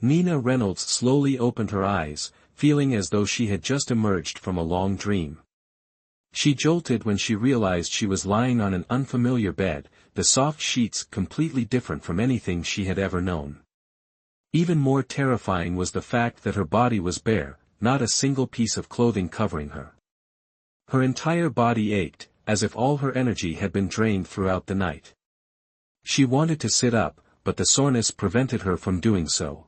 Nina Reynolds slowly opened her eyes, feeling as though she had just emerged from a long dream. She jolted when she realized she was lying on an unfamiliar bed, the soft sheets completely different from anything she had ever known. Even more terrifying was the fact that her body was bare, not a single piece of clothing covering her. Her entire body ached, as if all her energy had been drained throughout the night. She wanted to sit up, but the soreness prevented her from doing so.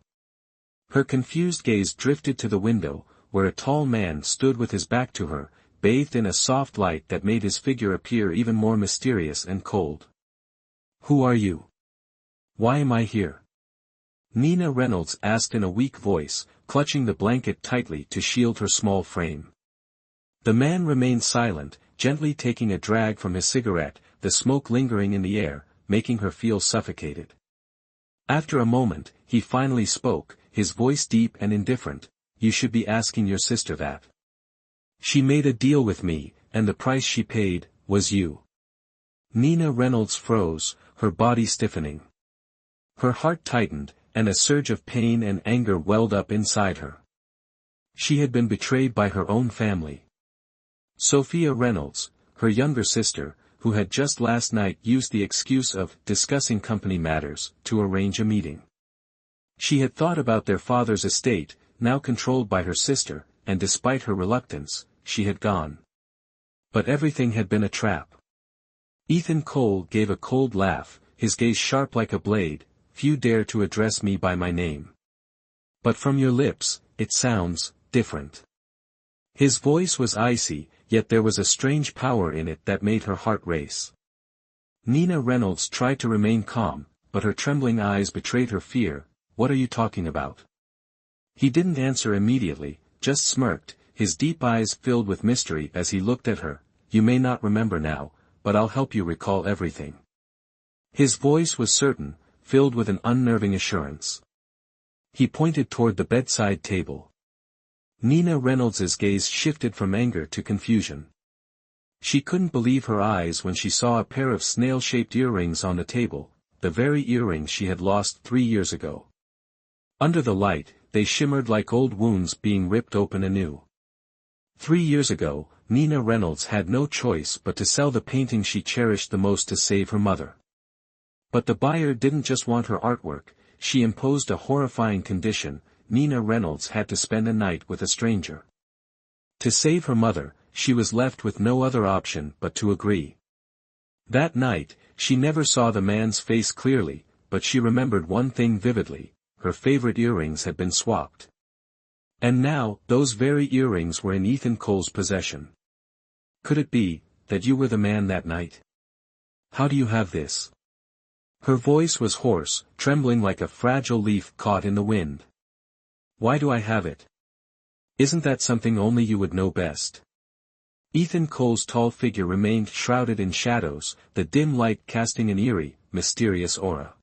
Her confused gaze drifted to the window, where a tall man stood with his back to her, bathed in a soft light that made his figure appear even more mysterious and cold. "Who are you? Why am I here?" Nina Reynolds asked in a weak voice, clutching the blanket tightly to shield her small frame. The man remained silent, gently taking a drag from his cigarette, the smoke lingering in the air, making her feel suffocated. After a moment, he finally spoke, his voice deep and indifferent. "You should be asking your sister that. She made a deal with me, and the price she paid, was you." Nina Reynolds froze, her body stiffening. Her heart tightened, and a surge of pain and anger welled up inside her. She had been betrayed by her own family. Sophia Reynolds, her younger sister, who had just last night used the excuse of discussing company matters, to arrange a meeting. She had thought about their father's estate, now controlled by her sister, and despite her reluctance, she had gone. But everything had been a trap. Ethan Cole gave a cold laugh, his gaze sharp like a blade. "Few dare to address me by my name. But from your lips, it sounds different." His voice was icy, yet there was a strange power in it that made her heart race. Nina Reynolds tried to remain calm, but her trembling eyes betrayed her fear. "What are you talking about?" He didn't answer immediately, just smirked, his deep eyes filled with mystery as he looked at her. "You may not remember now, but I'll help you recall everything." His voice was certain, filled with an unnerving assurance. He pointed toward the bedside table. Nina Reynolds's gaze shifted from anger to confusion. She couldn't believe her eyes when she saw a pair of snail-shaped earrings on the table, the very earrings she had lost 3 years ago. Under the light, they shimmered like old wounds being ripped open anew. 3 years ago, Nina Reynolds had no choice but to sell the painting she cherished the most to save her mother. But the buyer didn't just want her artwork, she imposed a horrifying condition: Nina Reynolds had to spend a night with a stranger. To save her mother, she was left with no other option but to agree. That night, she never saw the man's face clearly, but she remembered one thing vividly: her favorite earrings had been swapped. And now, those very earrings were in Ethan Cole's possession. "Could it be, that you were the man that night? How do you have this?" Her voice was hoarse, trembling like a fragile leaf caught in the wind. "Why do I have it? Isn't that something only you would know best?" Ethan Cole's tall figure remained shrouded in shadows, the dim light casting an eerie, mysterious aura.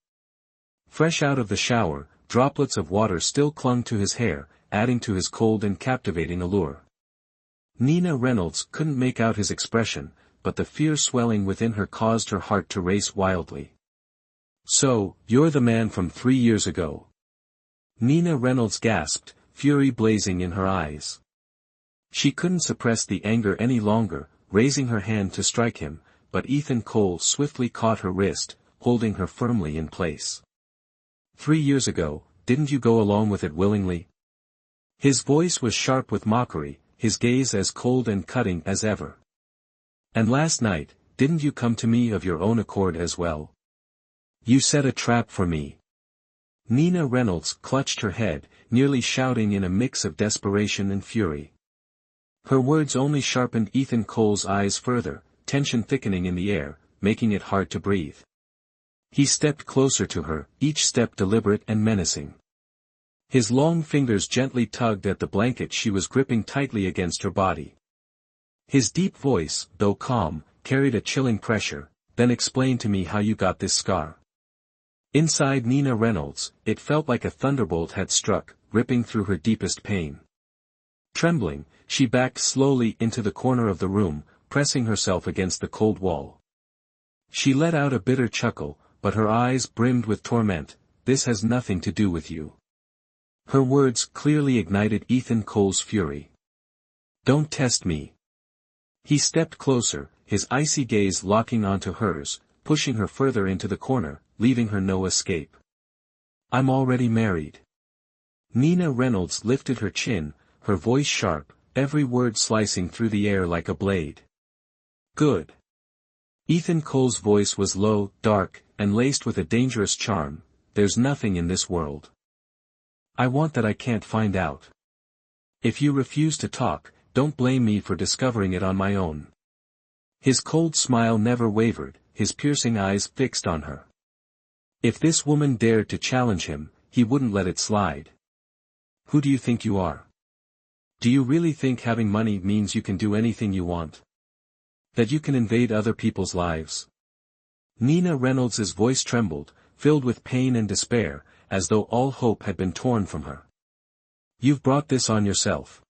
Fresh out of the shower, droplets of water still clung to his hair, adding to his cold and captivating allure. Nina Reynolds couldn't make out his expression, but the fear swelling within her caused her heart to race wildly. "So, you're the man from 3 years ago?" Nina Reynolds gasped, fury blazing in her eyes. She couldn't suppress the anger any longer, raising her hand to strike him, but Ethan Cole swiftly caught her wrist, holding her firmly in place. 3 years ago, didn't you go along with it willingly?" His voice was sharp with mockery, his gaze as cold and cutting as ever. "And last night, didn't you come to me of your own accord as well? You set a trap for me." Nina Reynolds clutched her head, nearly shouting in a mix of desperation and fury. Her words only sharpened Ethan Cole's eyes further, tension thickening in the air, making it hard to breathe. He stepped closer to her, each step deliberate and menacing. His long fingers gently tugged at the blanket she was gripping tightly against her body. His deep voice, though calm, carried a chilling pressure. "Then explain to me how you got this scar." Inside Nina Reynolds, it felt like a thunderbolt had struck, ripping through her deepest pain. Trembling, she backed slowly into the corner of the room, pressing herself against the cold wall. She let out a bitter chuckle, but her eyes brimmed with torment. "This has nothing to do with you. Her words clearly ignited Ethan Cole's fury. Don't test me. He stepped closer, his icy gaze locking onto hers, pushing her further into the corner, leaving her no escape. I'm already married. Nina Reynolds lifted her chin, her voice sharp, every word slicing through the air like a blade. Good. Ethan Cole's voice was low, dark, and laced with a dangerous charm. There's nothing in this world I want that I can't find out. If you refuse to talk, don't blame me for discovering it on my own. His cold smile never wavered, his piercing eyes fixed on her. If this woman dared to challenge him, he wouldn't let it slide. Who do you think you are? Do you really think having money means you can do anything you want? That you can invade other people's lives? Nina Reynolds's voice trembled, filled with pain and despair, as though all hope had been torn from her. You've brought this on yourself.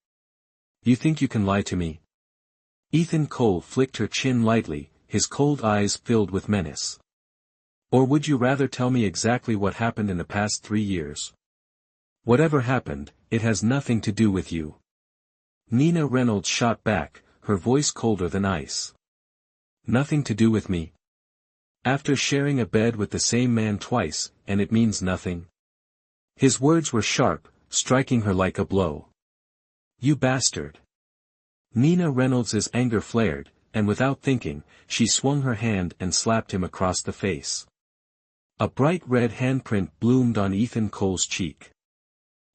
You think you can lie to me? Ethan Cole flicked her chin lightly, his cold eyes filled with menace. Or would you rather tell me exactly what happened in the past 3 years? Whatever happened, it has nothing to do with you. Nina Reynolds shot back, her voice colder than ice. Nothing to do with me? After sharing a bed with the same man twice, and it means nothing? His words were sharp, striking her like a blow. You bastard. Nina Reynolds's anger flared, and without thinking, she swung her hand and slapped him across the face. A bright red handprint bloomed on Ethan Cole's cheek.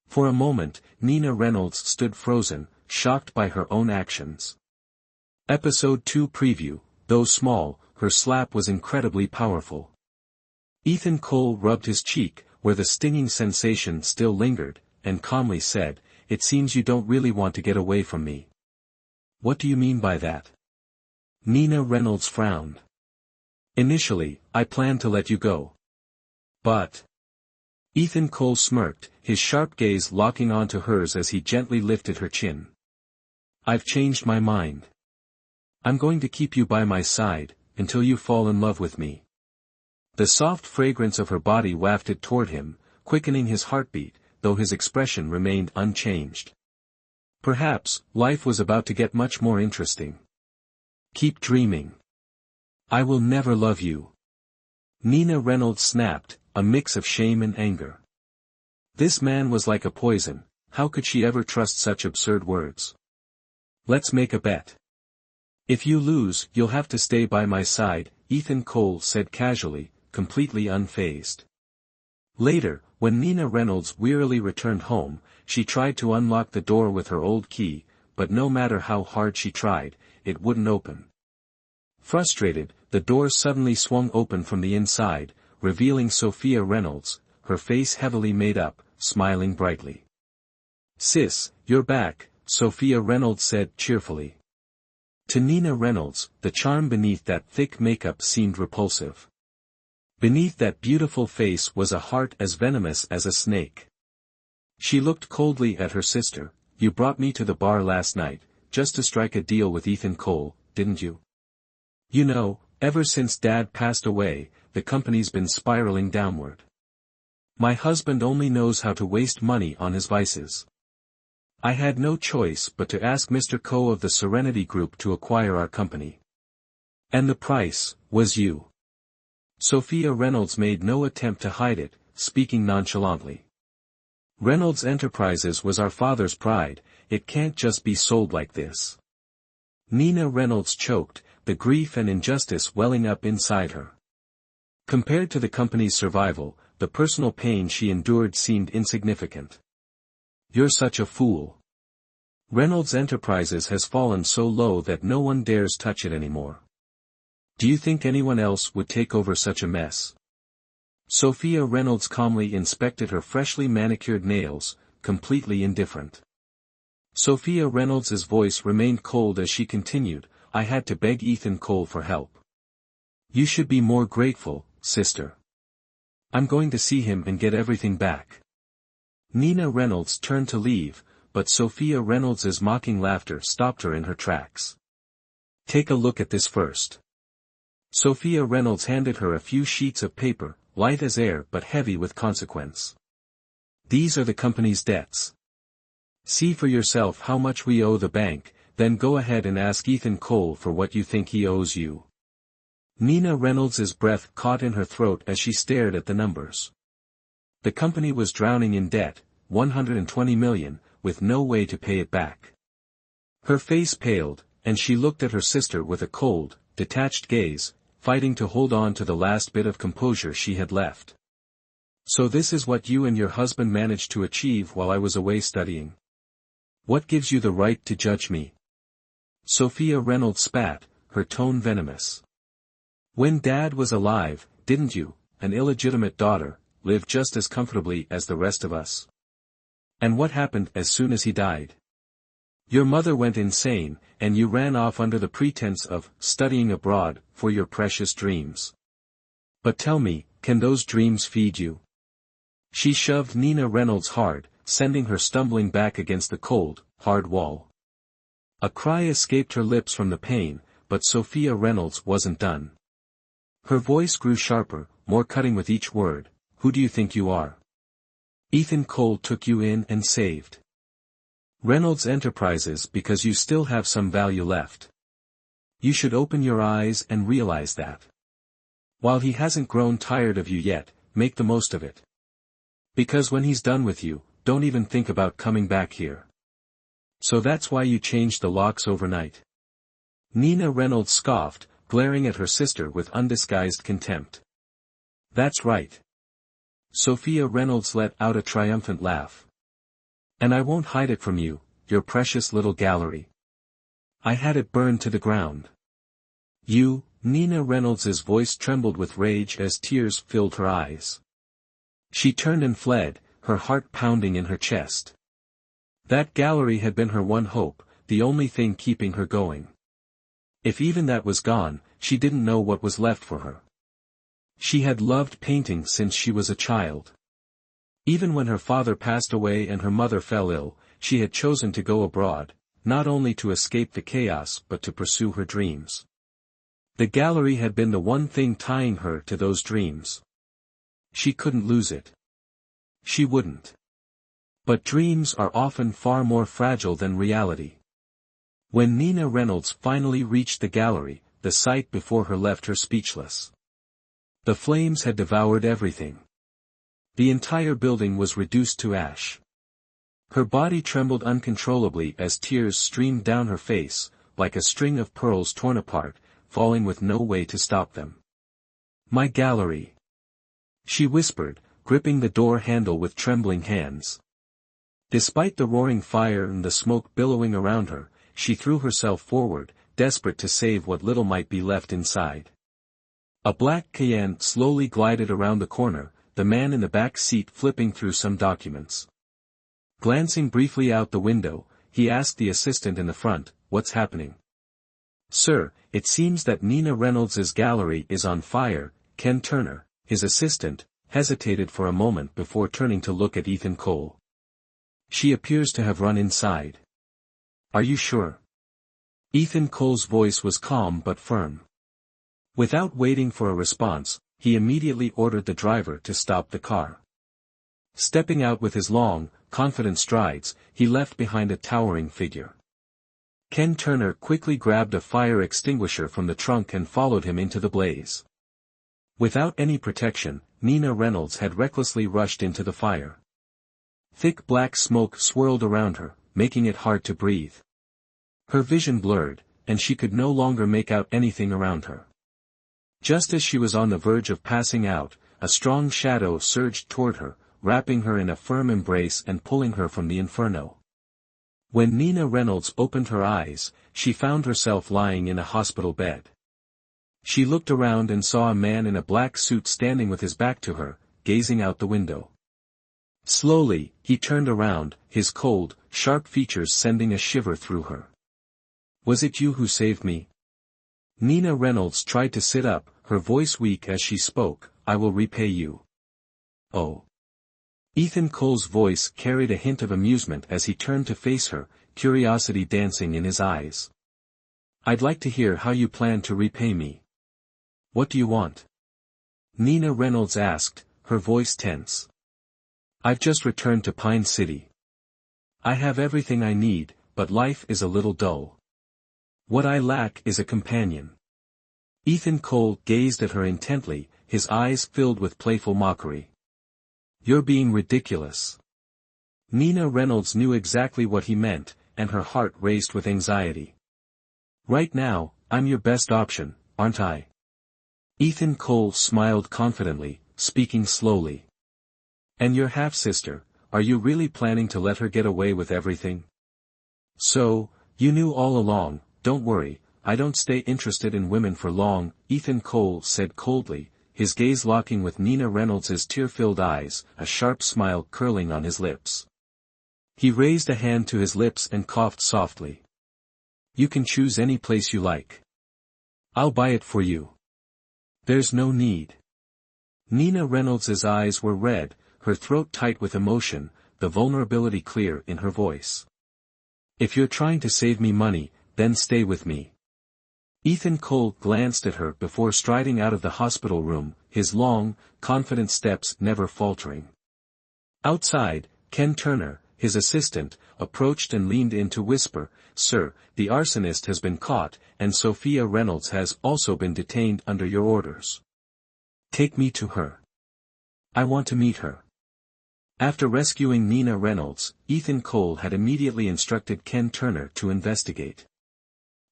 For a moment, Nina Reynolds stood frozen, shocked by her own actions. Episode 2 preview. Though small, her slap was incredibly powerful. Ethan Cole rubbed his cheek, where the stinging sensation still lingered, and calmly said, "It seems you don't really want to get away from me." What do you mean by that? Nina Reynolds frowned. Initially, I planned to let you go. But... Ethan Cole smirked, his sharp gaze locking onto hers as he gently lifted her chin. I've changed my mind. I'm going to keep you by my side, until you fall in love with me. The soft fragrance of her body wafted toward him, quickening his heartbeat, though his expression remained unchanged. Perhaps, life was about to get much more interesting. Keep dreaming. I will never love you. Nina Reynolds snapped, a mix of shame and anger. This man was like a poison, how could she ever trust such absurd words? Let's make a bet. If you lose, you'll have to stay by my side, Ethan Cole said casually, completely unfazed. Later, when Nina Reynolds wearily returned home, she tried to unlock the door with her old key, but no matter how hard she tried, it wouldn't open. Frustrated, the door suddenly swung open from the inside, revealing Sophia Reynolds, her face heavily made up, smiling brightly. Sis, you're back, Sophia Reynolds said cheerfully. To Nina Reynolds, the charm beneath that thick makeup seemed repulsive. Beneath that beautiful face was a heart as venomous as a snake. She looked coldly at her sister. You brought me to the bar last night, just to strike a deal with Ethan Cole, didn't you? You know, ever since Dad passed away, the company's been spiraling downward. My husband only knows how to waste money on his vices. I had no choice but to ask Mr. Coe of the Serenity Group to acquire our company. And the price was you. Sophia Reynolds made no attempt to hide it, speaking nonchalantly. Reynolds Enterprises was our father's pride, it can't just be sold like this. Nina Reynolds choked, the grief and injustice welling up inside her. Compared to the company's survival, the personal pain she endured seemed insignificant. You're such a fool. Reynolds Enterprises has fallen so low that no one dares touch it anymore. Do you think anyone else would take over such a mess? Sophia Reynolds calmly inspected her freshly manicured nails, completely indifferent. Sophia Reynolds's voice remained cold as she continued, I had to beg Ethan Cole for help. You should be more grateful, sister. I'm going to see him and get everything back. Nina Reynolds turned to leave, but Sophia Reynolds's mocking laughter stopped her in her tracks. Take a look at this first. Sophia Reynolds handed her a few sheets of paper, light as air but heavy with consequence. These are the company's debts. See for yourself how much we owe the bank, then go ahead and ask Ethan Cole for what you think he owes you. Nina Reynolds's breath caught in her throat as she stared at the numbers. The company was drowning in debt, 120 million, with no way to pay it back. Her face paled, and she looked at her sister with a cold, detached gaze, fighting to hold on to the last bit of composure she had left. So this is what you and your husband managed to achieve while I was away studying. What gives you the right to judge me? Sophia Reynolds spat, her tone venomous. When Dad was alive, didn't you, an illegitimate daughter, live just as comfortably as the rest of us? And what happened as soon as he died? Your mother went insane, and you ran off under the pretense of studying abroad for your precious dreams. But tell me, can those dreams feed you? She shoved Nina Reynolds hard, sending her stumbling back against the cold, hard wall. A cry escaped her lips from the pain, but Sophia Reynolds wasn't done. Her voice grew sharper, more cutting with each word. Who do you think you are? Ethan Cole took you in and saved Reynolds Enterprises because you still have some value left. You should open your eyes and realize that. While he hasn't grown tired of you yet, make the most of it. Because when he's done with you, don't even think about coming back here. So that's why you changed the locks overnight. Nina Reynolds scoffed, glaring at her sister with undisguised contempt. That's right. Sophia Reynolds let out a triumphant laugh. And I won't hide it from you, your precious little gallery. I had it burned to the ground. You, Nina Reynolds's voice trembled with rage as tears filled her eyes. She turned and fled, her heart pounding in her chest. That gallery had been her one hope, the only thing keeping her going. If even that was gone, she didn't know what was left for her. She had loved painting since she was a child. Even when her father passed away and her mother fell ill, she had chosen to go abroad, not only to escape the chaos but to pursue her dreams. The gallery had been the one thing tying her to those dreams. She couldn't lose it. She wouldn't. But dreams are often far more fragile than reality. When Nina Reynolds finally reached the gallery, the sight before her left her speechless. The flames had devoured everything. The entire building was reduced to ash. Her body trembled uncontrollably as tears streamed down her face, like a string of pearls torn apart, falling with no way to stop them. My gallery. She whispered, gripping the door handle with trembling hands. Despite the roaring fire and the smoke billowing around her, she threw herself forward, desperate to save what little might be left inside. A black Cayenne slowly glided around the corner, the man in the back seat flipping through some documents. Glancing briefly out the window, he asked the assistant in the front, "What's happening?" "Sir, it seems that Nina Reynolds's gallery is on fire." Ken Turner, his assistant, hesitated for a moment before turning to look at Ethan Cole. "She appears to have run inside." "Are you sure?" Ethan Cole's voice was calm but firm. Without waiting for a response, he immediately ordered the driver to stop the car. Stepping out with his long, confident strides, he left behind a towering figure. Ken Turner quickly grabbed a fire extinguisher from the trunk and followed him into the blaze. Without any protection, Nina Reynolds had recklessly rushed into the fire. Thick black smoke swirled around her, making it hard to breathe. Her vision blurred, and she could no longer make out anything around her. Just as she was on the verge of passing out, a strong shadow surged toward her, wrapping her in a firm embrace and pulling her from the inferno. When Nina Reynolds opened her eyes, she found herself lying in a hospital bed. She looked around and saw a man in a black suit standing with his back to her, gazing out the window. Slowly, he turned around, his cold, sharp features sending a shiver through her. "Was it you who saved me?" Nina Reynolds tried to sit up, her voice weak as she spoke. "I will repay you." "Oh." Ethan Cole's voice carried a hint of amusement as he turned to face her, curiosity dancing in his eyes. "I'd like to hear how you plan to repay me. What do you want?" Nina Reynolds asked, her voice tense. I've just returned to Pine City. I have everything I need, but life is a little dull. What I lack is a companion. Ethan Cole gazed at her intently, his eyes filled with playful mockery. You're being ridiculous. Nina Reynolds knew exactly what he meant, and her heart raced with anxiety. Right now, I'm your best option, aren't I? Ethan Cole smiled confidently, speaking slowly. And your half-sister, are you really planning to let her get away with everything? So, you knew all along, don't worry, I don't stay interested in women for long, Ethan Cole said coldly, his gaze locking with Nina Reynolds's tear-filled eyes, a sharp smile curling on his lips. He raised a hand to his lips and coughed softly. You can choose any place you like. I'll buy it for you. There's no need. Nina Reynolds's eyes were red, her throat tight with emotion, the vulnerability clear in her voice. If you're trying to save me money, then stay with me. Ethan Cole glanced at her before striding out of the hospital room, his long, confident steps never faltering. Outside, Ken Turner, his assistant, approached and leaned in to whisper, Sir, the arsonist has been caught, and Sophia Reynolds has also been detained under your orders. Take me to her. I want to meet her. After rescuing Nina Reynolds, Ethan Cole had immediately instructed Ken Turner to investigate.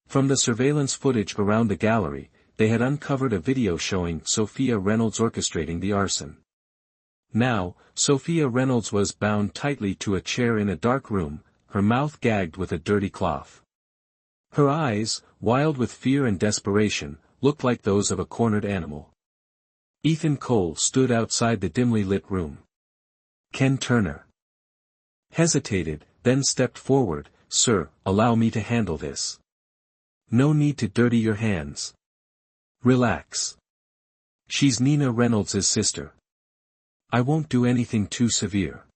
From the surveillance footage around the gallery, they had uncovered a video showing Sophia Reynolds orchestrating the arson. Now, Sophia Reynolds was bound tightly to a chair in a dark room, her mouth gagged with a dirty cloth. Her eyes, wild with fear and desperation, looked like those of a cornered animal. Ethan Cole stood outside the dimly lit room. Ken Turner hesitated, then stepped forward, Sir, allow me to handle this. No need to dirty your hands. Relax. She's Nina Reynolds' sister. I won't do anything too severe.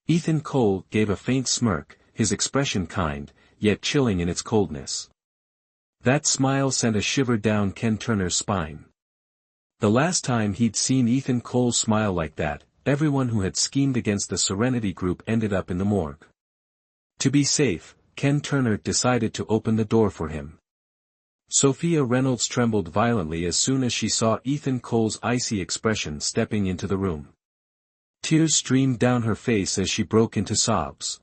Ethan Cole gave a faint smirk, his expression kind, yet chilling in its coldness. That smile sent a shiver down Ken Turner's spine. The last time he'd seen Ethan Cole smile like that, everyone who had schemed against the Serenity Group ended up in the morgue. To be safe, Ken Turner decided to open the door for him. Sophia Reynolds trembled violently as soon as she saw Ethan Cole's icy expression stepping into the room. Tears streamed down her face as she broke into sobs.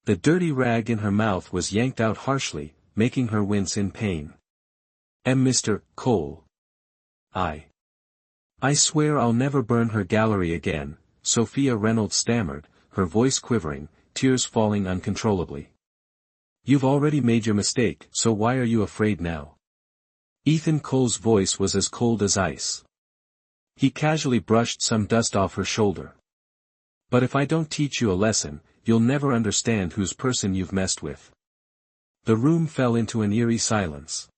The dirty rag in her mouth was yanked out harshly, making her wince in pain. Mr. Cole. I swear I'll never burn her gallery again, Sophia Reynolds stammered, her voice quivering, tears falling uncontrollably. You've already made your mistake, so why are you afraid now? Ethan Cole's voice was as cold as ice. He casually brushed some dust off her shoulder. But if I don't teach you a lesson, you'll never understand whose person you've messed with. The room fell into an eerie silence.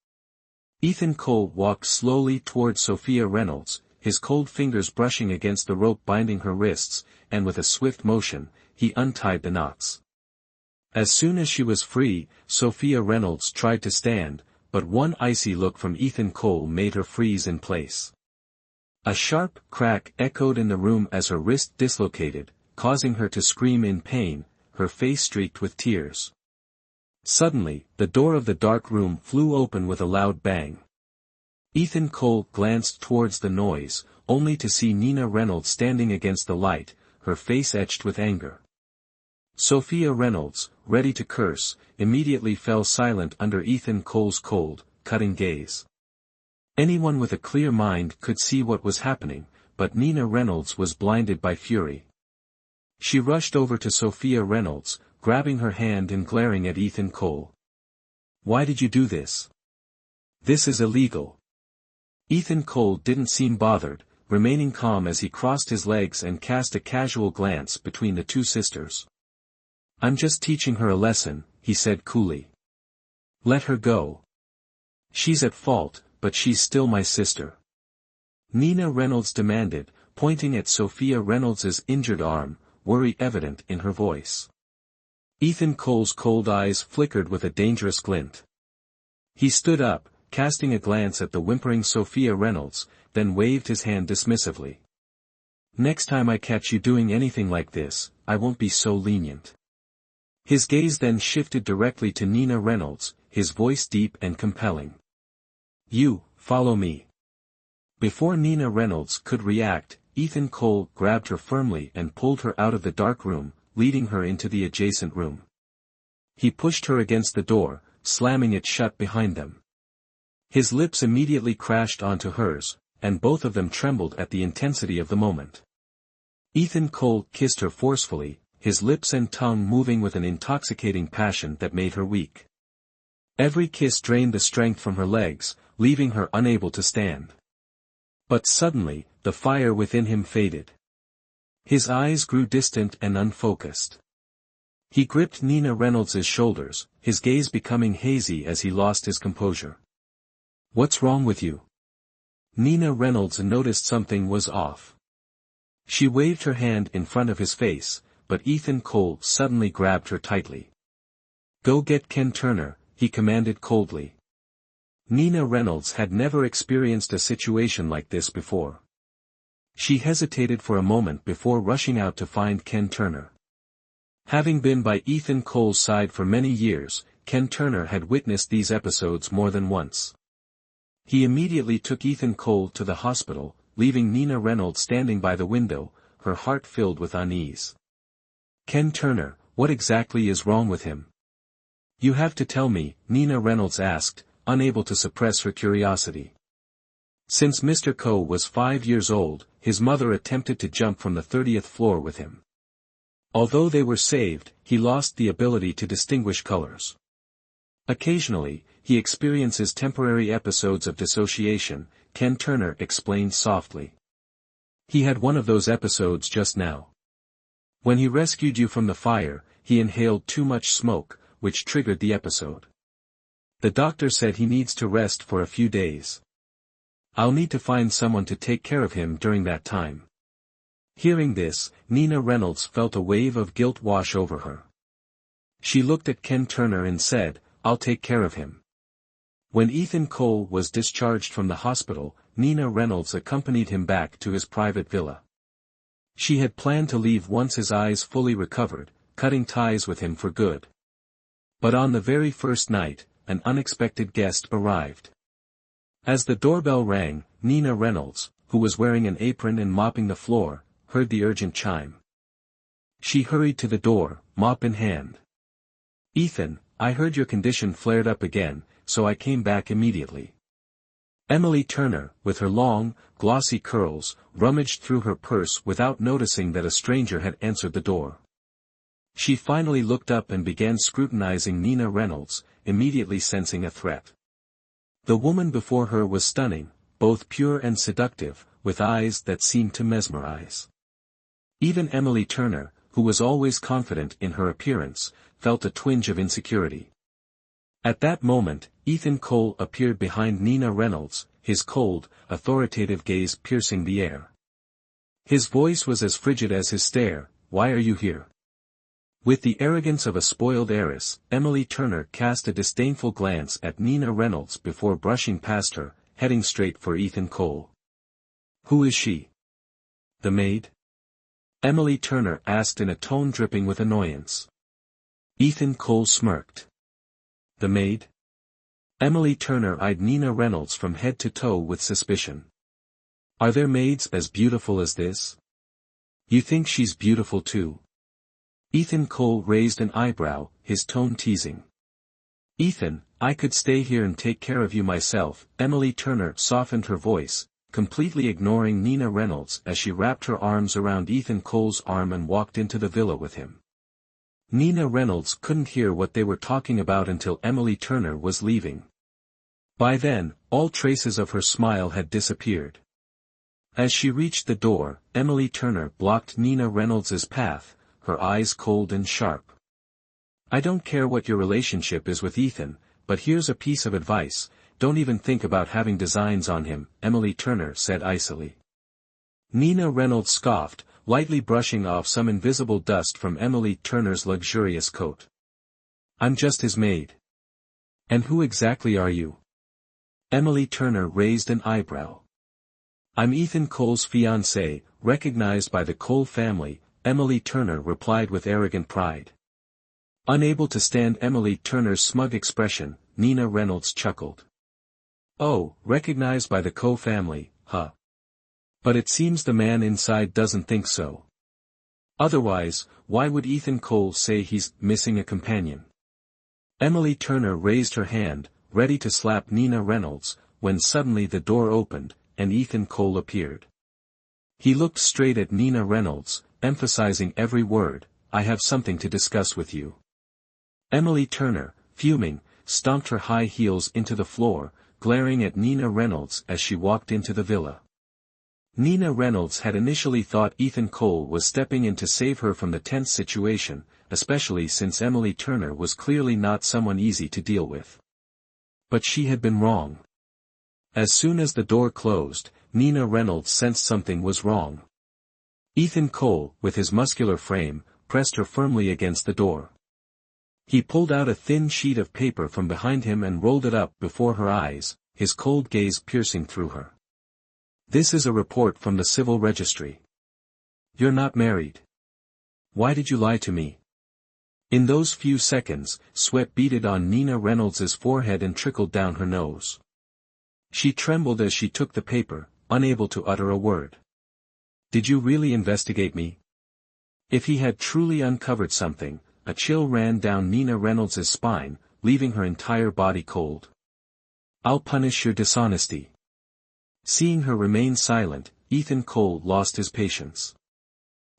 Ethan Cole walked slowly towards Sophia Reynolds, his cold fingers brushing against the rope binding her wrists, and with a swift motion, he untied the knots. As soon as she was free, Sophia Reynolds tried to stand, but one icy look from Ethan Cole made her freeze in place. A sharp crack echoed in the room as her wrist dislocated, causing her to scream in pain, her face streaked with tears. Suddenly, the door of the dark room flew open with a loud bang. Ethan Cole glanced towards the noise, only to see Nina Reynolds standing against the light, her face etched with anger. Sophia Reynolds, ready to curse, immediately fell silent under Ethan Cole's cold, cutting gaze. Anyone with a clear mind could see what was happening, but Nina Reynolds was blinded by fury. She rushed over to Sophia Reynolds, grabbing her hand and glaring at Ethan Cole. Why did you do this? This is illegal. Ethan Cole didn't seem bothered, remaining calm as he crossed his legs and cast a casual glance between the two sisters. I'm just teaching her a lesson, he said coolly. Let her go. She's at fault, but she's still my sister. Nina Reynolds demanded, pointing at Sophia Reynolds's injured arm, worry evident in her voice. Ethan Cole's cold eyes flickered with a dangerous glint. He stood up, casting a glance at the whimpering Sophia Reynolds, then waved his hand dismissively. Next time I catch you doing anything like this, I won't be so lenient. His gaze then shifted directly to Nina Reynolds, his voice deep and compelling. You, follow me. Before Nina Reynolds could react, Ethan Cole grabbed her firmly and pulled her out of the dark room, leading her into the adjacent room. He pushed her against the door, slamming it shut behind them. His lips immediately crashed onto hers, and both of them trembled at the intensity of the moment. Ethan Cole kissed her forcefully, his lips and tongue moving with an intoxicating passion that made her weak. Every kiss drained the strength from her legs, leaving her unable to stand. But suddenly, the fire within him faded. His eyes grew distant and unfocused. He gripped Nina Reynolds' shoulders, his gaze becoming hazy as he lost his composure. What's wrong with you? Nina Reynolds noticed something was off. She waved her hand in front of his face, but Ethan Cole suddenly grabbed her tightly. Go get Ken Turner, he commanded coldly. Nina Reynolds had never experienced a situation like this before. She hesitated for a moment before rushing out to find Ken Turner. Having been by Ethan Cole's side for many years, Ken Turner had witnessed these episodes more than once. He immediately took Ethan Cole to the hospital, leaving Nina Reynolds standing by the window, her heart filled with unease. Ken Turner, what exactly is wrong with him? You have to tell me, Nina Reynolds asked, unable to suppress her curiosity. Since Mr. Coe was 5 years old, his mother attempted to jump from the 30th floor with him. Although they were saved, he lost the ability to distinguish colors. Occasionally, he experiences temporary episodes of dissociation, Ken Turner explained softly. He had one of those episodes just now. When he rescued you from the fire, he inhaled too much smoke, which triggered the episode. The doctor said he needs to rest for a few days. I'll need to find someone to take care of him during that time. Hearing this, Nina Reynolds felt a wave of guilt wash over her. She looked at Ken Turner and said, I'll take care of him. When Ethan Cole was discharged from the hospital, Nina Reynolds accompanied him back to his private villa. She had planned to leave once his eyes fully recovered, cutting ties with him for good. But on the very first night, an unexpected guest arrived. As the doorbell rang, Nina Reynolds, who was wearing an apron and mopping the floor, heard the urgent chime. She hurried to the door, mop in hand. Ethan, I heard your condition flared up again, so I came back immediately. Emily Turner, with her long, glossy curls, rummaged through her purse without noticing that a stranger had answered the door. She finally looked up and began scrutinizing Nina Reynolds, immediately sensing a threat. The woman before her was stunning, both pure and seductive, with eyes that seemed to mesmerize. Even Emily Turner, who was always confident in her appearance, felt a twinge of insecurity. At that moment, Ethan Cole appeared behind Nina Reynolds, his cold, authoritative gaze piercing the air. His voice was as frigid as his stare, "Why are you here?" With the arrogance of a spoiled heiress, Emily Turner cast a disdainful glance at Nina Reynolds before brushing past her, heading straight for Ethan Cole. "Who is she?" "The maid?" Emily Turner asked in a tone dripping with annoyance. Ethan Cole smirked. "The maid?" Emily Turner eyed Nina Reynolds from head to toe with suspicion. "Are there maids as beautiful as this? You think she's beautiful too?" Ethan Cole raised an eyebrow, his tone teasing. "Ethan, I could stay here and take care of you myself." Emily Turner softened her voice, completely ignoring Nina Reynolds as she wrapped her arms around Ethan Cole's arm and walked into the villa with him. Nina Reynolds couldn't hear what they were talking about until Emily Turner was leaving. By then, all traces of her smile had disappeared. As she reached the door, Emily Turner blocked Nina Reynolds's path, her eyes cold and sharp. "I don't care what your relationship is with Ethan, but here's a piece of advice, don't even think about having designs on him," Emily Turner said icily. Nina Reynolds scoffed, lightly brushing off some invisible dust from Emily Turner's luxurious coat. "I'm just his maid." "And who exactly are you?" Emily Turner raised an eyebrow. "I'm Ethan Cole's fiancée," recognized by the Cole family, Emily Turner replied with arrogant pride. Unable to stand Emily Turner's smug expression, Nina Reynolds chuckled. Oh, recognized by the Cole family, huh? But it seems the man inside doesn't think so. Otherwise, why would Ethan Cole say he's missing a companion? Emily Turner raised her hand, ready to slap Nina Reynolds, when suddenly the door opened, and Ethan Cole appeared. He looked straight at Nina Reynolds, emphasizing every word, I have something to discuss with you. Emily Turner, fuming, stomped her high heels into the floor, glaring at Nina Reynolds as she walked into the villa. Nina Reynolds had initially thought Ethan Cole was stepping in to save her from the tense situation, especially since Emily Turner was clearly not someone easy to deal with. But she had been wrong. As soon as the door closed, Nina Reynolds sensed something was wrong. Ethan Cole, with his muscular frame, pressed her firmly against the door. He pulled out a thin sheet of paper from behind him and rolled it up before her eyes, his cold gaze piercing through her. This is a report from the civil registry. You're not married. Why did you lie to me? In those few seconds, sweat beaded on Nina Reynolds's forehead and trickled down her nose. She trembled as she took the paper, unable to utter a word. Did you really investigate me? If he had truly uncovered something, a chill ran down Nina Reynolds's spine, leaving her entire body cold. I'll punish your dishonesty. Seeing her remain silent, Ethan Cole lost his patience.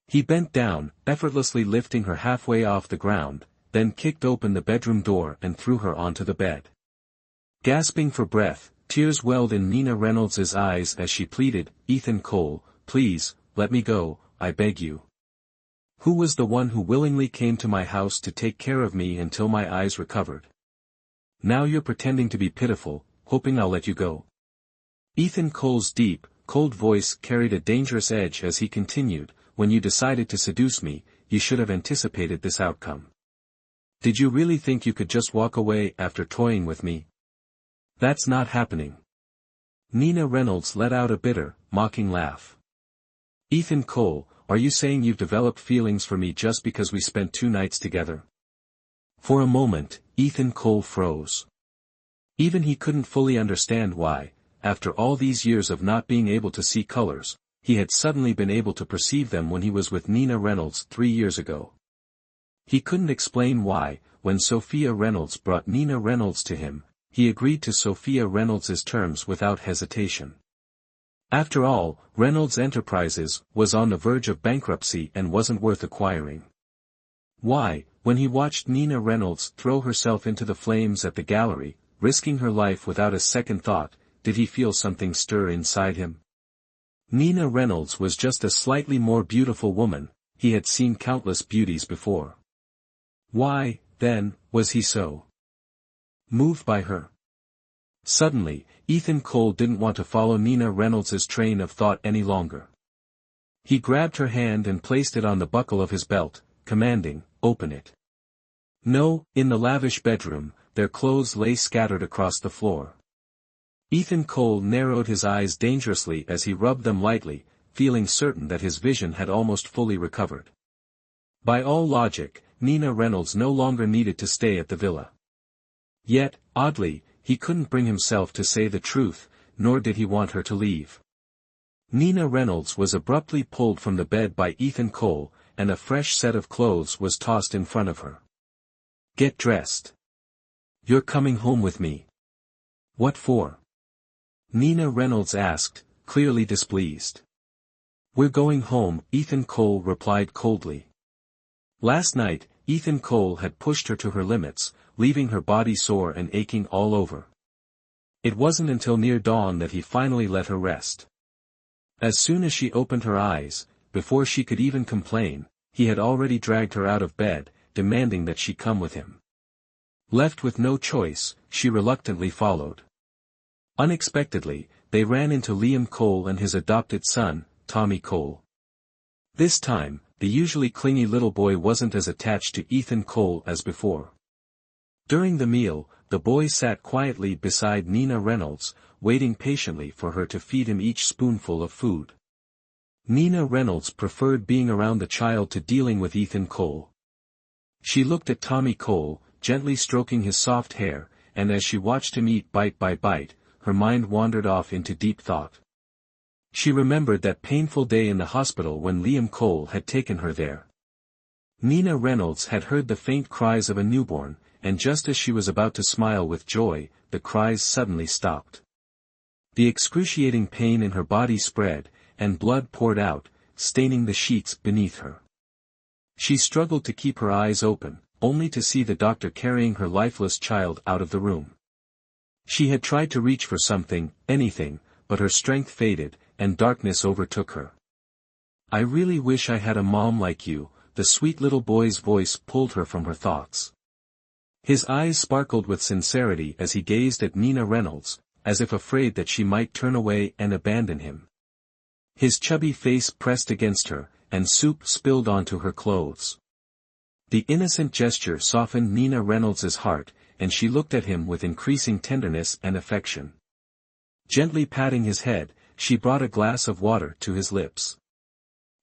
He bent down, effortlessly lifting her halfway off the ground, then kicked open the bedroom door and threw her onto the bed. Gasping for breath, tears welled in Nina Reynolds's eyes as she pleaded, Ethan Cole, please, let me go, I beg you. Who was the one who willingly came to my house to take care of me until my eyes recovered? Now you're pretending to be pitiful, hoping I'll let you go. Ethan Cole's deep, cold voice carried a dangerous edge as he continued, when you decided to seduce me, you should have anticipated this outcome. Did you really think you could just walk away after toying with me? That's not happening. Nina Reynolds let out a bitter, mocking laugh. Ethan Cole, are you saying you've developed feelings for me just because we spent 2 nights together? For a moment, Ethan Cole froze. Even he couldn't fully understand why, after all these years of not being able to see colors, he had suddenly been able to perceive them when he was with Nina Reynolds 3 years ago. He couldn't explain why, when Sophia Reynolds brought Nina Reynolds to him, he agreed to Sophia Reynolds's terms without hesitation. After all, Reynolds Enterprises was on the verge of bankruptcy and wasn't worth acquiring. Why, when he watched Nina Reynolds throw herself into the flames at the gallery, risking her life without a second thought, did he feel something stir inside him? Nina Reynolds was just a slightly more beautiful woman, he had seen countless beauties before. Why, then, was he so moved by her? Suddenly, Ethan Cole didn't want to follow Nina Reynolds's train of thought any longer. He grabbed her hand and placed it on the buckle of his belt, commanding, open it. No, in the lavish bedroom, their clothes lay scattered across the floor. Ethan Cole narrowed his eyes dangerously as he rubbed them lightly, feeling certain that his vision had almost fully recovered. By all logic, Nina Reynolds no longer needed to stay at the villa. Yet, oddly, he couldn't bring himself to say the truth, nor did he want her to leave. Nina Reynolds was abruptly pulled from the bed by Ethan Cole, and a fresh set of clothes was tossed in front of her. Get dressed. You're coming home with me. What for? Nina Reynolds asked, clearly displeased. We're going home, Ethan Cole replied coldly. Last night, Ethan Cole had pushed her to her limits, leaving her body sore and aching all over. It wasn't until near dawn that he finally let her rest. As soon as she opened her eyes, before she could even complain, he had already dragged her out of bed, demanding that she come with him. Left with no choice, she reluctantly followed. Unexpectedly, they ran into Liam Cole and his adopted son, Tommy Cole. This time, the usually clingy little boy wasn't as attached to Ethan Cole as before. During the meal, the boy sat quietly beside Nina Reynolds, waiting patiently for her to feed him each spoonful of food. Nina Reynolds preferred being around the child to dealing with Ethan Cole. She looked at Tommy Cole, gently stroking his soft hair, and as she watched him eat bite by bite, her mind wandered off into deep thought. She remembered that painful day in the hospital when Liam Cole had taken her there. Nina Reynolds had heard the faint cries of a newborn, and just as she was about to smile with joy, the cries suddenly stopped. The excruciating pain in her body spread, and blood poured out, staining the sheets beneath her. She struggled to keep her eyes open, only to see the doctor carrying her lifeless child out of the room. She had tried to reach for something, anything, but her strength faded, and darkness overtook her. "I really wish I had a mom like you," the sweet little boy's voice pulled her from her thoughts. His eyes sparkled with sincerity as he gazed at Nina Reynolds, as if afraid that she might turn away and abandon him. His chubby face pressed against her, and soup spilled onto her clothes. The innocent gesture softened Nina Reynolds's heart, and she looked at him with increasing tenderness and affection. Gently patting his head, she brought a glass of water to his lips.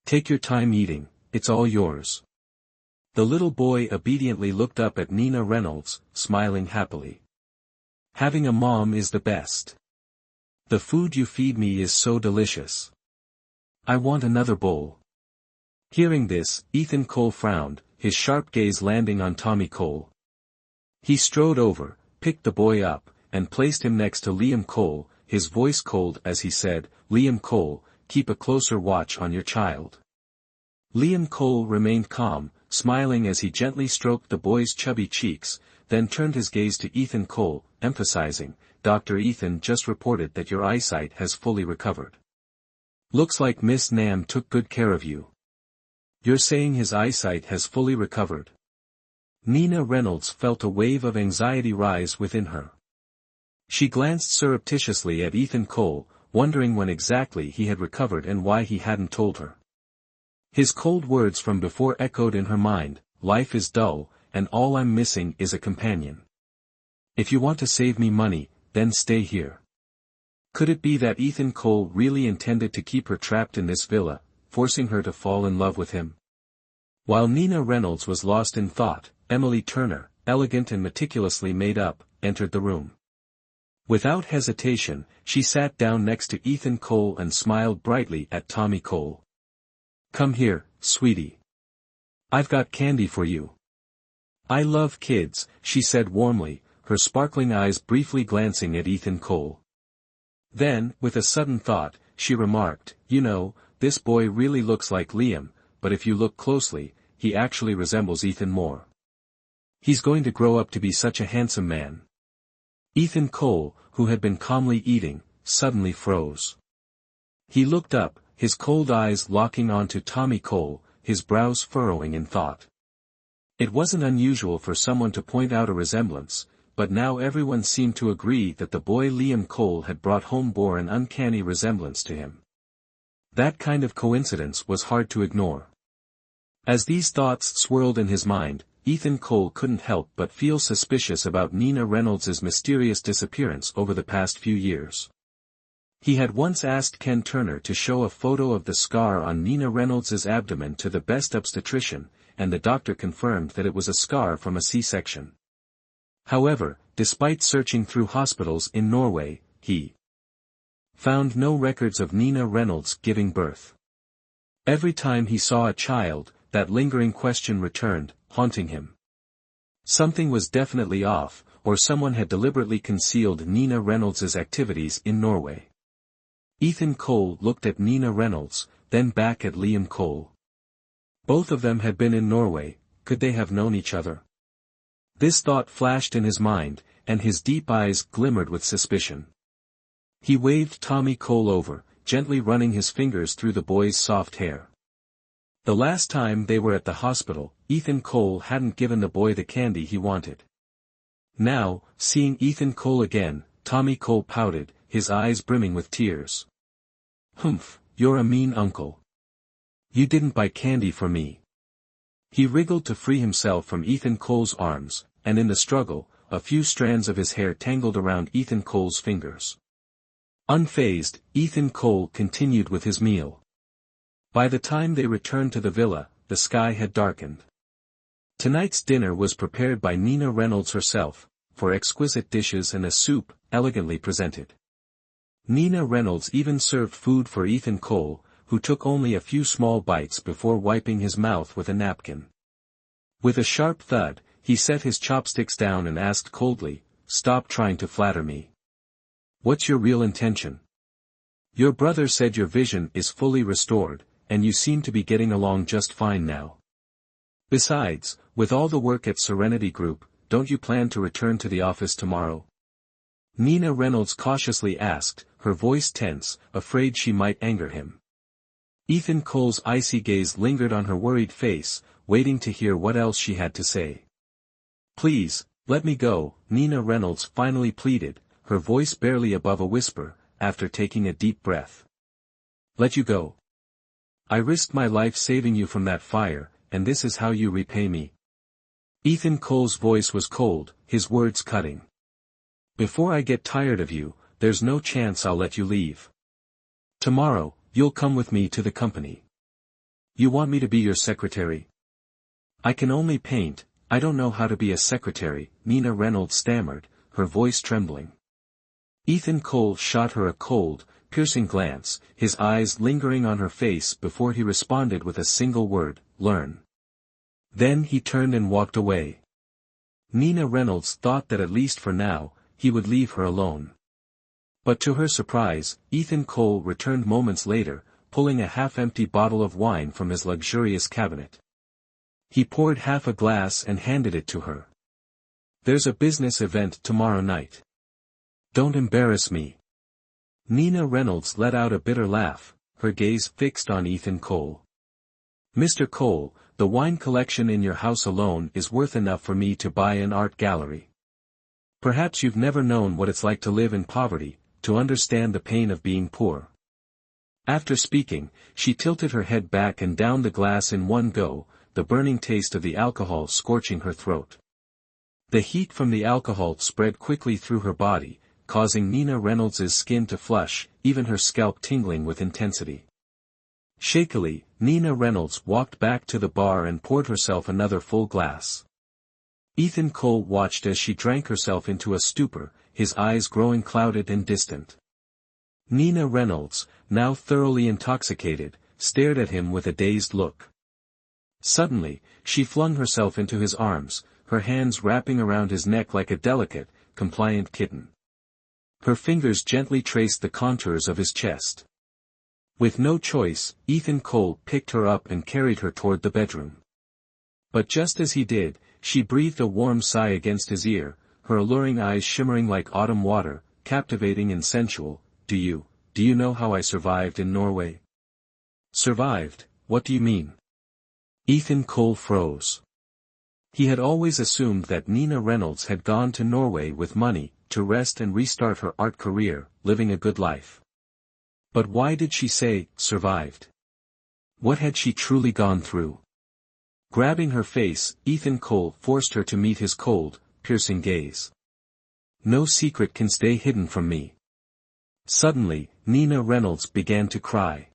"Take your time eating, it's all yours." The little boy obediently looked up at Nina Reynolds, smiling happily. "Having a mom is the best. The food you feed me is so delicious. I want another bowl." Hearing this, Ethan Cole frowned, his sharp gaze landing on Tommy Cole. He strode over, picked the boy up, and placed him next to Liam Cole, his voice cold as he said, "Liam Cole, keep a closer watch on your child." Liam Cole remained calm, smiling as he gently stroked the boy's chubby cheeks, then turned his gaze to Ethan Cole, emphasizing, "Dr. Ethan just reported that your eyesight has fully recovered. Looks like Miss Nam took good care of you." "You're saying his eyesight has fully recovered?" Nina Reynolds felt a wave of anxiety rise within her. She glanced surreptitiously at Ethan Cole, wondering when exactly he had recovered and why he hadn't told her. His cold words from before echoed in her mind, "Life is dull, and all I'm missing is a companion. If you want to save me money, then stay here." Could it be that Ethan Cole really intended to keep her trapped in this villa, forcing her to fall in love with him? While Nina Reynolds was lost in thought, Emily Turner, elegant and meticulously made up, entered the room. Without hesitation, she sat down next to Ethan Cole and smiled brightly at Tommy Cole. "Come here, sweetie. I've got candy for you." "I love kids," she said warmly, her sparkling eyes briefly glancing at Ethan Cole. Then, with a sudden thought, she remarked, "You know, this boy really looks like Liam, but if you look closely, he actually resembles Ethan more. He's going to grow up to be such a handsome man." Ethan Cole, who had been calmly eating, suddenly froze. He looked up, his cold eyes locking onto Tommy Cole, his brows furrowing in thought. It wasn't unusual for someone to point out a resemblance, but now everyone seemed to agree that the boy Liam Cole had brought home bore an uncanny resemblance to him. That kind of coincidence was hard to ignore. As these thoughts swirled in his mind, Ethan Cole couldn't help but feel suspicious about Nina Reynolds's mysterious disappearance over the past few years. He had once asked Ken Turner to show a photo of the scar on Nina Reynolds's abdomen to the best obstetrician, and the doctor confirmed that it was a scar from a C-section. However, despite searching through hospitals in Norway, he found no records of Nina Reynolds giving birth. Every time he saw a child, that lingering question returned, haunting him. Something was definitely off, or someone had deliberately concealed Nina Reynolds's activities in Norway. Ethan Cole looked at Nina Reynolds, then back at Liam Cole. Both of them had been in Norway, could they have known each other? This thought flashed in his mind, and his deep eyes glimmered with suspicion. He waved Tommy Cole over, gently running his fingers through the boy's soft hair. The last time they were at the hospital, Ethan Cole hadn't given the boy the candy he wanted. Now, seeing Ethan Cole again, Tommy Cole pouted, his eyes brimming with tears. "Humph, you're a mean uncle. You didn't buy candy for me." He wriggled to free himself from Ethan Cole's arms, and in the struggle, a few strands of his hair tangled around Ethan Cole's fingers. Unfazed, Ethan Cole continued with his meal. By the time they returned to the villa, the sky had darkened. Tonight's dinner was prepared by Nina Reynolds herself, for exquisite dishes and a soup, elegantly presented. Nina Reynolds even served food for Ethan Cole, who took only a few small bites before wiping his mouth with a napkin. With a sharp thud, he set his chopsticks down and asked coldly, "Stop trying to flatter me. What's your real intention? Your brother said your vision is fully restored, and you seem to be getting along just fine now. Besides, with all the work at Serenity Group, don't you plan to return to the office tomorrow?" Nina Reynolds cautiously asked, her voice tense, afraid she might anger him. Ethan Cole's icy gaze lingered on her worried face, waiting to hear what else she had to say. "Please, let me go," Nina Reynolds finally pleaded, her voice barely above a whisper, after taking a deep breath. "Let you go? I risked my life saving you from that fire, and this is how you repay me?" Ethan Cole's voice was cold, his words cutting. "Before I get tired of you, there's no chance I'll let you leave. Tomorrow, you'll come with me to the company. You want me to be your secretary?" "I can only paint, I don't know how to be a secretary," Nina Reynolds stammered, her voice trembling. Ethan Cole shot her a cold, piercing glance, his eyes lingering on her face before he responded with a single word, "Learn." Then he turned and walked away. Nina Reynolds thought that at least for now, he would leave her alone. But to her surprise, Ethan Cole returned moments later, pulling a half-empty bottle of wine from his luxurious cabinet. He poured half a glass and handed it to her. "There's a business event tomorrow night. Don't embarrass me." Nina Reynolds let out a bitter laugh, her gaze fixed on Ethan Cole. "Mr. Cole, the wine collection in your house alone is worth enough for me to buy an art gallery. Perhaps you've never known what it's like to live in poverty, to understand the pain of being poor." After speaking, she tilted her head back and downed the glass in one go, the burning taste of the alcohol scorching her throat. The heat from the alcohol spread quickly through her body, causing Nina Reynolds's skin to flush, even her scalp tingling with intensity. Shakily, Nina Reynolds walked back to the bar and poured herself another full glass. Ethan Cole watched as she drank herself into a stupor, his eyes growing clouded and distant. Nina Reynolds, now thoroughly intoxicated, stared at him with a dazed look. Suddenly, she flung herself into his arms, her hands wrapping around his neck like a delicate, compliant kitten. Her fingers gently traced the contours of his chest. With no choice, Ethan Cole picked her up and carried her toward the bedroom. But just as he did, she breathed a warm sigh against his ear, her alluring eyes shimmering like autumn water, captivating and sensual. Do you know how I survived in Norway?" "Survived? What do you mean?" Ethan Cole froze. He had always assumed that Nina Reynolds had gone to Norway with money, to rest and restart her art career, living a good life. But why did she say, survived? What had she truly gone through? Grabbing her face, Ethan Cole forced her to meet his cold, piercing gaze. "No secret can stay hidden from me." Suddenly, Nina Reynolds began to cry.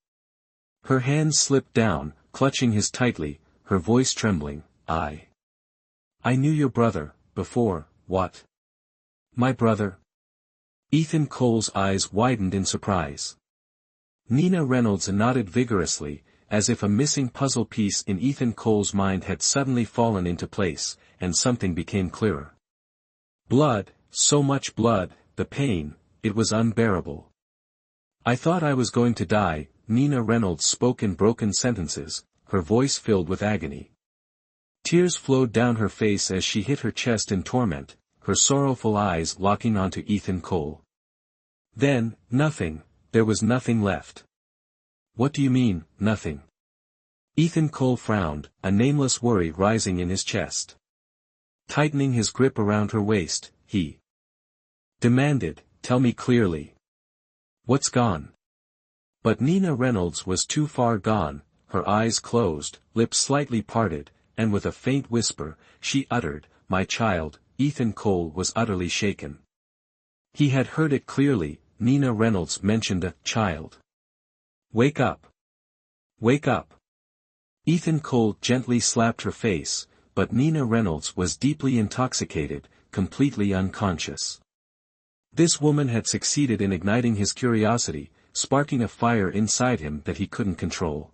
Her hands slipped down, clutching his tightly, her voice trembling. I knew your brother, before." "What? My brother?" Ethan Cole's eyes widened in surprise. Nina Reynolds nodded vigorously, as if a missing puzzle piece in Ethan Cole's mind had suddenly fallen into place, and something became clearer. "Blood, so much blood, the pain, it was unbearable. I thought I was going to die." Nina Reynolds spoke in broken sentences, her voice filled with agony. Tears flowed down her face as she hit her chest in torment, her sorrowful eyes locking onto Ethan Cole. Then, nothing, there was nothing left. "What do you mean, nothing?" Ethan Cole frowned, a nameless worry rising in his chest. Tightening his grip around her waist, he demanded, "Tell me clearly. What's gone?" But Nina Reynolds was too far gone, her eyes closed, lips slightly parted, and with a faint whisper, she uttered, "My child." Ethan Cole was utterly shaken. He had heard it clearly, Nina Reynolds mentioned a child. "Wake up. Wake up. Ethan Cole gently slapped her face, but Nina Reynolds was deeply intoxicated, completely unconscious. This woman had succeeded in igniting his curiosity, sparking a fire inside him that he couldn't control.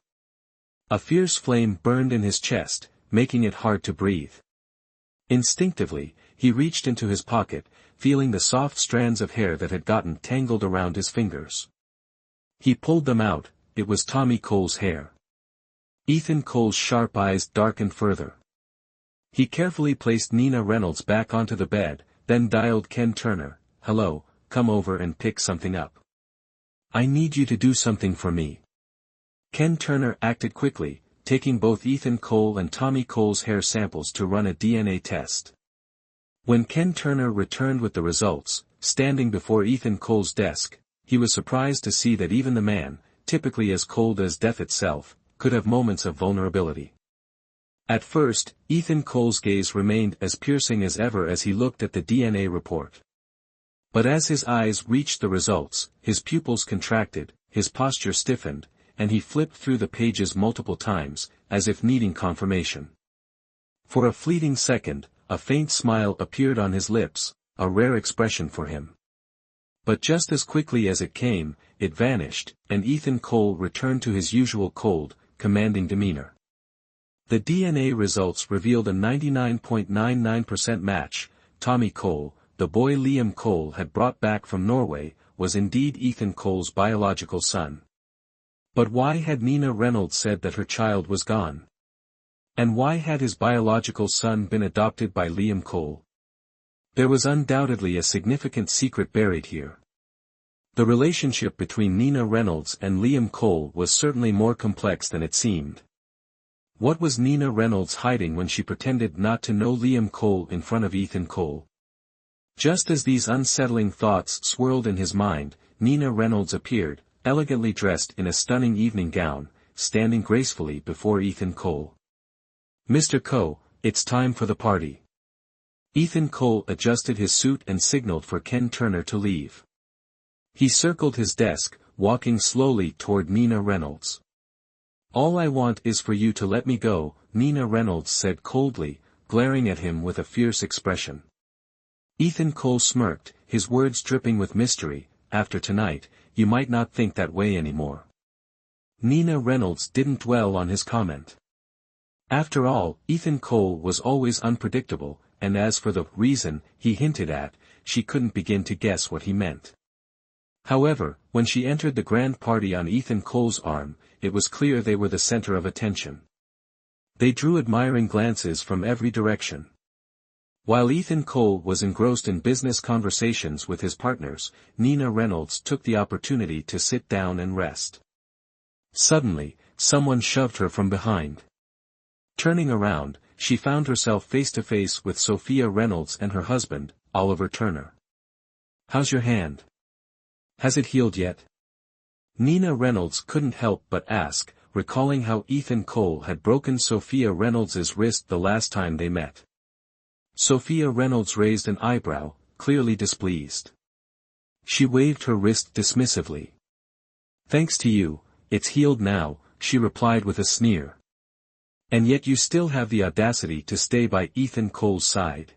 A fierce flame burned in his chest, making it hard to breathe. Instinctively, he reached into his pocket, feeling the soft strands of hair that had gotten tangled around his fingers. He pulled them out. It was Tommy Cole's hair. Ethan Cole's sharp eyes darkened further. He carefully placed Nina Reynolds back onto the bed, then dialed Ken Turner. "Hello, come over and pick something up. I need you to do something for me." Ken Turner acted quickly, taking both Ethan Cole and Tommy Cole's hair samples to run a DNA test. When Ken Turner returned with the results, standing before Ethan Cole's desk, he was surprised to see that even the man, typically as cold as death itself, could have moments of vulnerability. At first, Ethan Cole's gaze remained as piercing as ever as he looked at the DNA report. But as his eyes reached the results, his pupils contracted, his posture stiffened, and he flipped through the pages multiple times, as if needing confirmation. For a fleeting second, a faint smile appeared on his lips, a rare expression for him. But just as quickly as it came, it vanished, and Ethan Cole returned to his usual cold, commanding demeanor. The DNA results revealed a 99.99% match. Tommy Cole, the boy Liam Cole had brought back from Norway, was indeed Ethan Cole's biological son. But why had Nina Reynolds said that her child was gone? And why had his biological son been adopted by Liam Cole? There was undoubtedly a significant secret buried here. The relationship between Nina Reynolds and Liam Cole was certainly more complex than it seemed. What was Nina Reynolds hiding when she pretended not to know Liam Cole in front of Ethan Cole? Just as these unsettling thoughts swirled in his mind, Nina Reynolds appeared, elegantly dressed in a stunning evening gown, standing gracefully before Ethan Cole. "Mr. Cole, it's time for the party." Ethan Cole adjusted his suit and signaled for Ken Turner to leave. He circled his desk, walking slowly toward Nina Reynolds. "All I want is for you to let me go," Nina Reynolds said coldly, glaring at him with a fierce expression. Ethan Cole smirked, his words dripping with mystery. "After tonight, you might not think that way anymore." Nina Reynolds didn't dwell on his comment. After all, Ethan Cole was always unpredictable, and as for the reason he hinted at, she couldn't begin to guess what he meant. However, when she entered the grand party on Ethan Cole's arm, it was clear they were the center of attention. They drew admiring glances from every direction. While Ethan Cole was engrossed in business conversations with his partners, Nina Reynolds took the opportunity to sit down and rest. Suddenly, someone shoved her from behind. Turning around, she found herself face to face with Sophia Reynolds and her husband, Oliver Turner. "How's your hand? Has it healed yet?" Nina Reynolds couldn't help but ask, recalling how Ethan Cole had broken Sophia Reynolds' wrist the last time they met. Sophia Reynolds raised an eyebrow, clearly displeased. She waved her wrist dismissively. "Thanks to you, it's healed now," she replied with a sneer. "And yet you still have the audacity to stay by Ethan Cole's side."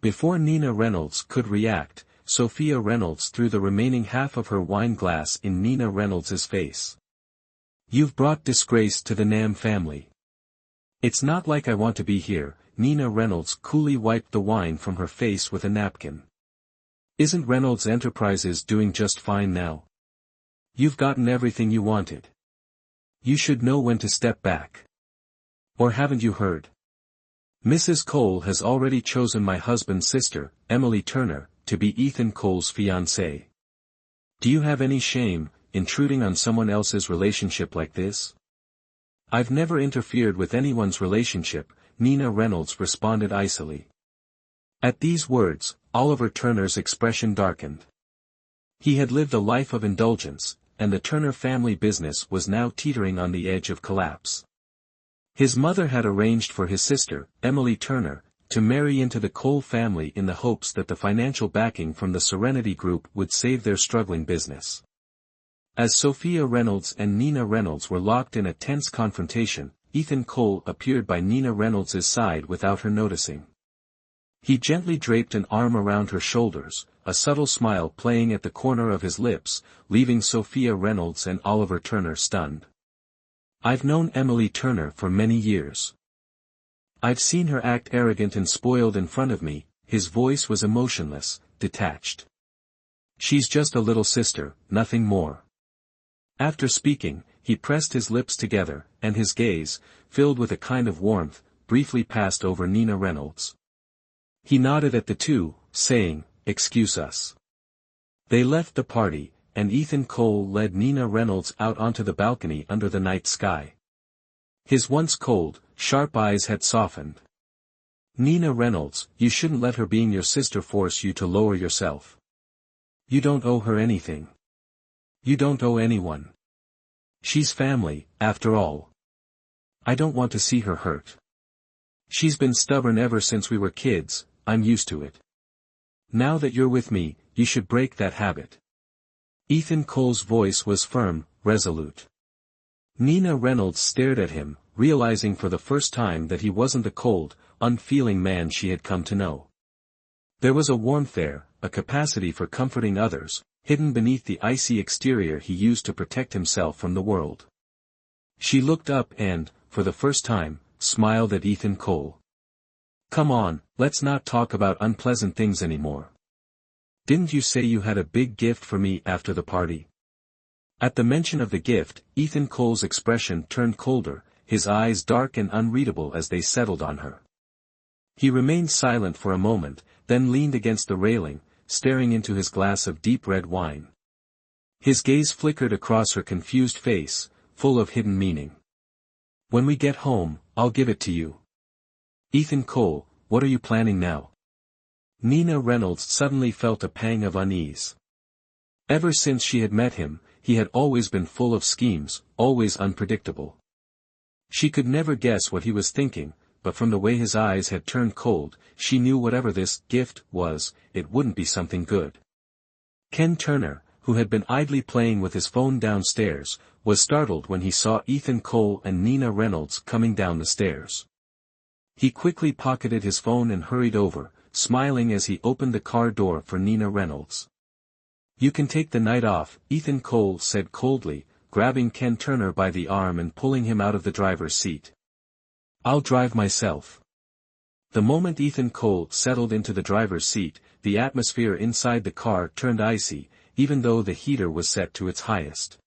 Before Nina Reynolds could react, Sophia Reynolds threw the remaining half of her wine glass in Nina Reynolds' face. "You've brought disgrace to the Nam family." "It's not like I want to be here," Nina Reynolds coolly wiped the wine from her face with a napkin. "Isn't Reynolds Enterprises doing just fine now? You've gotten everything you wanted. You should know when to step back. Or haven't you heard? Mrs. Cole has already chosen my husband's sister, Emily Turner, to be Ethan Cole's fiancée. Do you have any shame, intruding on someone else's relationship like this?" "I've never interfered with anyone's relationship," Nina Reynolds responded icily. At these words, Oliver Turner's expression darkened. He had lived a life of indulgence, and the Turner family business was now teetering on the edge of collapse. His mother had arranged for his sister, Emily Turner, to marry into the Cole family in the hopes that the financial backing from the Serenity Group would save their struggling business. As Sophia Reynolds and Nina Reynolds were locked in a tense confrontation, Ethan Cole appeared by Nina Reynolds' side without her noticing. He gently draped an arm around her shoulders, a subtle smile playing at the corner of his lips, leaving Sophia Reynolds and Oliver Turner stunned. "I've known Emily Turner for many years. I've seen her act arrogant and spoiled in front of me." His voice was emotionless, detached. "She's just a little sister, nothing more." After speaking, he pressed his lips together, and his gaze, filled with a kind of warmth, briefly passed over Nina Reynolds. He nodded at the two, saying, "Excuse us." They left the party, and Ethan Cole led Nina Reynolds out onto the balcony under the night sky. His once cold, sharp eyes had softened. "Nina Reynolds, you shouldn't let her being your sister force you to lower yourself. You don't owe her anything. You don't owe anyone. She's family, after all. I don't want to see her hurt. She's been stubborn ever since we were kids, I'm used to it. Now that you're with me, you should break that habit." Ethan Cole's voice was firm, resolute. Nina Reynolds stared at him, realizing for the first time that he wasn't the cold, unfeeling man she had come to know. There was a warmth there, a capacity for comforting others, hidden beneath the icy exterior he used to protect himself from the world. She looked up and, for the first time, smiled at Ethan Cole. "Come on, let's not talk about unpleasant things anymore. Didn't you say you had a big gift for me after the party?" At the mention of the gift, Ethan Cole's expression turned colder, his eyes dark and unreadable as they settled on her. He remained silent for a moment, then leaned against the railing, staring into his glass of deep red wine. His gaze flickered across her confused face, full of hidden meaning. "When we get home, I'll give it to you." "Ethan Cole, what are you planning now?" Nina Reynolds suddenly felt a pang of unease. Ever since she had met him, he had always been full of schemes, always unpredictable. She could never guess what he was thinking, but from the way his eyes had turned cold, she knew whatever this gift was, it wouldn't be something good. Ken Turner, who had been idly playing with his phone downstairs, was startled when he saw Ethan Cole and Nina Reynolds coming down the stairs. He quickly pocketed his phone and hurried over, smiling as he opened the car door for Nina Reynolds. "You can take the night off," Ethan Cole said coldly, grabbing Ken Turner by the arm and pulling him out of the driver's seat. "I'll drive myself." The moment Ethan Cole settled into the driver's seat, the atmosphere inside the car turned icy, even though the heater was set to its highest.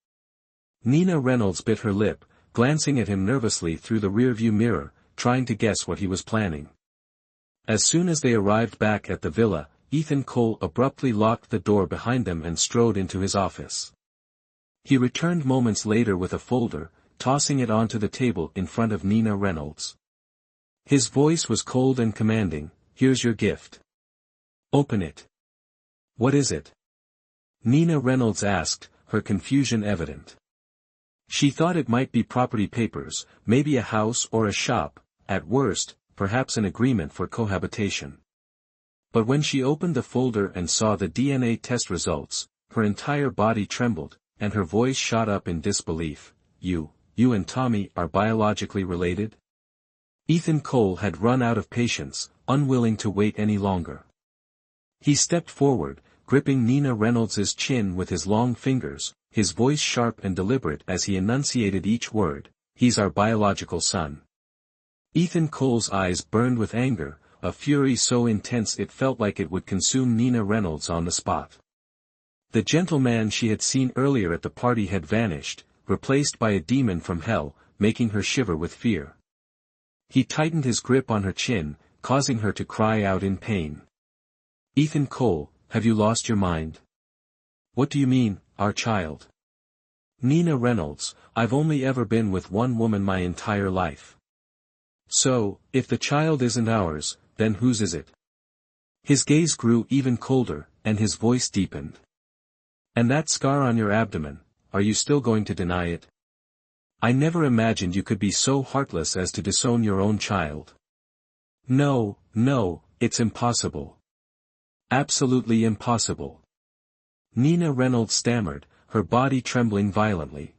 Nina Reynolds bit her lip, glancing at him nervously through the rearview mirror, trying to guess what he was planning. As soon as they arrived back at the villa, Ethan Cole abruptly locked the door behind them and strode into his office. He returned moments later with a folder, tossing it onto the table in front of Nina Reynolds. His voice was cold and commanding. "Here's your gift. Open it." "What is it?" Nina Reynolds asked, her confusion evident. She thought it might be property papers, maybe a house or a shop, at worst, perhaps an agreement for cohabitation. But when she opened the folder and saw the DNA test results, her entire body trembled, and her voice shot up in disbelief. You and Tommy are biologically related?" Ethan Cole had run out of patience, unwilling to wait any longer. He stepped forward, gripping Nina Reynolds's chin with his long fingers, his voice sharp and deliberate as he enunciated each word. "He's our biological son." Ethan Cole's eyes burned with anger, a fury so intense it felt like it would consume Nina Reynolds on the spot. The gentleman she had seen earlier at the party had vanished, replaced by a demon from hell, making her shiver with fear. He tightened his grip on her chin, causing her to cry out in pain. "Ethan Cole, have you lost your mind? What do you mean, our child?" "Nina Reynolds, I've only ever been with one woman my entire life. So, if the child isn't ours, then whose is it?" His gaze grew even colder, and his voice deepened. "And that scar on your abdomen, are you still going to deny it? I never imagined you could be so heartless as to disown your own child." No, it's impossible. Absolutely impossible." Nina Reynolds stammered, her body trembling violently.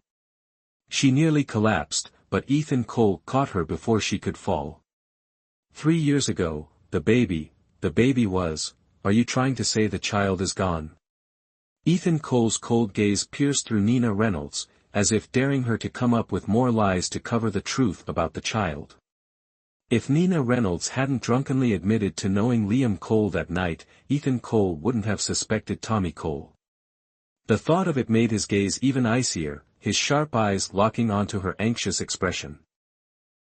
She nearly collapsed, but Ethan Cole caught her before she could fall. 3 years ago, the baby was, are you trying to say the child is gone? Ethan Cole's cold gaze pierced through Nina Reynolds, as if daring her to come up with more lies to cover the truth about the child. If Nina Reynolds hadn't drunkenly admitted to knowing Liam Cole that night, Ethan Cole wouldn't have suspected Tommy Cole. The thought of it made his gaze even icier, his sharp eyes locking onto her anxious expression.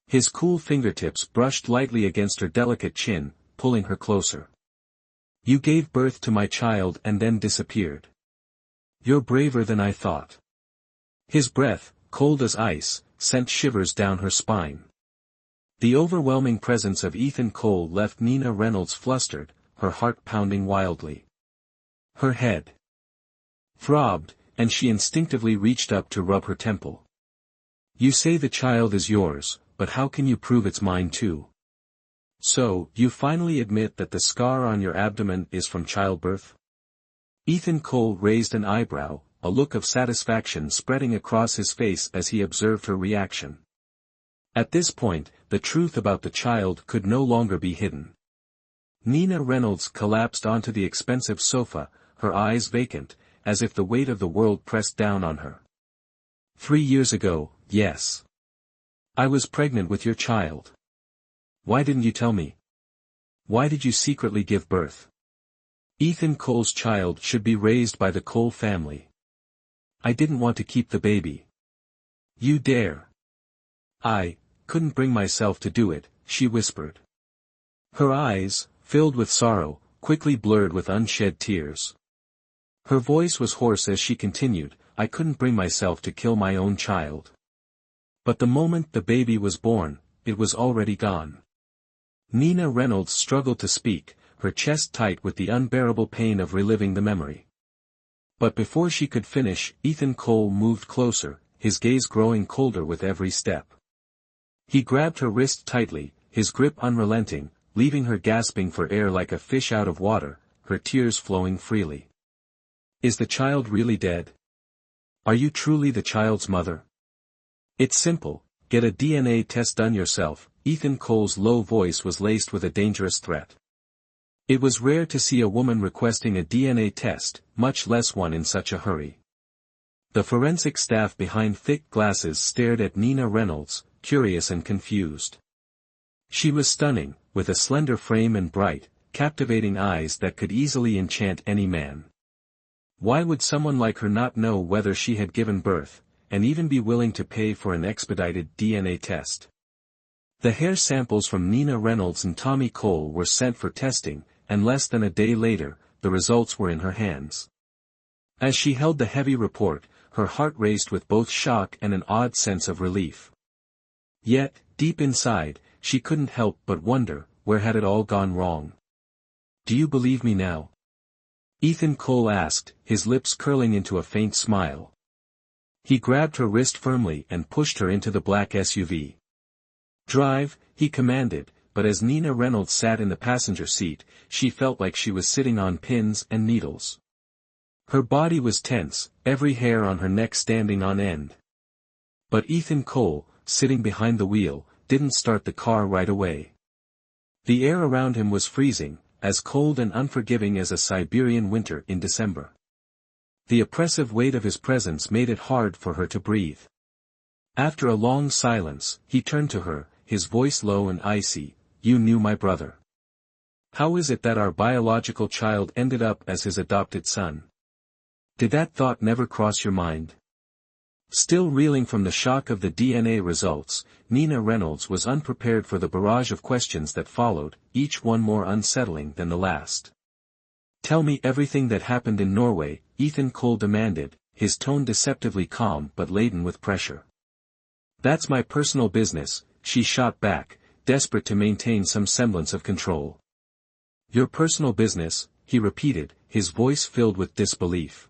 His cool fingertips brushed lightly against her delicate chin, pulling her closer. You gave birth to my child and then disappeared. You're braver than I thought. His breath, cold as ice, sent shivers down her spine. The overwhelming presence of Ethan Cole left Nina Reynolds flustered, her heart pounding wildly. Her head throbbed, and she instinctively reached up to rub her temple. You say the child is yours, but how can you prove it's mine too? So, you finally admit that the scar on your abdomen is from childbirth? Ethan Cole raised an eyebrow, a look of satisfaction spreading across his face as he observed her reaction. At this point, the truth about the child could no longer be hidden. Nina Reynolds collapsed onto the expensive sofa, her eyes vacant, as if the weight of the world pressed down on her. 3 years ago, yes. I was pregnant with your child. Why didn't you tell me? Why did you secretly give birth? Ethan Cole's child should be raised by the Cole family. I didn't want to keep the baby. You dare. I couldn't bring myself to do it, she whispered. Her eyes, filled with sorrow, quickly blurred with unshed tears. Her voice was hoarse as she continued, I couldn't bring myself to kill my own child. But the moment the baby was born, it was already gone. Nina Reynolds struggled to speak, her chest tight with the unbearable pain of reliving the memory. But before she could finish, Ethan Cole moved closer, his gaze growing colder with every step. He grabbed her wrist tightly, his grip unrelenting, leaving her gasping for air like a fish out of water, her tears flowing freely. Is the child really dead? Are you truly the child's mother? It's simple, get a DNA test done yourself. Ethan Cole's low voice was laced with a dangerous threat. It was rare to see a woman requesting a DNA test, much less one in such a hurry. The forensic staff behind thick glasses stared at Nina Reynolds, curious and confused. She was stunning, with a slender frame and bright, captivating eyes that could easily enchant any man. Why would someone like her not know whether she had given birth, and even be willing to pay for an expedited DNA test? The hair samples from Nina Reynolds and Tommy Cole were sent for testing, and less than a day later, the results were in her hands. As she held the heavy report, her heart raced with both shock and an odd sense of relief. Yet, deep inside, she couldn't help but wonder, where had it all gone wrong? Do you believe me now? Ethan Cole asked, his lips curling into a faint smile. He grabbed her wrist firmly and pushed her into the black SUV. Drive, he commanded, but as Nina Reynolds sat in the passenger seat, she felt like she was sitting on pins and needles. Her body was tense, every hair on her neck standing on end. But Ethan Cole, sitting behind the wheel, didn't start the car right away. The air around him was freezing, as cold and unforgiving as a Siberian winter in December. The oppressive weight of his presence made it hard for her to breathe. After a long silence, he turned to her, his voice low and icy, You knew my brother. How is it that our biological child ended up as his adopted son? Did that thought never cross your mind? Still reeling from the shock of the DNA results, Nina Reynolds was unprepared for the barrage of questions that followed, each one more unsettling than the last. Tell me everything that happened in Norway, Ethan Cole demanded, his tone deceptively calm but laden with pressure. That's my personal business, she shot back, desperate to maintain some semblance of control. Your personal business, he repeated, his voice filled with disbelief.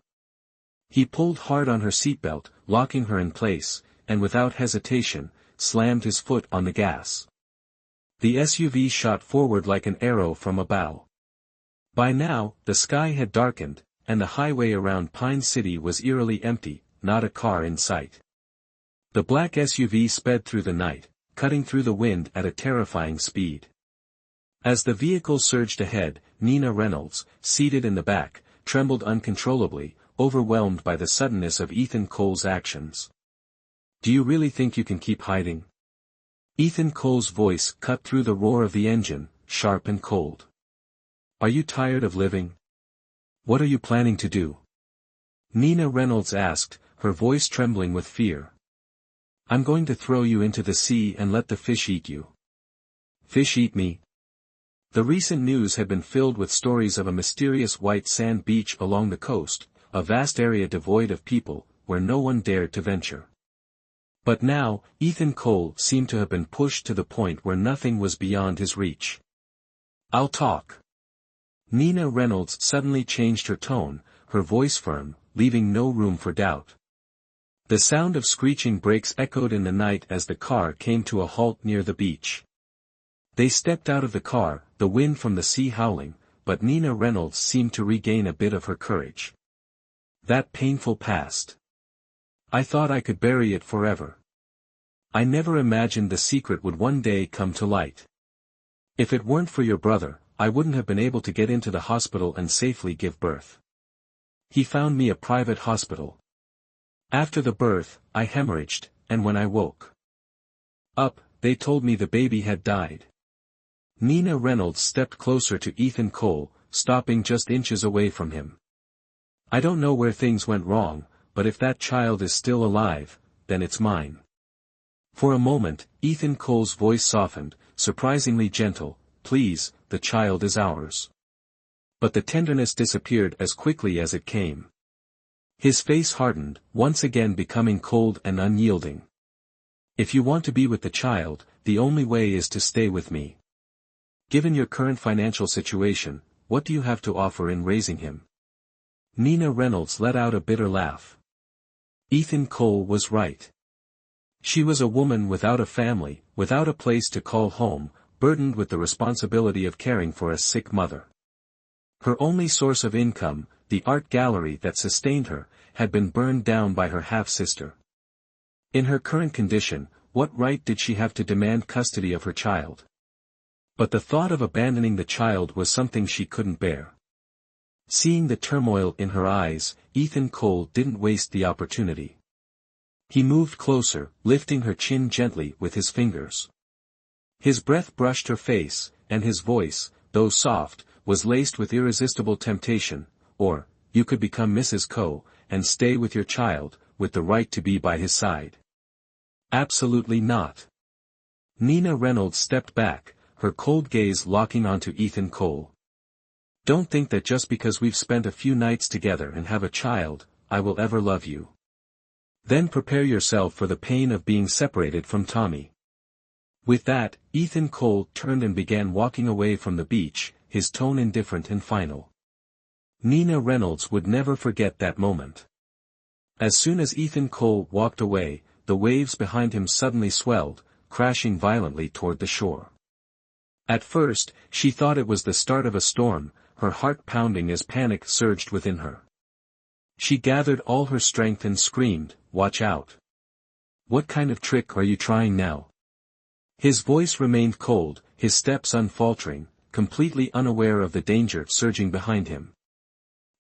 He pulled hard on her seatbelt, locking her in place, and without hesitation, slammed his foot on the gas. The SUV shot forward like an arrow from a bow. By now, the sky had darkened, and the highway around Pine City was eerily empty, not a car in sight. The black SUV sped through the night, cutting through the wind at a terrifying speed. As the vehicle surged ahead, Nina Reynolds, seated in the back, trembled uncontrollably, overwhelmed by the suddenness of Ethan Cole's actions. "Do you really think you can keep hiding?" Ethan Cole's voice cut through the roar of the engine, sharp and cold. "Are you tired of living? What are you planning to do?" Nina Reynolds asked, her voice trembling with fear. "I'm going to throw you into the sea and let the fish eat you." "Fish eat me?" The recent news had been filled with stories of a mysterious white sand beach along the coast, a vast area devoid of people, where no one dared to venture. But now, Ethan Cole seemed to have been pushed to the point where nothing was beyond his reach. "I'll talk." Nina Reynolds suddenly changed her tone, her voice firm, leaving no room for doubt. The sound of screeching brakes echoed in the night as the car came to a halt near the beach. They stepped out of the car, the wind from the sea howling, but Nina Reynolds seemed to regain a bit of her courage. "That painful past. I thought I could bury it forever. I never imagined the secret would one day come to light. If it weren't for your brother, I wouldn't have been able to get into the hospital and safely give birth. He found me a private hospital. After the birth, I hemorrhaged, and when I woke up, they told me the baby had died." Nina Reynolds stepped closer to Ethan Cole, stopping just inches away from him. "I don't know where things went wrong, but if that child is still alive, then it's mine." For a moment, Ethan Cole's voice softened, surprisingly gentle. "Please, the child is ours." But the tenderness disappeared as quickly as it came. His face hardened, once again becoming cold and unyielding. "If you want to be with the child, the only way is to stay with me. Given your current financial situation, what do you have to offer in raising him?" Nina Reynolds let out a bitter laugh. Ethan Cole was right. She was a woman without a family, without a place to call home, burdened with the responsibility of caring for a sick mother. Her only source of income, the art gallery that sustained her, had been burned down by her half-sister. In her current condition, what right did she have to demand custody of her child? But the thought of abandoning the child was something she couldn't bear. Seeing the turmoil in her eyes, Ethan Cole didn't waste the opportunity. He moved closer, lifting her chin gently with his fingers. His breath brushed her face, and his voice, though soft, was laced with irresistible temptation. "Or, you could become Mrs. Cole, and stay with your child, with the right to be by his side." "Absolutely not." Nina Reynolds stepped back, her cold gaze locking onto Ethan Cole. "Don't think that just because we've spent a few nights together and have a child, I will ever love you. Then prepare yourself for the pain of being separated from Tommy." With that, Ethan Cole turned and began walking away from the beach, his tone indifferent and final. Nina Reynolds would never forget that moment. As soon as Ethan Cole walked away, the waves behind him suddenly swelled, crashing violently toward the shore. At first, she thought it was the start of a storm, her heart pounding as panic surged within her. She gathered all her strength and screamed, "Watch out! What kind of trick are you trying now?" His voice remained cold, his steps unfaltering, completely unaware of the danger surging behind him.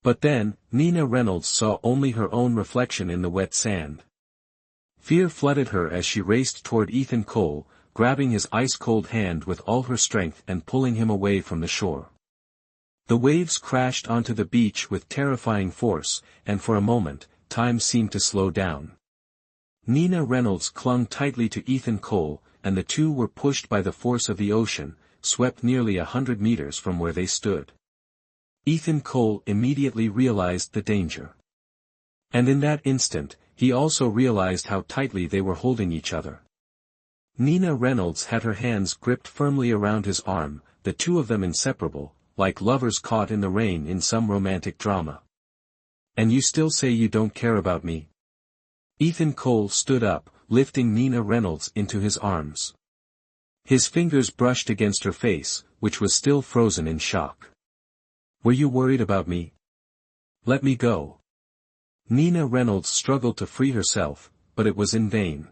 But then, Nina Reynolds saw only her own reflection in the wet sand. Fear flooded her as she raced toward Ethan Cole, grabbing his ice-cold hand with all her strength and pulling him away from the shore. The waves crashed onto the beach with terrifying force, and for a moment, time seemed to slow down. Nina Reynolds clung tightly to Ethan Cole, and the two were pushed by the force of the ocean, swept nearly 100 meters from where they stood. Ethan Cole immediately realized the danger. And in that instant, he also realized how tightly they were holding each other. Nina Reynolds had her hands gripped firmly around his arm, the two of them inseparable, like lovers caught in the rain in some romantic drama. "And you still say you don't care about me?" Ethan Cole stood up, lifting Nina Reynolds into his arms. His fingers brushed against her face, which was still frozen in shock. "Were you worried about me?" Let me go. Nina Reynolds struggled to free herself, but it was in vain.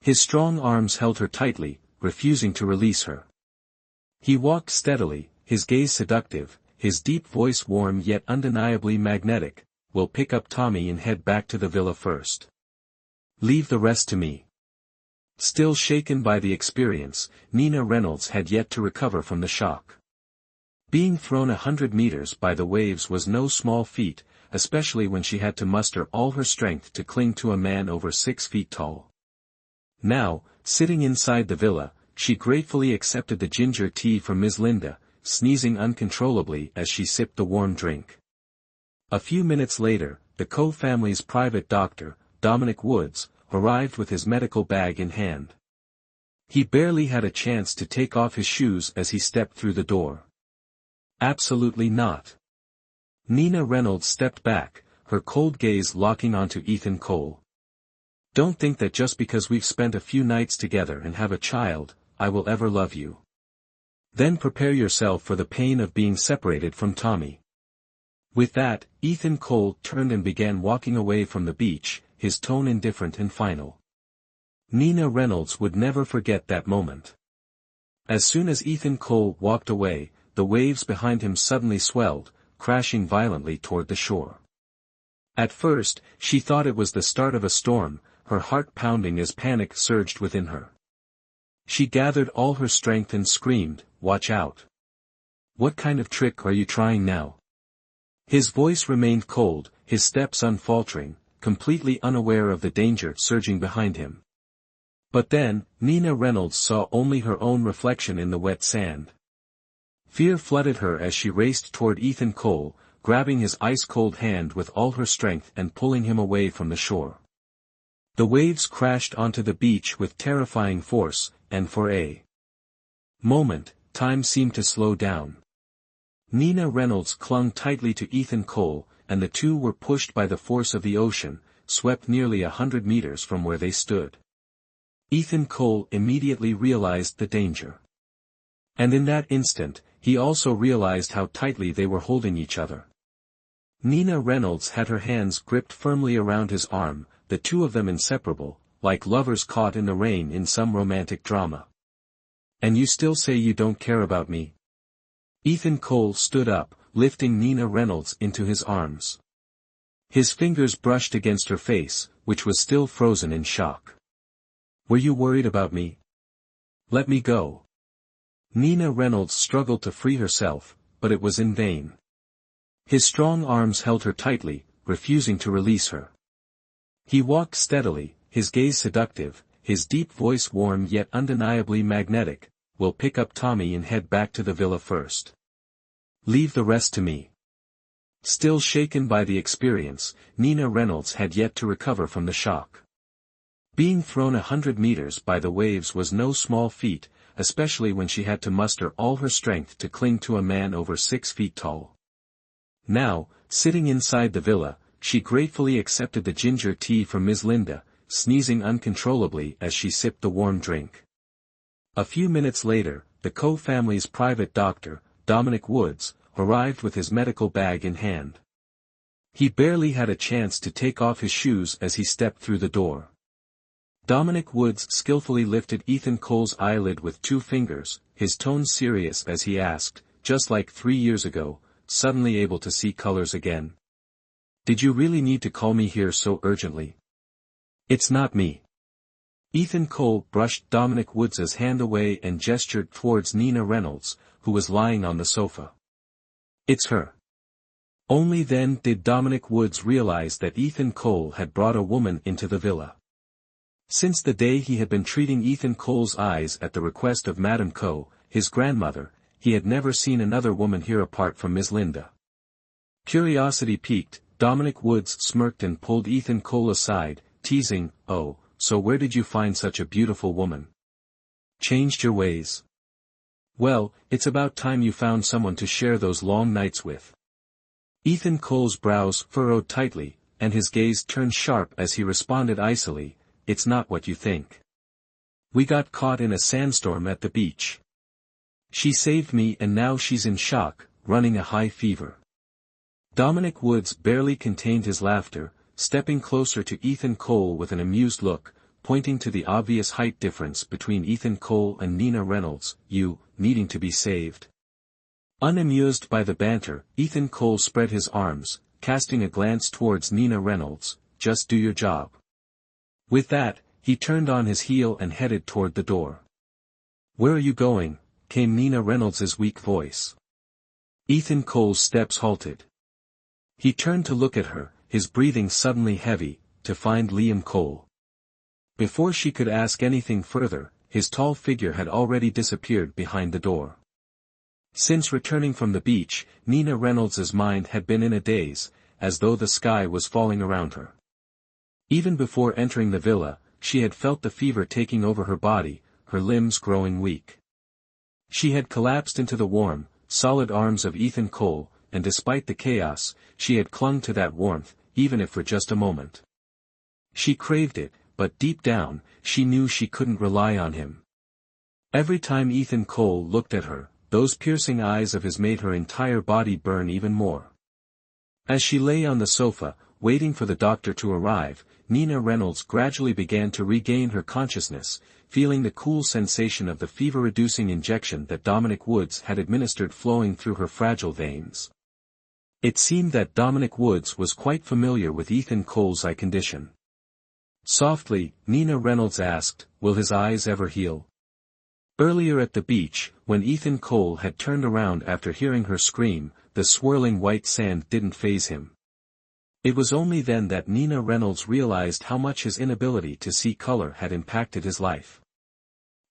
His strong arms held her tightly, refusing to release her. He walked steadily, his gaze seductive, his deep voice warm yet undeniably magnetic. We'll pick up Tommy and head back to the villa first. Leave the rest to me. Still shaken by the experience, Nina Reynolds had yet to recover from the shock. Being thrown 100 meters by the waves was no small feat, especially when she had to muster all her strength to cling to a man over 6 feet tall. Now, sitting inside the villa, she gratefully accepted the ginger tea from Ms. Linda, sneezing uncontrollably as she sipped the warm drink. A few minutes later, the Coe family's private doctor, Dominic Woods, arrived with his medical bag in hand. He barely had a chance to take off his shoes as he stepped through the door. Absolutely not. Nina Reynolds stepped back, her cold gaze locking onto Ethan Cole. Don't think that just because we've spent a few nights together and have a child, I will ever love you. Then prepare yourself for the pain of being separated from Tommy. With that, Ethan Cole turned and began walking away from the beach, his tone indifferent and final. Nina Reynolds would never forget that moment. As soon as Ethan Cole walked away, the waves behind him suddenly swelled, crashing violently toward the shore. At first, she thought it was the start of a storm, her heart pounding as panic surged within her. She gathered all her strength and screamed, "Watch out! What kind of trick are you trying now?" His voice remained cold, his steps unfaltering, completely unaware of the danger surging behind him. But then, Nina Reynolds saw only her own reflection in the wet sand. Fear flooded her as she raced toward Ethan Cole, grabbing his ice-cold hand with all her strength and pulling him away from the shore. The waves crashed onto the beach with terrifying force, and for a moment, time seemed to slow down. Nina Reynolds clung tightly to Ethan Cole, and the two were pushed by the force of the ocean, swept nearly 100 meters from where they stood. Ethan Cole immediately realized the danger. And in that instant, he also realized how tightly they were holding each other. Nina Reynolds had her hands gripped firmly around his arm, the two of them inseparable, like lovers caught in the rain in some romantic drama. "And you still say you don't care about me?" Ethan Cole stood up, lifting Nina Reynolds into his arms. His fingers brushed against her face, which was still frozen in shock. "Were you worried about me? Let me go." Nina Reynolds struggled to free herself, but it was in vain. His strong arms held her tightly, refusing to release her. He walked steadily, his gaze seductive, his deep voice warm yet undeniably magnetic. "We'll pick up Tommy and head back to the villa first. Leave the rest to me." Still shaken by the experience, Nina Reynolds had yet to recover from the shock. Being thrown 100 meters by the waves was no small feat, especially when she had to muster all her strength to cling to a man over 6 feet tall. Now, sitting inside the villa, she gratefully accepted the ginger tea from Ms. Linda, sneezing uncontrollably as she sipped the warm drink. A few minutes later, the Coe family's private doctor, Dominic Woods, arrived with his medical bag in hand. He barely had a chance to take off his shoes as he stepped through the door. Dominic Woods skillfully lifted Ethan Cole's eyelid with 2 fingers, his tone serious as he asked, just like 3 years ago, suddenly able to see colors again. "Did you really need to call me here so urgently?" "It's not me." Ethan Cole brushed Dominic Woods' hand away and gestured towards Nina Reynolds, who was lying on the sofa. "It's her." Only then did Dominic Woods realize that Ethan Cole had brought a woman into the villa. Since the day he had been treating Ethan Cole's eyes at the request of Madame Coe, his grandmother, he had never seen another woman here apart from Miss Linda. Curiosity piqued, Dominic Woods smirked and pulled Ethan Cole aside, teasing, "Oh, so where did you find such a beautiful woman? Changed your ways? Well, it's about time you found someone to share those long nights with." Ethan Cole's brows furrowed tightly, and his gaze turned sharp as he responded icily, "It's not what you think. We got caught in a sandstorm at the beach. She saved me and now she's in shock, running a high fever. Dominic Woods barely contained his laughter, stepping closer to Ethan Cole with an amused look, pointing to the obvious height difference between Ethan Cole and Nina Reynolds, you, needing to be saved. Unamused by the banter, Ethan Cole spread his arms, casting a glance towards Nina Reynolds, just do your job. With that, he turned on his heel and headed toward the door. Where are you going? Came Nina Reynolds's weak voice. Ethan Cole's steps halted. He turned to look at her, his breathing suddenly heavy, to find Liam Cole. Before she could ask anything further, his tall figure had already disappeared behind the door. Since returning from the beach, Nina Reynolds's mind had been in a daze, as though the sky was falling around her. Even before entering the villa, she had felt the fever taking over her body, her limbs growing weak. She had collapsed into the warm, solid arms of Ethan Cole, and despite the chaos, she had clung to that warmth, even if for just a moment. She craved it, but deep down, she knew she couldn't rely on him. Every time Ethan Cole looked at her, those piercing eyes of his made her entire body burn even more. As she lay on the sofa, waiting for the doctor to arrive, Nina Reynolds gradually began to regain her consciousness, feeling the cool sensation of the fever-reducing injection that Dominic Woods had administered flowing through her fragile veins. It seemed that Dominic Woods was quite familiar with Ethan Cole's eye condition. Softly, Nina Reynolds asked, will his eyes ever heal? Earlier at the beach, when Ethan Cole had turned around after hearing her scream, the swirling white sand didn't faze him. It was only then that Nina Reynolds realized how much his inability to see color had impacted his life.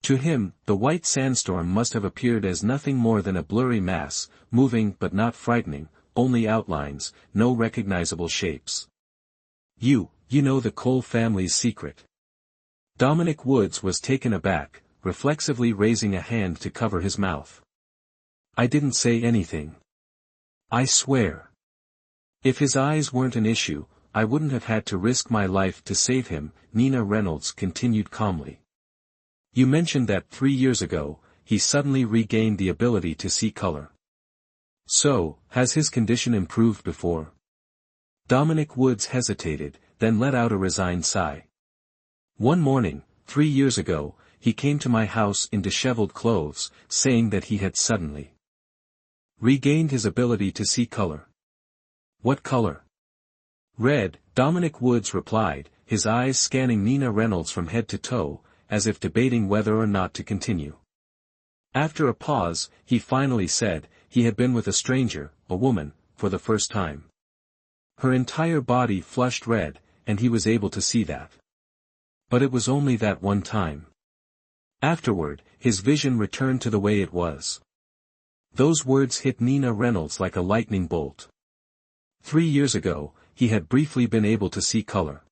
To him, the white sandstorm must have appeared as nothing more than a blurry mass, moving but not frightening, only outlines, no recognizable shapes. You know the Cole family's secret. Dominic Woods was taken aback, reflexively raising a hand to cover his mouth. I didn't say anything. I swear. If his eyes weren't an issue, I wouldn't have had to risk my life to save him, Nina Reynolds continued calmly. You mentioned that 3 years ago, he suddenly regained the ability to see color. So, has his condition improved before? Dominic Woods hesitated, then let out a resigned sigh. One morning, 3 years ago, he came to my house in disheveled clothes, saying that he had suddenly regained his ability to see color. What color? Red, Dominic Woods replied, his eyes scanning Nina Reynolds from head to toe, as if debating whether or not to continue. After a pause, he finally said, he had been with a stranger, a woman, for the first time. Her entire body flushed red, and he was able to see that. But it was only that one time. Afterward, his vision returned to the way it was. Those words hit Nina Reynolds like a lightning bolt. 3 years ago, he had briefly been able to see color.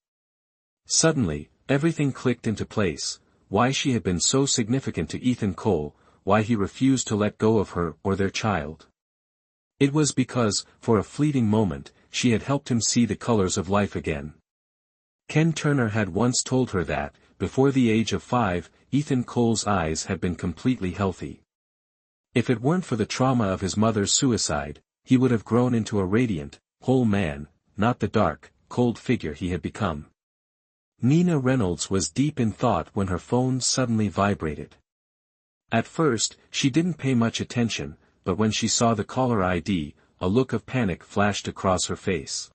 Suddenly, everything clicked into place, why she had been so significant to Ethan Cole, why he refused to let go of her or their child. It was because, for a fleeting moment, she had helped him see the colors of life again. Ken Turner had once told her that, before the age of 5, Ethan Cole's eyes had been completely healthy. If it weren't for the trauma of his mother's suicide, he would have grown into a radiant, whole man, not the dark, cold figure he had become. Nina Reynolds was deep in thought when her phone suddenly vibrated. At first, she didn't pay much attention, but when she saw the caller ID, a look of panic flashed across her face.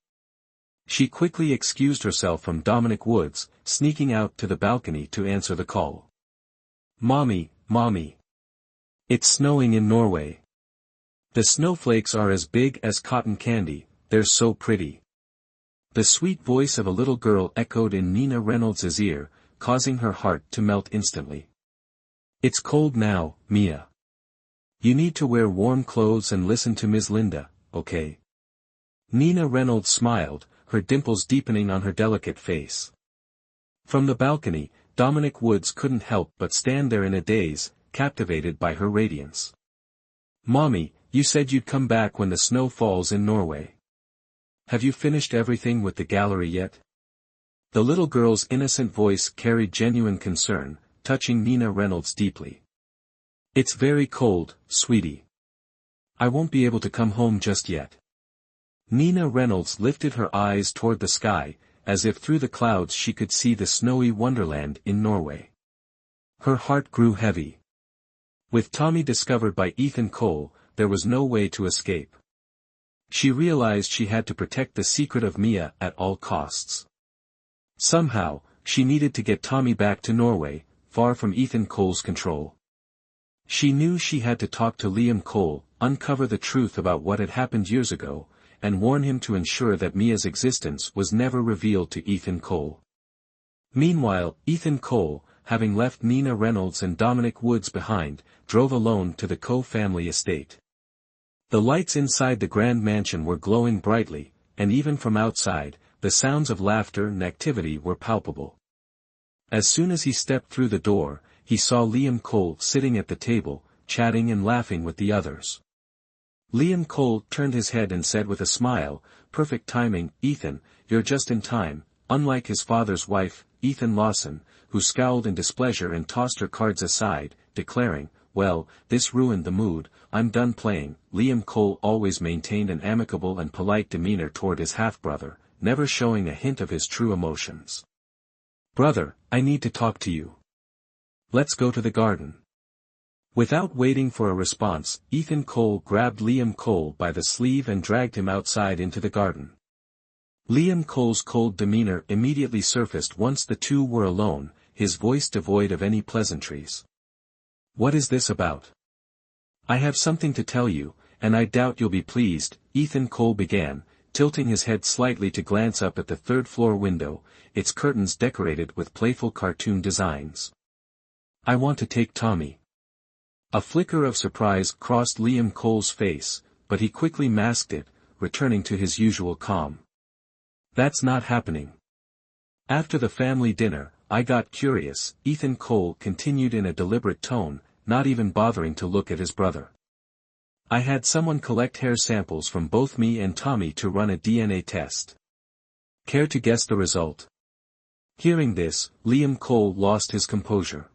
She quickly excused herself from Dominic Woods, sneaking out to the balcony to answer the call. Mommy. It's snowing in Norway. The snowflakes are as big as cotton candy, they're so pretty. The sweet voice of a little girl echoed in Nina Reynolds' ear, causing her heart to melt instantly. It's cold now, Mia. You need to wear warm clothes and listen to Ms. Linda, okay? Nina Reynolds smiled, her dimples deepening on her delicate face. From the balcony, Dominic Woods couldn't help but stand there in a daze, captivated by her radiance. Mommy, you said you'd come back when the snow falls in Norway. Have you finished everything with the gallery yet? The little girl's innocent voice carried genuine concern, touching Nina Reynolds deeply. It's very cold, sweetie. I won't be able to come home just yet. Nina Reynolds lifted her eyes toward the sky, as if through the clouds she could see the snowy wonderland in Norway. Her heart grew heavy. With Tommy discovered by Ethan Cole, there was no way to escape. She realized she had to protect the secret of Mia at all costs. Somehow, she needed to get Tommy back to Norway, far from Ethan Cole's control. She knew she had to talk to Liam Cole, uncover the truth about what had happened years ago, and warn him to ensure that Mia's existence was never revealed to Ethan Cole. Meanwhile, Ethan Cole, having left Nina Reynolds and Dominic Woods behind, drove alone to the Coe family estate. The lights inside the grand mansion were glowing brightly, and even from outside, the sounds of laughter and activity were palpable. As soon as he stepped through the door, he saw Liam Cole sitting at the table, chatting and laughing with the others. Liam Cole turned his head and said with a smile, "Perfect timing, Ethan, you're just in time," unlike his father's wife, Ethan Lawson, who scowled in displeasure and tossed her cards aside, declaring, "Well, this ruined the mood, I'm done playing." Liam Cole always maintained an amicable and polite demeanor toward his half-brother, never showing a hint of his true emotions. "Brother, I need to talk to you. Let's go to the garden." Without waiting for a response, Ethan Cole grabbed Liam Cole by the sleeve and dragged him outside into the garden. Liam Cole's cold demeanor immediately surfaced once the two were alone, his voice devoid of any pleasantries. "What is this about?" "I have something to tell you, and I doubt you'll be pleased," Ethan Cole began, tilting his head slightly to glance up at the third-floor window, its curtains decorated with playful cartoon designs. "I want to take Tommy." A flicker of surprise crossed Liam Cole's face, but he quickly masked it, returning to his usual calm. "That's not happening. After the family dinner, I got curious," Ethan Cole continued in a deliberate tone, not even bothering to look at his brother. "I had someone collect hair samples from both me and Tommy to run a DNA test. Care to guess the result?" Hearing this, Liam Cole lost his composure.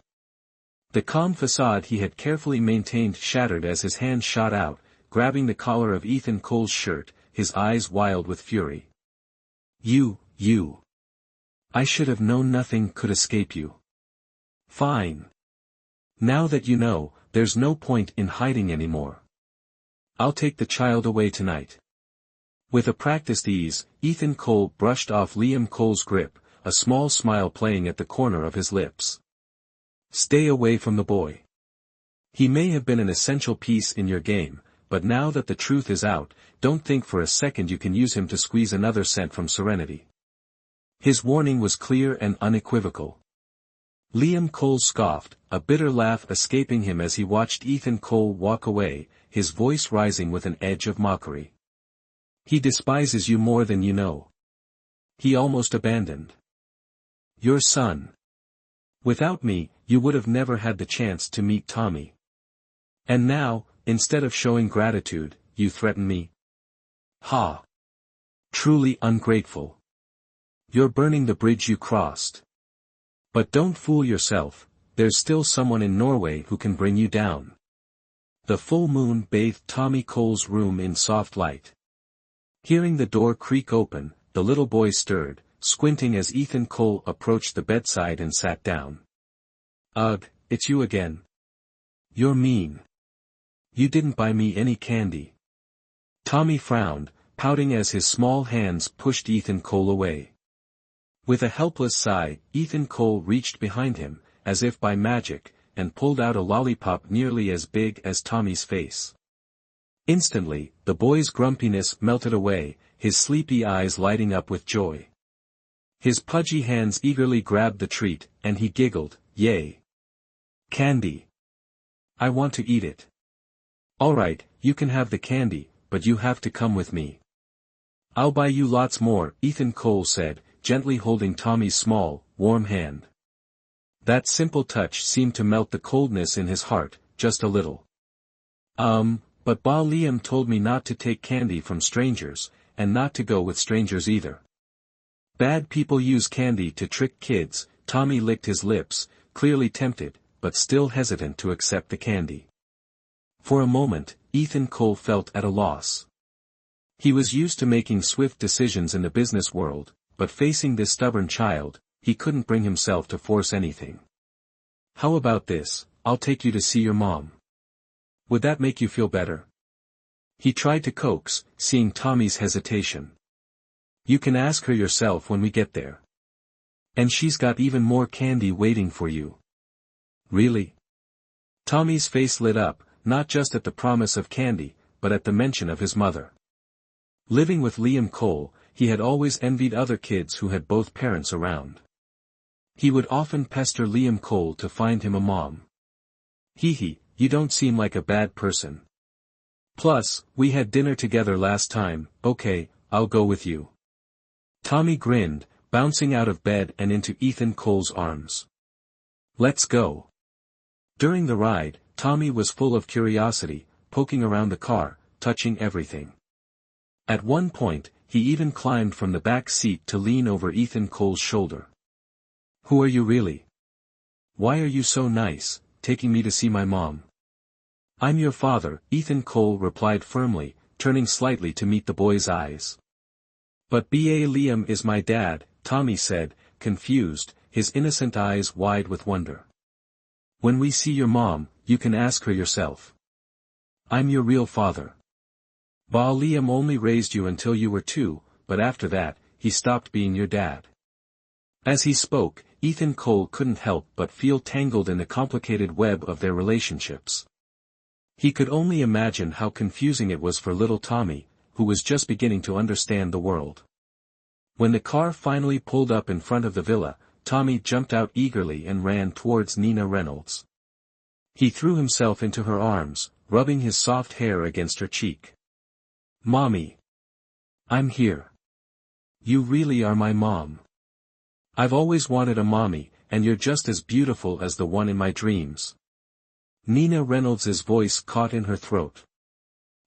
The calm facade he had carefully maintained shattered as his hand shot out, grabbing the collar of Ethan Cole's shirt, his eyes wild with fury. You. I should have known nothing could escape you. Fine. Now that you know, there's no point in hiding anymore. I'll take the child away tonight." With a practiced ease, Ethan Cole brushed off Liam Cole's grip, a small smile playing at the corner of his lips. "Stay away from the boy. He may have been an essential piece in your game, but now that the truth is out, don't think for a second you can use him to squeeze another cent from Serenity." His warning was clear and unequivocal. Liam Cole scoffed, a bitter laugh escaping him as he watched Ethan Cole walk away, his voice rising with an edge of mockery. "He despises you more than you know. He almost abandoned your son. Without me, you would have never had the chance to meet Tommy. And now, instead of showing gratitude, you threaten me? Ha! Truly ungrateful. You're burning the bridge you crossed. But don't fool yourself, there's still someone in Norway who can bring you down." The full moon bathed Tommy Cole's room in soft light. Hearing the door creak open, the little boy stirred, squinting as Ethan Cole approached the bedside and sat down. "Ugh, it's you again. You're mean. You didn't buy me any candy." Tommy frowned, pouting as his small hands pushed Ethan Cole away. With a helpless sigh, Ethan Cole reached behind him, as if by magic, and pulled out a lollipop nearly as big as Tommy's face. Instantly, the boy's grumpiness melted away, his sleepy eyes lighting up with joy. His pudgy hands eagerly grabbed the treat, and he giggled, "Yay! Candy! I want to eat it." "Alright, you can have the candy, but you have to come with me. I'll buy you lots more," Ethan Cole said, gently holding Tommy's small, warm hand. That simple touch seemed to melt the coldness in his heart, just a little. But Ba Liam told me not to take candy from strangers, and not to go with strangers either. Bad people use candy to trick kids." Tommy licked his lips, clearly tempted, but still hesitant to accept the candy. For a moment, Ethan Cole felt at a loss. He was used to making swift decisions in the business world, but facing this stubborn child, he couldn't bring himself to force anything. How about this, I'll take you to see your mom. Would that make you feel better? He tried to coax, seeing Tommy's hesitation. You can ask her yourself when we get there. And she's got even more candy waiting for you. Really? Tommy's face lit up, not just at the promise of candy, but at the mention of his mother. Living with Liam Cole, he had always envied other kids who had both parents around. He would often pester Liam Cole to find him a mom. Hee, you don't seem like a bad person. Plus, we had dinner together last time. Okay, I'll go with you. Tommy grinned, bouncing out of bed and into Ethan Cole's arms. Let's go. During the ride, Tommy was full of curiosity, poking around the car, touching everything. At one point, he even climbed from the back seat to lean over Ethan Cole's shoulder. Who are you really? Why are you so nice, taking me to see my mom? I'm your father, Ethan Cole replied firmly, turning slightly to meet the boy's eyes. But Liam is my dad, Tommy said, confused, his innocent eyes wide with wonder. When we see your mom, you can ask her yourself. I'm your real father. Liam only raised you until you were 2, but after that, he stopped being your dad. As he spoke, Ethan Cole couldn't help but feel tangled in the complicated web of their relationships. He could only imagine how confusing it was for little Tommy, who was just beginning to understand the world. When the car finally pulled up in front of the villa, Tommy jumped out eagerly and ran towards Nina Reynolds. He threw himself into her arms, rubbing his soft hair against her cheek. Mommy. I'm here. You really are my mom. I've always wanted a mommy, and you're just as beautiful as the one in my dreams. Nina Reynolds' voice caught in her throat.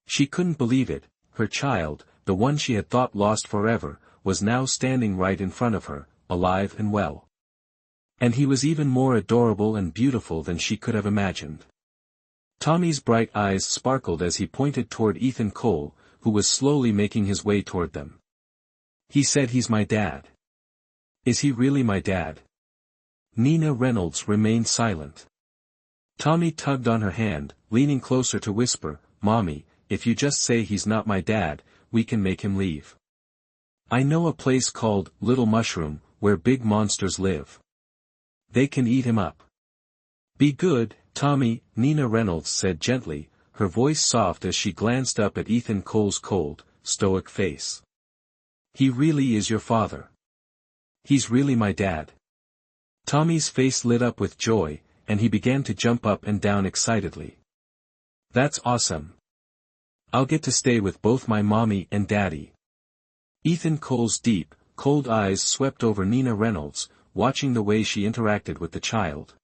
She couldn't believe it, her child, the one she had thought lost forever, was now standing right in front of her, alive and well. And he was even more adorable and beautiful than she could have imagined. Tommy's bright eyes sparkled as he pointed toward Ethan Cole, who was slowly making his way toward them. He said he's my dad. Is he really my dad? Nina Reynolds remained silent. Tommy tugged on her hand, leaning closer to whisper, Mommy, if you just say he's not my dad, we can make him leave. I know a place called Little Mushroom, where big monsters live. They can eat him up. Be good, Tommy, Nina Reynolds said gently, her voice soft as she glanced up at Ethan Cole's cold, stoic face. He really is your father. He's really my dad. Tommy's face lit up with joy, and he began to jump up and down excitedly. That's awesome. I'll get to stay with both my mommy and daddy. Ethan Cole's deep, cold eyes swept over Nina Reynolds, watching the way she interacted with the child.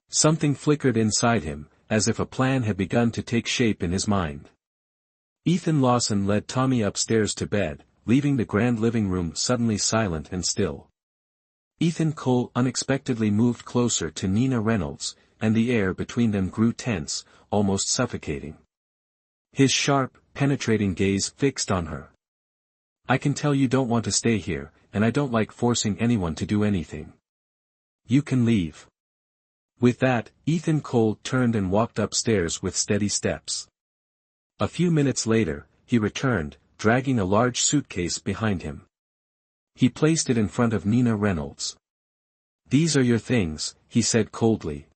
Something flickered inside him, as if a plan had begun to take shape in his mind. Ethan Lawson led Tommy upstairs to bed, leaving the grand living room suddenly silent and still. Ethan Cole unexpectedly moved closer to Nina Reynolds, and the air between them grew tense, almost suffocating. His sharp, penetrating gaze fixed on her. I can tell you don't want to stay here, and I don't like forcing anyone to do anything. You can leave. With that, Ethan Cole turned and walked upstairs with steady steps. A few minutes later, he returned, dragging a large suitcase behind him. He placed it in front of Nina Reynolds. These are your things, he said coldly.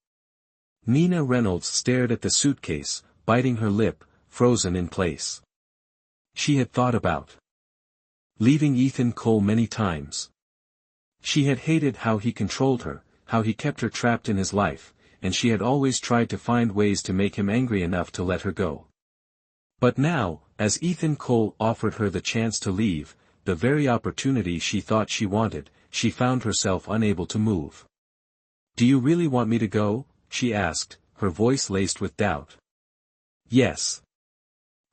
Nina Reynolds stared at the suitcase, biting her lip, frozen in place. She had thought about leaving Ethan Cole many times. She had hated how he controlled her, how he kept her trapped in his life, and she had always tried to find ways to make him angry enough to let her go. But now, as Ethan Cole offered her the chance to leave, the very opportunity she thought she wanted, she found herself unable to move. Do you really want me to go? She asked, her voice laced with doubt. Yes.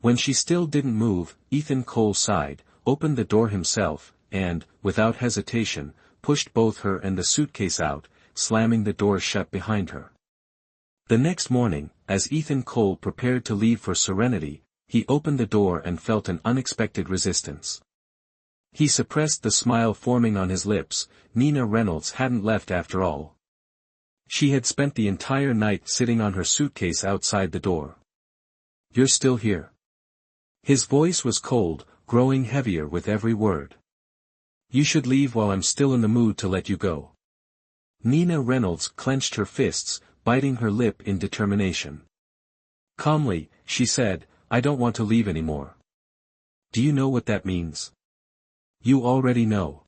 When she still didn't move, Ethan Cole sighed, opened the door himself, and, without hesitation, pushed both her and the suitcase out, slamming the door shut behind her. The next morning, as Ethan Cole prepared to leave for Serenity, He opened the door and felt an unexpected resistance. He suppressed the smile forming on his lips. Nina Reynolds hadn't left after all. She had spent the entire night sitting on her suitcase outside the door. "You're still here?" His voice was cold, growing heavier with every word. "You should leave while I'm still in the mood to let you go." Nina Reynolds clenched her fists, biting her lip in determination. Calmly, she said, "I don't want to leave anymore." "Do you know what that means?" "You already know.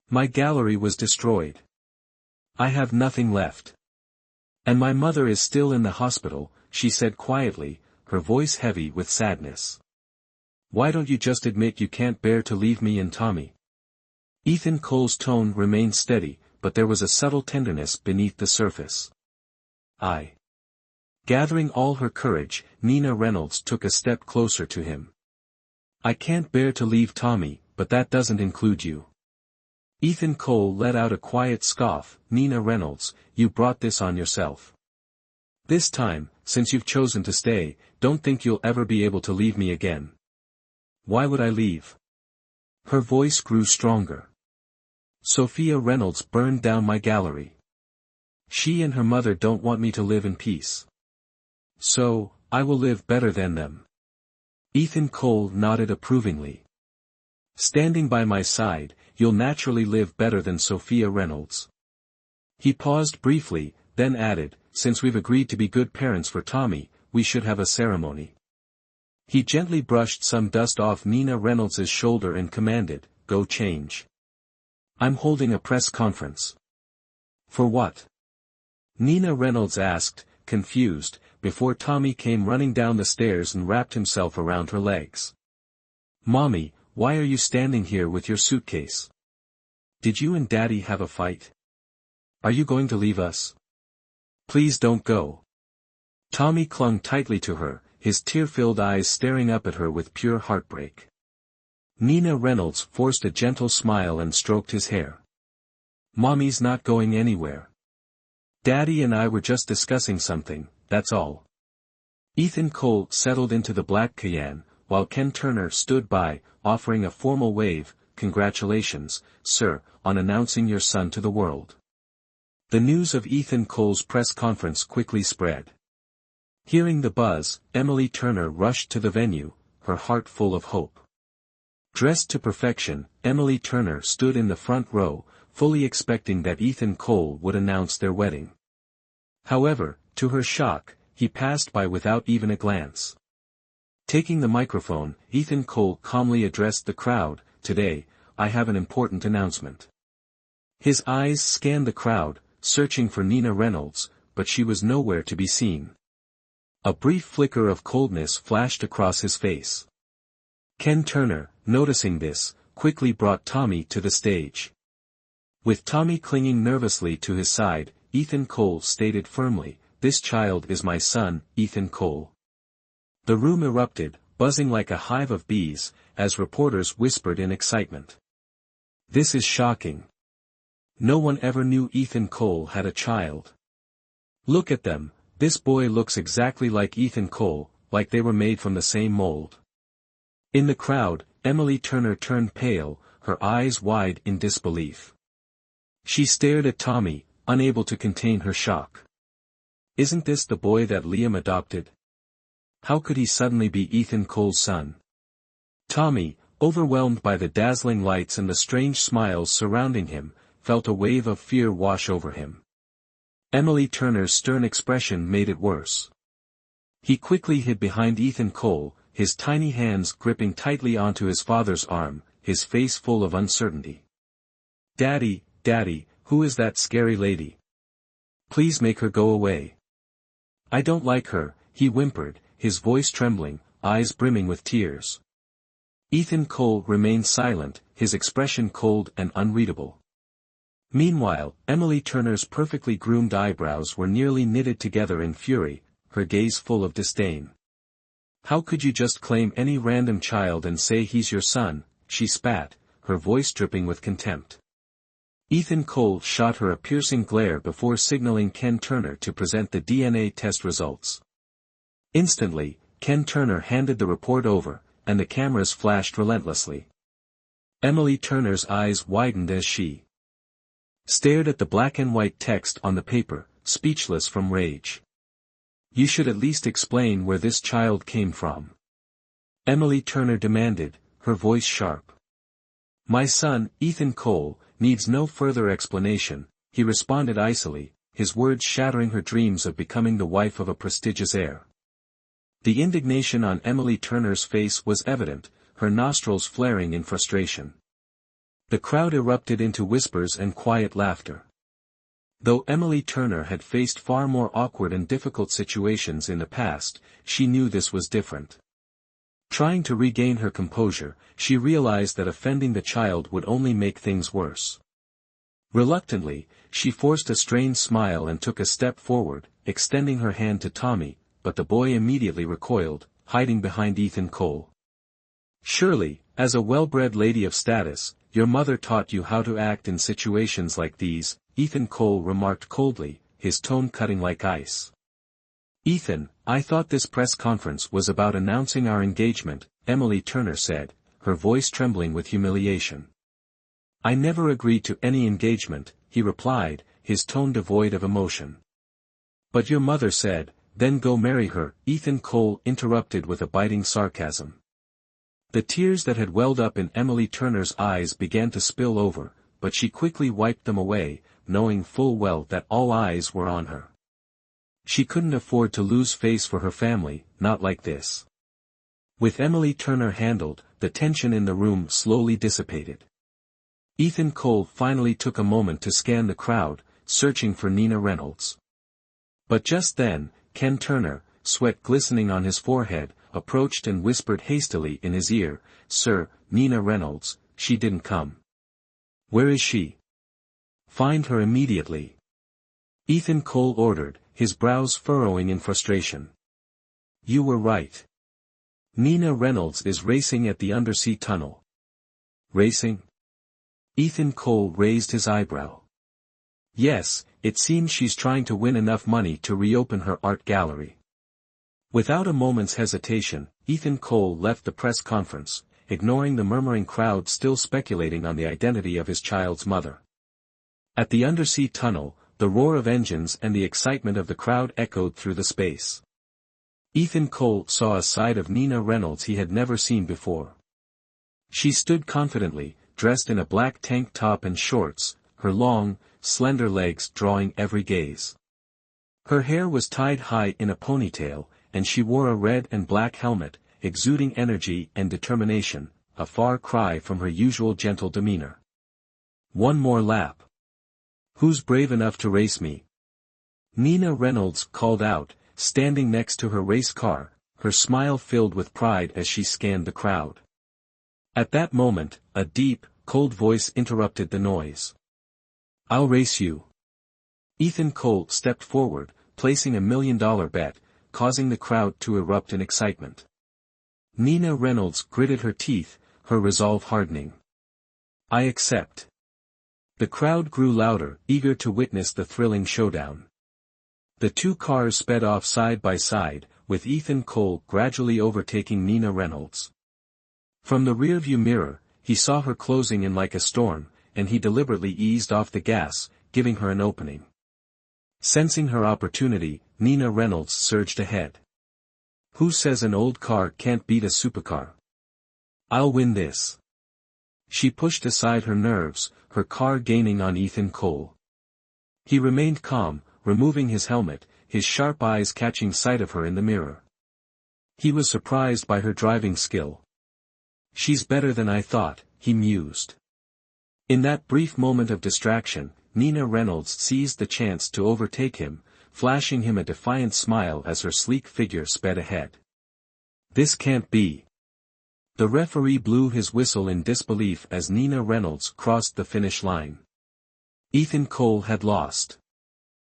My gallery was destroyed. I have nothing left. And my mother is still in the hospital," she said quietly, her voice heavy with sadness. "Why don't you just admit you can't bear to leave me and Tommy?" Ethan Cole's tone remained steady, but there was a subtle tenderness beneath the surface. Gathering all her courage, Nina Reynolds took a step closer to him. "I can't bear to leave Tommy, but that doesn't include you." Ethan Cole let out a quiet scoff. "Nina Reynolds, you brought this on yourself. This time, since you've chosen to stay, don't think you'll ever be able to leave me again." "Why would I leave?" Her voice grew stronger. "Sophia Reynolds burned down my gallery. She and her mother don't want me to live in peace. So, I will live better than them." Ethan Cole nodded approvingly. "Standing by my side, you'll naturally live better than Sophia Reynolds." He paused briefly, then added, "Since we've agreed to be good parents for Tommy, we should have a ceremony." He gently brushed some dust off Nina Reynolds' shoulder and commanded, "Go change. I'm holding a press conference." "For what?" Nina Reynolds asked, confused, before Tommy came running down the stairs and wrapped himself around her legs. "Mommy, why are you standing here with your suitcase? Did you and Daddy have a fight? Are you going to leave us? Please don't go." Tommy clung tightly to her, his tear-filled eyes staring up at her with pure heartbreak. Nina Reynolds forced a gentle smile and stroked his hair. "Mommy's not going anywhere. Daddy and I were just discussing something, that's all." Ethan Cole settled into the black Cayenne, while Ken Turner stood by, offering a formal wave. "Congratulations, sir, on announcing your son to the world." The news of Ethan Cole's press conference quickly spread. Hearing the buzz, Emily Turner rushed to the venue, her heart full of hope. Dressed to perfection, Emily Turner stood in the front row, fully expecting that Ethan Cole would announce their wedding. However, to her shock, he passed by without even a glance. Taking the microphone, Ethan Cole calmly addressed the crowd, "Today, I have an important announcement." His eyes scanned the crowd, searching for Nina Reynolds, but she was nowhere to be seen. A brief flicker of coldness flashed across his face. Ken Turner, noticing this, quickly brought Tommy to the stage. With Tommy clinging nervously to his side, Ethan Cole stated firmly, "This child is my son, Ethan Cole." The room erupted, buzzing like a hive of bees, as reporters whispered in excitement. "This is shocking. No one ever knew Ethan Cole had a child. Look at them, this boy looks exactly like Ethan Cole, like they were made from the same mold." In the crowd, Emily Turner turned pale, her eyes wide in disbelief. She stared at Tommy, unable to contain her shock. "Isn't this the boy that Liam adopted? How could he suddenly be Ethan Cole's son?" Tommy, overwhelmed by the dazzling lights and the strange smiles surrounding him, felt a wave of fear wash over him. Emily Turner's stern expression made it worse. He quickly hid behind Ethan Cole, his tiny hands gripping tightly onto his father's arm, his face full of uncertainty. "Daddy, Daddy, who is that scary lady? Please make her go away. I don't like her," he whimpered, his voice trembling, eyes brimming with tears. Ethan Cole remained silent, his expression cold and unreadable. Meanwhile, Emily Turner's perfectly groomed eyebrows were nearly knitted together in fury, her gaze full of disdain. "How could you just claim any random child and say he's your son?" she spat, her voice dripping with contempt. Ethan Cole shot her a piercing glare before signaling Ken Turner to present the DNA test results. Instantly, Ken Turner handed the report over, and the cameras flashed relentlessly. Emily Turner's eyes widened as she stared at the black and white text on the paper, speechless from rage. "You should at least explain where this child came from," Emily Turner demanded, her voice sharp. "My son, Ethan Cole, needs no further explanation," he responded icily, his words shattering her dreams of becoming the wife of a prestigious heir. The indignation on Emily Turner's face was evident, her nostrils flaring in frustration. The crowd erupted into whispers and quiet laughter. Though Emily Turner had faced far more awkward and difficult situations in the past, she knew this was different. Trying to regain her composure, she realized that offending the child would only make things worse. Reluctantly, she forced a strained smile and took a step forward, extending her hand to Tommy, but the boy immediately recoiled, hiding behind Ethan Cole. "Surely, as a well-bred lady of status, your mother taught you how to act in situations like these," Ethan Cole remarked coldly, his tone cutting like ice. "Ethan, I thought this press conference was about announcing our engagement," Emily Turner said, her voice trembling with humiliation. "I never agreed to any engagement," he replied, his tone devoid of emotion. "But your mother said, 'Then go marry her,'" Ethan Cole interrupted with a biting sarcasm. The tears that had welled up in Emily Turner's eyes began to spill over, but she quickly wiped them away, knowing full well that all eyes were on her. She couldn't afford to lose face for her family, not like this. With Emily Turner handled, the tension in the room slowly dissipated. Ethan Cole finally took a moment to scan the crowd, searching for Nina Reynolds. But just then, Ken Turner, sweat glistening on his forehead, approached and whispered hastily in his ear, "Sir, Nina Reynolds, she didn't come." "Where is she?" "Find her immediately," Ethan Cole ordered, his brows furrowing in frustration. "You were right. Nina Reynolds is racing at the undersea tunnel." "Racing?" Ethan Cole raised his eyebrow. "Yes, it seems she's trying to win enough money to reopen her art gallery." Without a moment's hesitation, Ethan Cole left the press conference, ignoring the murmuring crowd still speculating on the identity of his child's mother. At the undersea tunnel, the roar of engines and the excitement of the crowd echoed through the space. Ethan Cole saw a side of Nina Reynolds he had never seen before. She stood confidently, dressed in a black tank top and shorts, her long, slender legs drawing every gaze. Her hair was tied high in a ponytail, and she wore a red and black helmet, exuding energy and determination, a far cry from her usual gentle demeanor. "One more lap. Who's brave enough to race me?" Nina Reynolds called out, standing next to her race car, her smile filled with pride as she scanned the crowd. At that moment, a deep, cold voice interrupted the noise. "I'll race you." Ethan Cole stepped forward, placing a $1 million bet, causing the crowd to erupt in excitement. Nina Reynolds gritted her teeth, her resolve hardening. "I accept." The crowd grew louder, eager to witness the thrilling showdown. The two cars sped off side by side, with Ethan Cole gradually overtaking Nina Reynolds. From the rearview mirror, he saw her closing in like a storm, and he deliberately eased off the gas, giving her an opening. Sensing her opportunity, Nina Reynolds surged ahead. "Who says an old car can't beat a supercar? I'll win this." She pushed aside her nerves, her car gaining on Ethan Cole. He remained calm, removing his helmet, his sharp eyes catching sight of her in the mirror. He was surprised by her driving skill. "She's better than I thought," he mused. In that brief moment of distraction, Nina Reynolds seized the chance to overtake him, flashing him a defiant smile as her sleek figure sped ahead. "This can't be." The referee blew his whistle in disbelief as Nina Reynolds crossed the finish line. Ethan Cole had lost.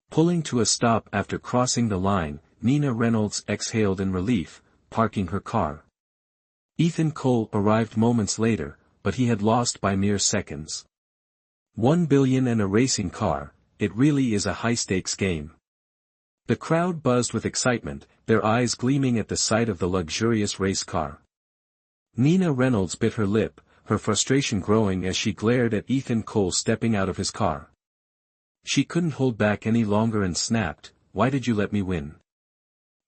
Pulling to a stop after crossing the line, Nina Reynolds exhaled in relief, parking her car. Ethan Cole arrived moments later, but he had lost by mere seconds. $1 billion and a racing car, it really is a high-stakes game. The crowd buzzed with excitement, their eyes gleaming at the sight of the luxurious race car. Nina Reynolds bit her lip, her frustration growing as she glared at Ethan Cole stepping out of his car. She couldn't hold back any longer and snapped, "Why did you let me win?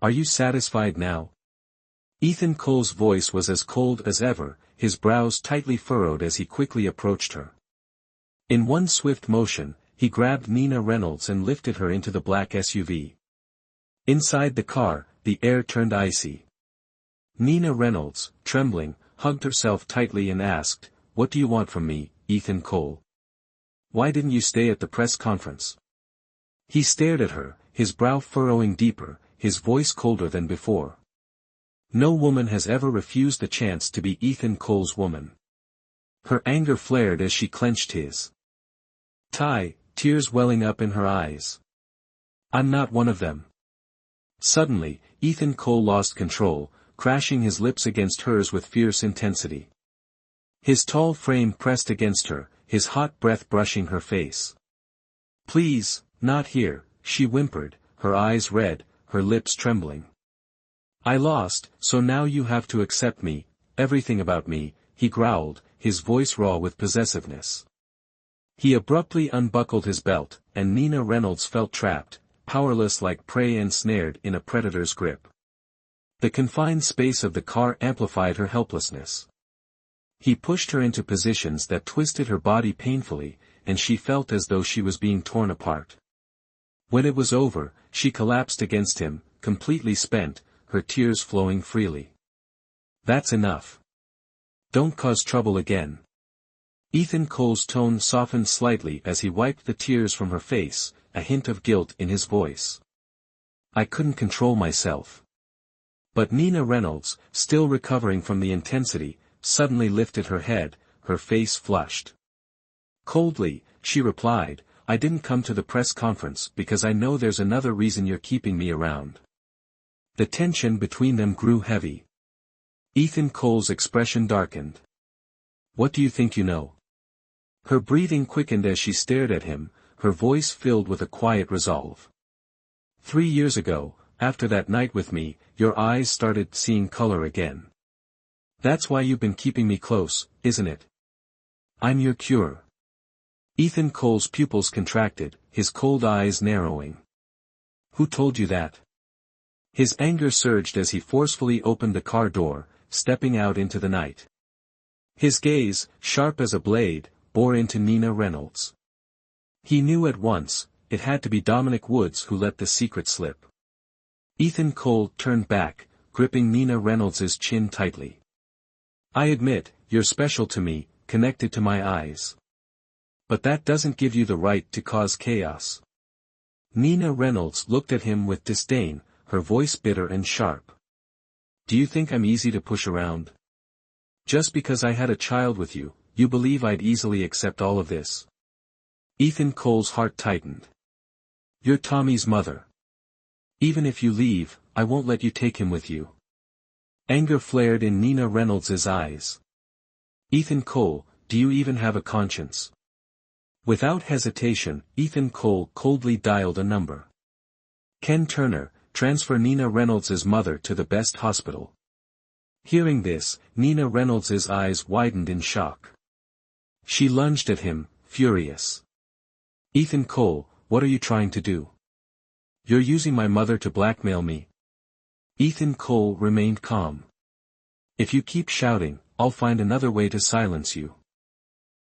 Are you satisfied now?" Ethan Cole's voice was as cold as ever, his brows tightly furrowed as he quickly approached her. In one swift motion, he grabbed Nina Reynolds and lifted her into the black SUV. Inside the car, the air turned icy. Nina Reynolds, trembling, hugged herself tightly and asked, "What do you want from me, Ethan Cole? Why didn't you stay at the press conference?" He stared at her, his brow furrowing deeper, his voice colder than before. No woman has ever refused the chance to be Ethan Cole's woman. Her anger flared as she clenched his tie, tears welling up in her eyes. "I'm not one of them." Suddenly, Ethan Cole lost control, crashing his lips against hers with fierce intensity. His tall frame pressed against her, his hot breath brushing her face. "Please, not here," she whimpered, her eyes red, her lips trembling. "I lost, so now you have to accept me, everything about me," he growled, his voice raw with possessiveness. He abruptly unbuckled his belt, and Nina Reynolds felt trapped, powerless like prey ensnared in a predator's grip. The confined space of the car amplified her helplessness. He pushed her into positions that twisted her body painfully, and she felt as though she was being torn apart. When it was over, she collapsed against him, completely spent, her tears flowing freely. "That's enough. Don't cause trouble again." Ethan Cole's tone softened slightly as he wiped the tears from her face, a hint of guilt in his voice. "I couldn't control myself." But Nina Reynolds, still recovering from the intensity, suddenly lifted her head, her face flushed. Coldly, she replied, "I didn't come to the press conference because I know there's another reason you're keeping me around." The tension between them grew heavy. Ethan Cole's expression darkened. "What do you think you know?" Her breathing quickened as she stared at him, her voice filled with a quiet resolve. 3 years ago, after that night with me, your eyes started seeing color again. That's why you've been keeping me close, isn't it? I'm your cure." Ethan Cole's pupils contracted, his cold eyes narrowing. "Who told you that?" His anger surged as he forcefully opened the car door, stepping out into the night. His gaze, sharp as a blade, bore into Nina Reynolds. He knew at once, it had to be Dominic Woods who let the secret slip. Ethan Cole turned back, gripping Nina Reynolds's chin tightly. "I admit, you're special to me, connected to my eyes. But that doesn't give you the right to cause chaos." Nina Reynolds looked at him with disdain, her voice bitter and sharp. "Do you think I'm easy to push around? Just because I had a child with you, you believe I'd easily accept all of this?" Ethan Cole's heart tightened. "You're Tommy's mother. Even if you leave, I won't let you take him with you." Anger flared in Nina Reynolds's eyes. "Ethan Cole, do you even have a conscience?" Without hesitation, Ethan Cole coldly dialed a number. "Ken Turner, transfer Nina Reynolds's mother to the best hospital." Hearing this, Nina Reynolds's eyes widened in shock. She lunged at him, furious. "Ethan Cole, what are you trying to do? You're using my mother to blackmail me." Ethan Cole remained calm. "If you keep shouting, I'll find another way to silence you."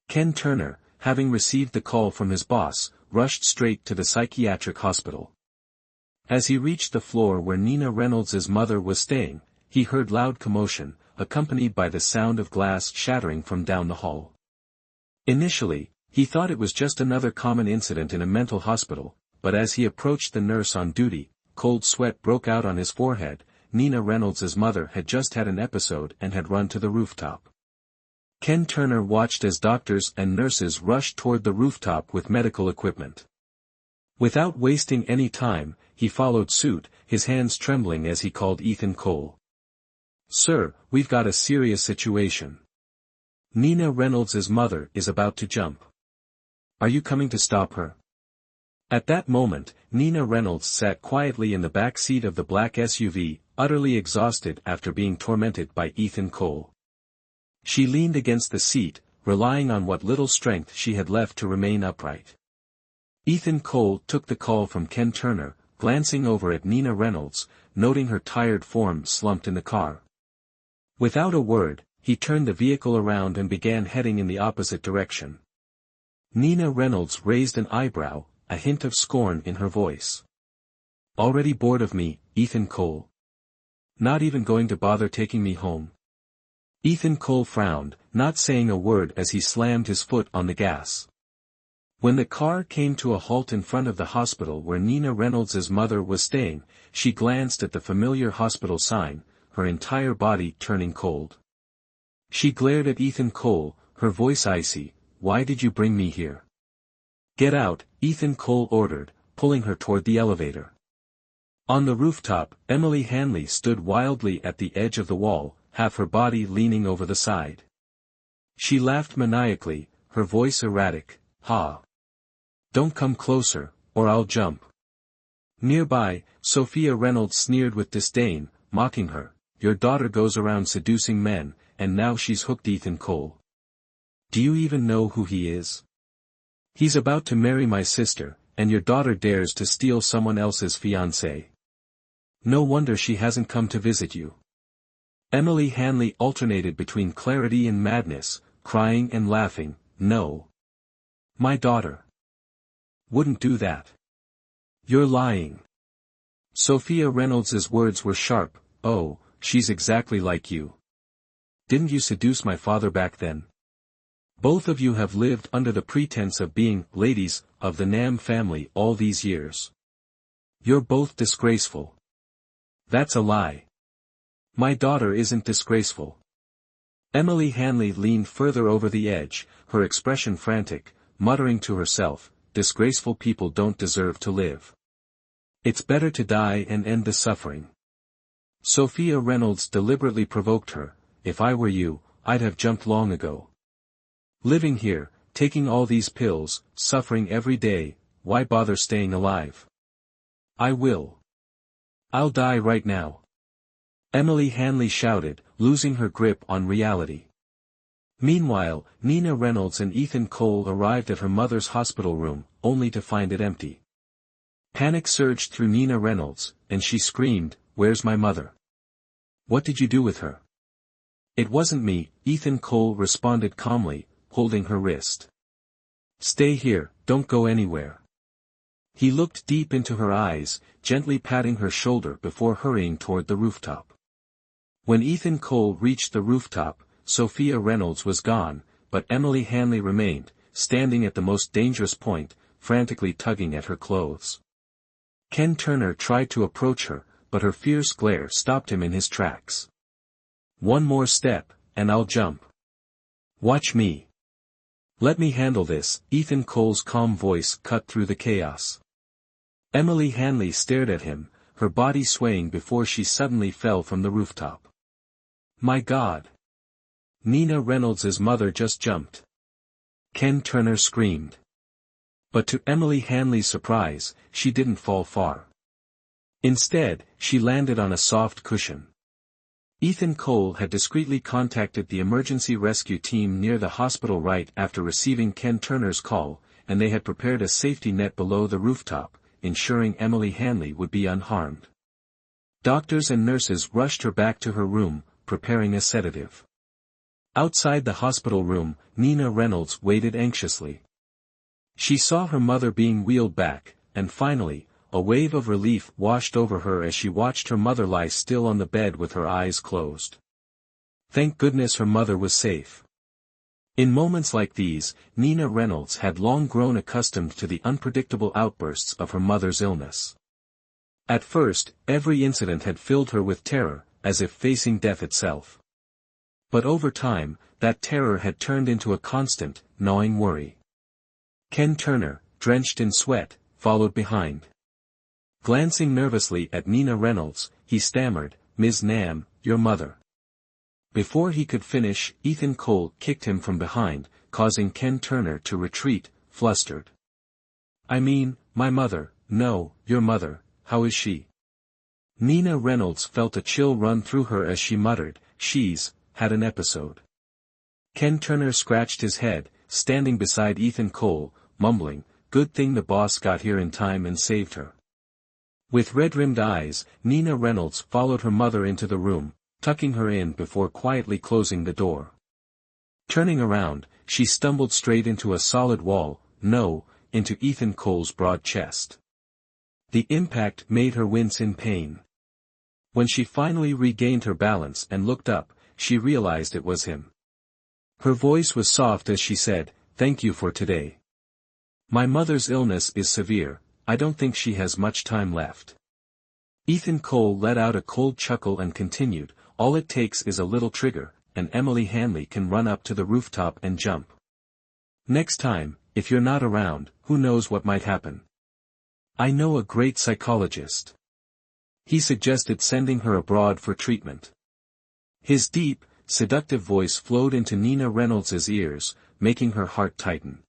Ken Turner, having received the call from his boss, rushed straight to the psychiatric hospital. As he reached the floor where Nina Reynolds's mother was staying, he heard loud commotion, accompanied by the sound of glass shattering from down the hall. Initially, he thought it was just another common incident in a mental hospital, but as he approached the nurse on duty, cold sweat broke out on his forehead. Nina Reynolds's mother had just had an episode and had run to the rooftop. Ken Turner watched as doctors and nurses rushed toward the rooftop with medical equipment. Without wasting any time, he followed suit, his hands trembling as he called Ethan Cole. "Sir, we've got a serious situation. Nina Reynolds's mother is about to jump. Are you coming to stop her?" At that moment, Nina Reynolds sat quietly in the back seat of the black SUV, utterly exhausted after being tormented by Ethan Cole. She leaned against the seat, relying on what little strength she had left to remain upright. Ethan Cole took the call from Ken Turner, glancing over at Nina Reynolds, noting her tired form slumped in the car. Without a word, he turned the vehicle around and began heading in the opposite direction. Nina Reynolds raised an eyebrow, a hint of scorn in her voice. Already bored of me, Ethan Cole? Not even going to bother taking me home? Ethan Cole frowned, not saying a word as he slammed his foot on the gas. When the car came to a halt in front of the hospital where Nina Reynolds' mother was staying, she glanced at the familiar hospital sign, her entire body turning cold. She glared at Ethan Cole, her voice icy. Why did you bring me here? Get out, Ethan Cole ordered, pulling her toward the elevator. On the rooftop, Emily Hanley stood wildly at the edge of the wall, half her body leaning over the side. She laughed maniacally, her voice erratic. Ha! Don't come closer, or I'll jump. Nearby, Sophia Reynolds sneered with disdain, mocking her. Your daughter goes around seducing men, and now she's hooked Ethan Cole. Do you even know who he is? He's about to marry my sister, and your daughter dares to steal someone else's fiancé. No wonder she hasn't come to visit you. Emily Hanley alternated between clarity and madness, crying and laughing. No. My daughter wouldn't do that. You're lying. Sophia Reynolds' words were sharp. Oh, she's exactly like you. Didn't you seduce my father back then? Both of you have lived under the pretense of being ladies of the Nam family all these years. You're both disgraceful. That's a lie. My daughter isn't disgraceful. Emily Hanley leaned further over the edge, her expression frantic, muttering to herself, disgraceful people don't deserve to live. It's better to die and end the suffering. Sophia Reynolds deliberately provoked her. If I were you, I'd have jumped long ago. Living here, taking all these pills, suffering every day, why bother staying alive? I will. I'll die right now. Emily Hanley shouted, losing her grip on reality. Meanwhile, Nina Reynolds and Ethan Cole arrived at her mother's hospital room, only to find it empty. Panic surged through Nina Reynolds, and she screamed, "Where's my mother? What did you do with her?" It wasn't me, Ethan Cole responded calmly, holding her wrist. Stay here, don't go anywhere. He looked deep into her eyes, gently patting her shoulder before hurrying toward the rooftop. When Ethan Cole reached the rooftop, Sophia Reynolds was gone, but Emily Hanley remained, standing at the most dangerous point, frantically tugging at her clothes. Ken Turner tried to approach her, but her fierce glare stopped him in his tracks. One more step, and I'll jump. Watch me. Let me handle this, Ethan Cole's calm voice cut through the chaos. Emily Hanley stared at him, her body swaying before she suddenly fell from the rooftop. My God! Nina Reynolds' mother just jumped. Ken Turner screamed. But to Emily Hanley's surprise, she didn't fall far. Instead, she landed on a soft cushion. Ethan Cole had discreetly contacted the emergency rescue team near the hospital right after receiving Ken Turner's call, and they had prepared a safety net below the rooftop, ensuring Emily Hanley would be unharmed. Doctors and nurses rushed her back to her room, preparing a sedative. Outside the hospital room, Nina Reynolds waited anxiously. She saw her mother being wheeled back, and finally, a wave of relief washed over her as she watched her mother lie still on the bed with her eyes closed. Thank goodness her mother was safe. In moments like these, Nina Reynolds had long grown accustomed to the unpredictable outbursts of her mother's illness. At first, every incident had filled her with terror, as if facing death itself. But over time, that terror had turned into a constant, gnawing worry. Ken Turner, drenched in sweat, followed behind. Glancing nervously at Nina Reynolds, he stammered, Ms. Nam, your mother. Before he could finish, Ethan Cole kicked him from behind, causing Ken Turner to retreat, flustered. I mean, My mother, no, your mother, how is she? Nina Reynolds felt a chill run through her as she muttered, she's had an episode. Ken Turner scratched his head, standing beside Ethan Cole, mumbling, good thing the boss got here in time and saved her. With red-rimmed eyes, Nina Reynolds followed her mother into the room, tucking her in before quietly closing the door. Turning around, she stumbled straight into a solid wall, no, into Ethan Cole's broad chest. The impact made her wince in pain. When she finally regained her balance and looked up, she realized it was him. Her voice was soft as she said, thank you for today. My mother's illness is severe, I don't think she has much time left. Ethan Cole let out a cold chuckle and continued, all it takes is a little trigger, and Emily Hanley can run up to the rooftop and jump. Next time, if you're not around, who knows what might happen. I know a great psychologist. He suggested sending her abroad for treatment. His deep, seductive voice flowed into Nina Reynolds' ears, making her heart tighten.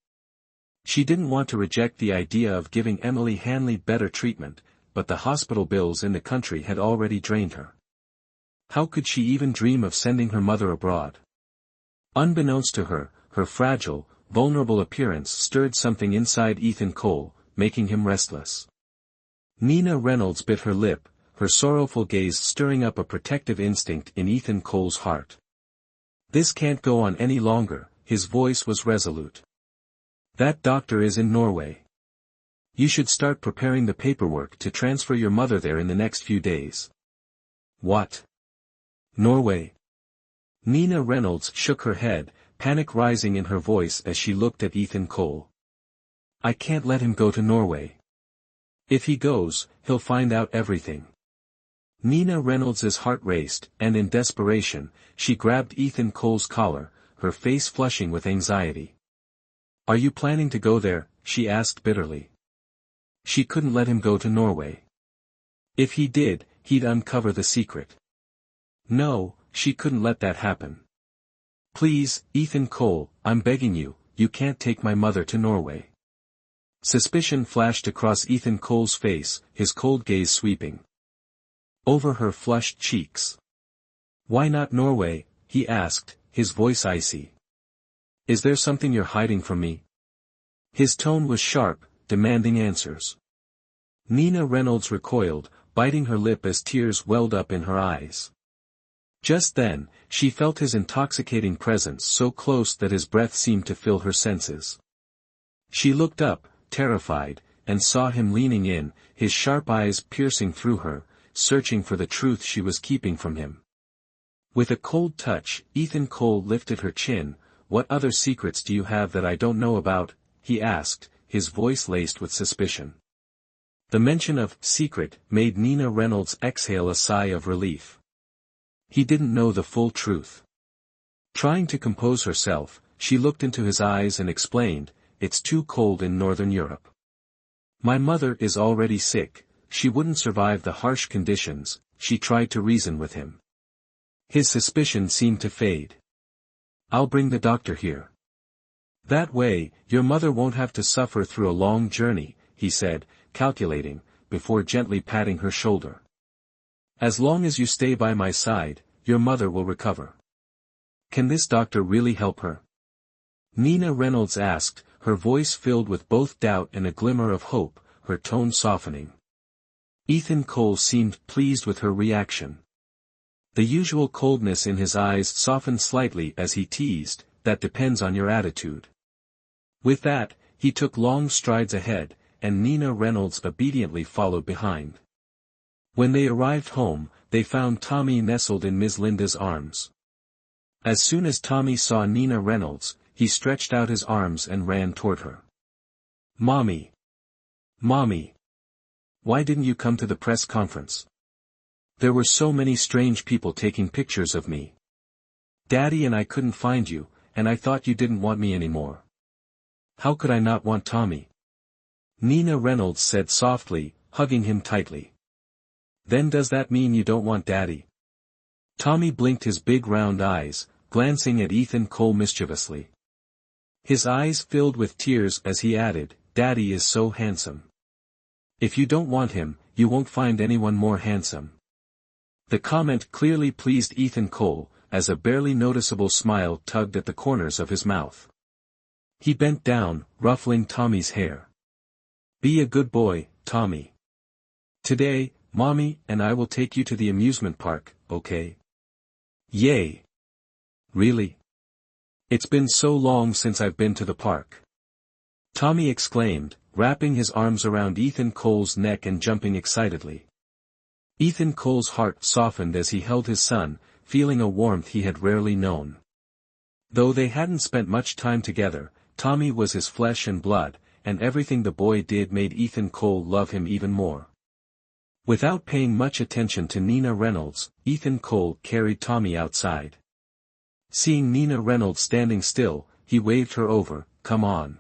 She didn't want to reject the idea of giving Emily Hanley better treatment, but the hospital bills in the country had already drained her. How could she even dream of sending her mother abroad? Unbeknownst to her, her fragile, vulnerable appearance stirred something inside Ethan Cole, making him restless. Nina Reynolds bit her lip, her sorrowful gaze stirring up a protective instinct in Ethan Cole's heart. This can't go on any longer, his voice was resolute. That doctor is in Norway. You should start preparing the paperwork to transfer your mother there in the next few days. What? Norway? Nina Reynolds shook her head, panic rising in her voice as she looked at Ethan Cole. I can't let him go to Norway. If he goes, he'll find out everything. Nina Reynolds' heart raced, and in desperation, she grabbed Ethan Cole's collar, her face flushing with anxiety. Are you planning to go there? She asked bitterly. She couldn't let him go to Norway. If he did, he'd uncover the secret. No, she couldn't let that happen. Please, Ethan Cole, I'm begging you, you can't take my mother to Norway. Suspicion flashed across Ethan Cole's face, his cold gaze sweeping over her flushed cheeks. Why not Norway? He asked, his voice icy. Is there something you're hiding from me? His tone was sharp, demanding answers. Nina Reynolds recoiled, biting her lip as tears welled up in her eyes. Just then, she felt his intoxicating presence so close that his breath seemed to fill her senses. She looked up, terrified, and saw him leaning in, his sharp eyes piercing through her, searching for the truth she was keeping from him. With a cold touch, Ethan Cole lifted her chin. What other secrets do you have that I don't know about? He asked, his voice laced with suspicion. The mention of secret made Nina Reynolds exhale a sigh of relief. He didn't know the full truth. Trying to compose herself, she looked into his eyes and explained, it's too cold in Northern Europe. My mother is already sick, she wouldn't survive the harsh conditions. She tried to reason with him. His suspicion seemed to fade. I'll bring the doctor here. That way, your mother won't have to suffer through a long journey, he said, calculating, before gently patting her shoulder. As long as you stay by my side, your mother will recover. Can this doctor really help her? Nina Reynolds asked, her voice filled with both doubt and a glimmer of hope, her tone softening. Ethan Cole seemed pleased with her reaction. The usual coldness in his eyes softened slightly as he teased, that depends on your attitude. With that, he took long strides ahead, and Nina Reynolds obediently followed behind. When they arrived home, they found Tommy nestled in Ms. Linda's arms. As soon as Tommy saw Nina Reynolds, he stretched out his arms and ran toward her. Mommy! Mommy! Why didn't you come to the press conference? There were so many strange people taking pictures of me. Daddy and I couldn't find you, and I thought you didn't want me anymore. How could I not want Tommy? Nina Reynolds said softly, hugging him tightly. Then does that mean you don't want Daddy? Tommy blinked his big round eyes, glancing at Ethan Cole mischievously. His eyes filled with tears as he added, Daddy is so handsome. If you don't want him, you won't find anyone more handsome. The comment clearly pleased Ethan Cole, as a barely noticeable smile tugged at the corners of his mouth. He bent down, ruffling Tommy's hair. Be a good boy, Tommy. Today, Mommy and I will take you to the amusement park, okay? Yay! Really? It's been so long since I've been to the park. Tommy exclaimed, wrapping his arms around Ethan Cole's neck and jumping excitedly. Ethan Cole's heart softened as he held his son, feeling a warmth he had rarely known. Though they hadn't spent much time together, Tommy was his flesh and blood, and everything the boy did made Ethan Cole love him even more. Without paying much attention to Nina Reynolds, Ethan Cole carried Tommy outside. Seeing Nina Reynolds standing still, he waved her over. Come on.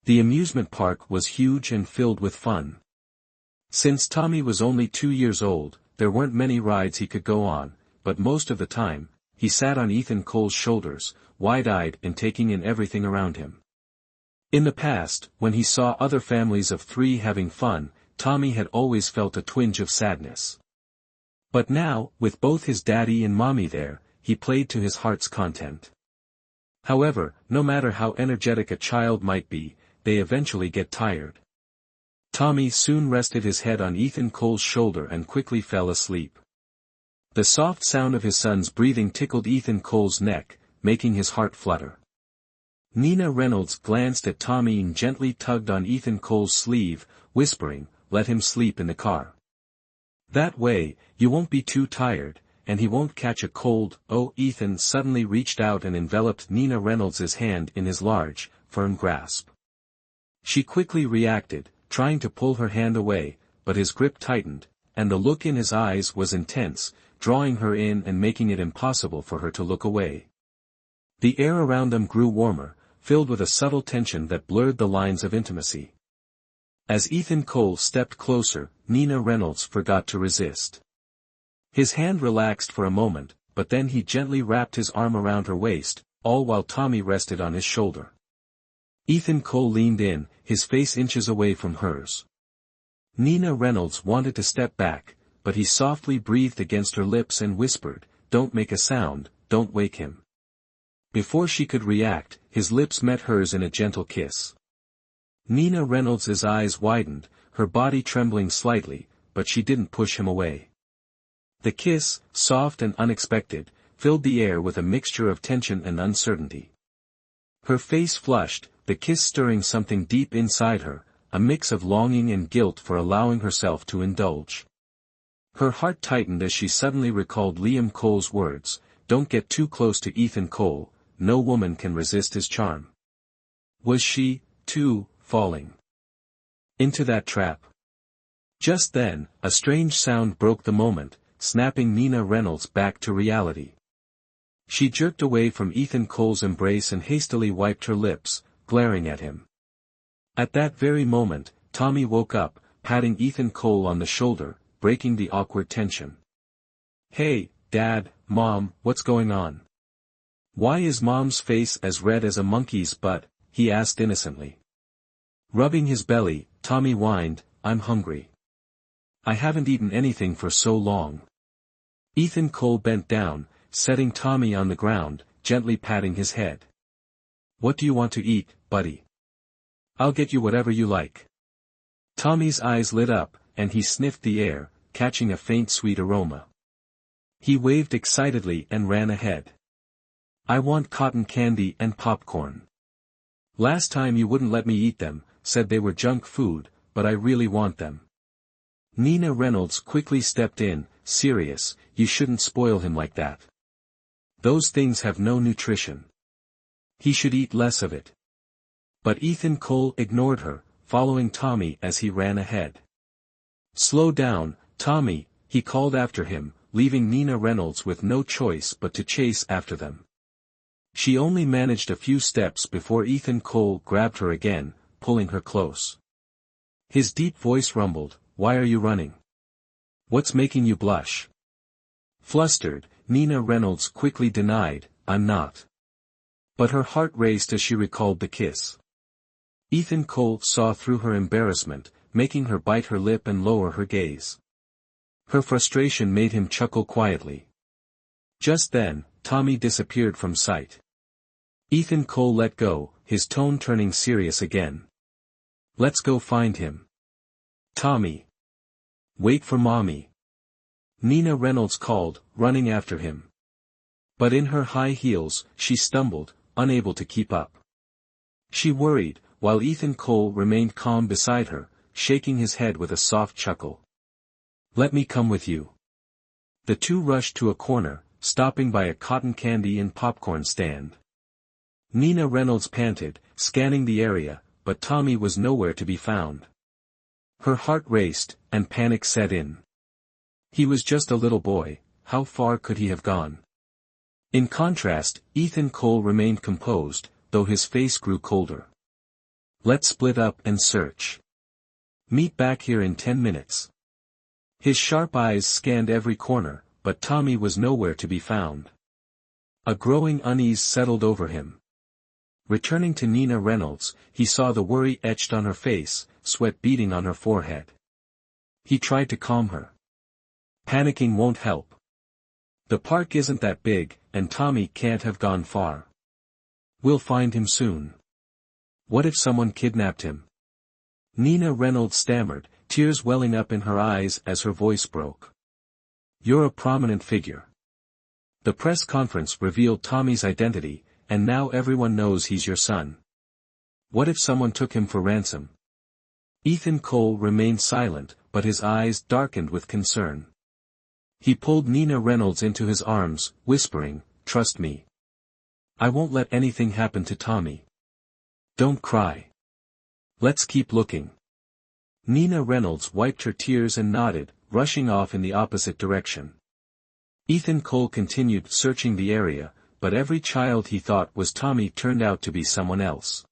The amusement park was huge and filled with fun. Since Tommy was only 2 years old, there weren't many rides he could go on, but most of the time, he sat on Ethan Cole's shoulders, wide-eyed and taking in everything around him. In the past, when he saw other families of 3 having fun, Tommy had always felt a twinge of sadness. But now, with both his daddy and mommy there, he played to his heart's content. However, no matter how energetic a child might be, they eventually get tired. Tommy soon rested his head on Ethan Cole's shoulder and quickly fell asleep. The soft sound of his son's breathing tickled Ethan Cole's neck, making his heart flutter. Nina Reynolds glanced at Tommy and gently tugged on Ethan Cole's sleeve, whispering, "Let him sleep in the car. That way, you won't be too tired, and he won't catch a cold." Oh, Ethan suddenly reached out and enveloped Nina Reynolds' hand in his large, firm grasp. She quickly reacted, trying to pull her hand away, but his grip tightened, and the look in his eyes was intense, drawing her in and making it impossible for her to look away. The air around them grew warmer, filled with a subtle tension that blurred the lines of intimacy. As Ethan Cole stepped closer, Nina Reynolds forgot to resist. His hand relaxed for a moment, but then he gently wrapped his arm around her waist, all while Tommy rested on his shoulder. Ethan Cole leaned in, his face inches away from hers. Nina Reynolds wanted to step back, but he softly breathed against her lips and whispered, "Don't make a sound, don't wake him." Before she could react, his lips met hers in a gentle kiss. Nina Reynolds' eyes widened, her body trembling slightly, but she didn't push him away. The kiss, soft and unexpected, filled the air with a mixture of tension and uncertainty. Her face flushed, the kiss stirring something deep inside her, a mix of longing and guilt for allowing herself to indulge. Her heart tightened as she suddenly recalled Liam Cole's words, "Don't get too close to Ethan Cole, no woman can resist his charm." Was she, too, falling into that trap? Just then, a strange sound broke the moment, snapping Nina Reynolds back to reality. She jerked away from Ethan Cole's embrace and hastily wiped her lips, glaring at him. At that very moment, Tommy woke up, patting Ethan Cole on the shoulder, breaking the awkward tension. "Hey, Dad, Mom, what's going on? Why is Mom's face as red as a monkey's butt?" he asked innocently. Rubbing his belly, Tommy whined, "I'm hungry. I haven't eaten anything for so long." Ethan Cole bent down, setting Tommy on the ground, gently patting his head. "What do you want to eat, buddy? I'll get you whatever you like." Tommy's eyes lit up, and he sniffed the air, catching a faint sweet aroma. He waved excitedly and ran ahead. "I want cotton candy and popcorn. Last time you wouldn't let me eat them, said they were junk food, but I really want them." Nina Reynolds quickly stepped in, serious, "You shouldn't spoil him like that. Those things have no nutrition. He should eat less of it." But Ethan Cole ignored her, following Tommy as he ran ahead. "Slow down, Tommy," he called after him, leaving Nina Reynolds with no choice but to chase after them. She only managed a few steps before Ethan Cole grabbed her again, pulling her close. His deep voice rumbled, "Why are you running? What's making you blush?" Flustered, Nina Reynolds quickly denied, "I'm not." But her heart raced as she recalled the kiss. Ethan Cole saw through her embarrassment, making her bite her lip and lower her gaze. Her frustration made him chuckle quietly. Just then, Tommy disappeared from sight. Ethan Cole let go, his tone turning serious again. "Let's go find him." "Tommy. Wait for Mommy." Nina Reynolds called, running after him. But in her high heels, she stumbled, unable to keep up. She worried, while Ethan Cole remained calm beside her, shaking his head with a soft chuckle. "Let me come with you." The two rushed to a corner, stopping by a cotton candy and popcorn stand. Nina Reynolds panted, scanning the area, but Tommy was nowhere to be found. Her heart raced, and panic set in. He was just a little boy, how far could he have gone? In contrast, Ethan Cole remained composed, though his face grew colder. "Let's split up and search. Meet back here in 10 minutes. His sharp eyes scanned every corner, but Tommy was nowhere to be found. A growing unease settled over him. Returning to Nina Reynolds, he saw the worry etched on her face, sweat beading on her forehead. He tried to calm her. "Panicking won't help. The park isn't that big, and Tommy can't have gone far. We'll find him soon." "What if someone kidnapped him?" Nina Reynolds stammered, tears welling up in her eyes as her voice broke. "You're a prominent figure. The press conference revealed Tommy's identity, and now everyone knows he's your son. What if someone took him for ransom?" Ethan Cole remained silent, but his eyes darkened with concern. He pulled Nina Reynolds into his arms, whispering, "Trust me. I won't let anything happen to Tommy. Don't cry. Let's keep looking." Nina Reynolds wiped her tears and nodded, rushing off in the opposite direction. Ethan Cole continued searching the area, but every child he thought was Tommy turned out to be someone else.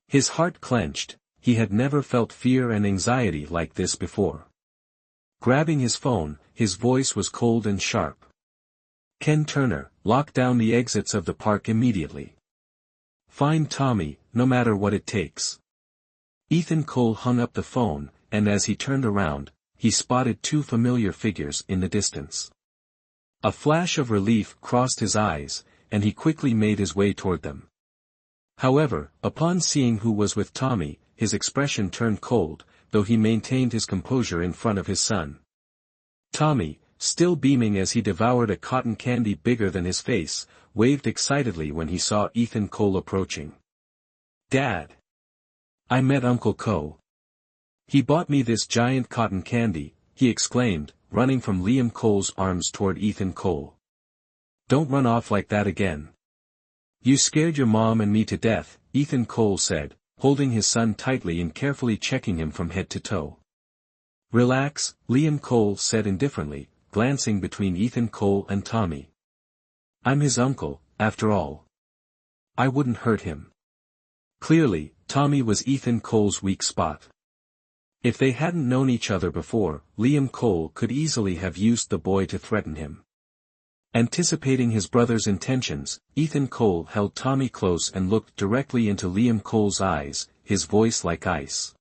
His heart clenched, he had never felt fear and anxiety like this before. Grabbing his phone, his voice was cold and sharp. "Ken Turner, lock down the exits of the park immediately. Find Tommy, no matter what it takes." Ethan Cole hung up the phone, and as he turned around, he spotted two familiar figures in the distance. A flash of relief crossed his eyes, and he quickly made his way toward them. However, upon seeing who was with Tommy, his expression turned cold, though he maintained his composure in front of his son. Tommy, still beaming as he devoured a cotton candy bigger than his face, waved excitedly when he saw Ethan Cole approaching. "Dad! I met Uncle Co. He bought me this giant cotton candy," he exclaimed, running from Liam Cole's arms toward Ethan Cole. "Don't run off like that again. You scared your mom and me to death," Ethan Cole said, holding his son tightly and carefully checking him from head to toe. "Relax," Liam Cole said indifferently, glancing between Ethan Cole and Tommy. "I'm his uncle, after all. I wouldn't hurt him." Clearly, Tommy was Ethan Cole's weak spot. If they hadn't known each other before, Liam Cole could easily have used the boy to threaten him. Anticipating his brother's intentions, Ethan Cole held Tommy close and looked directly into Liam Cole's eyes, his voice like ice.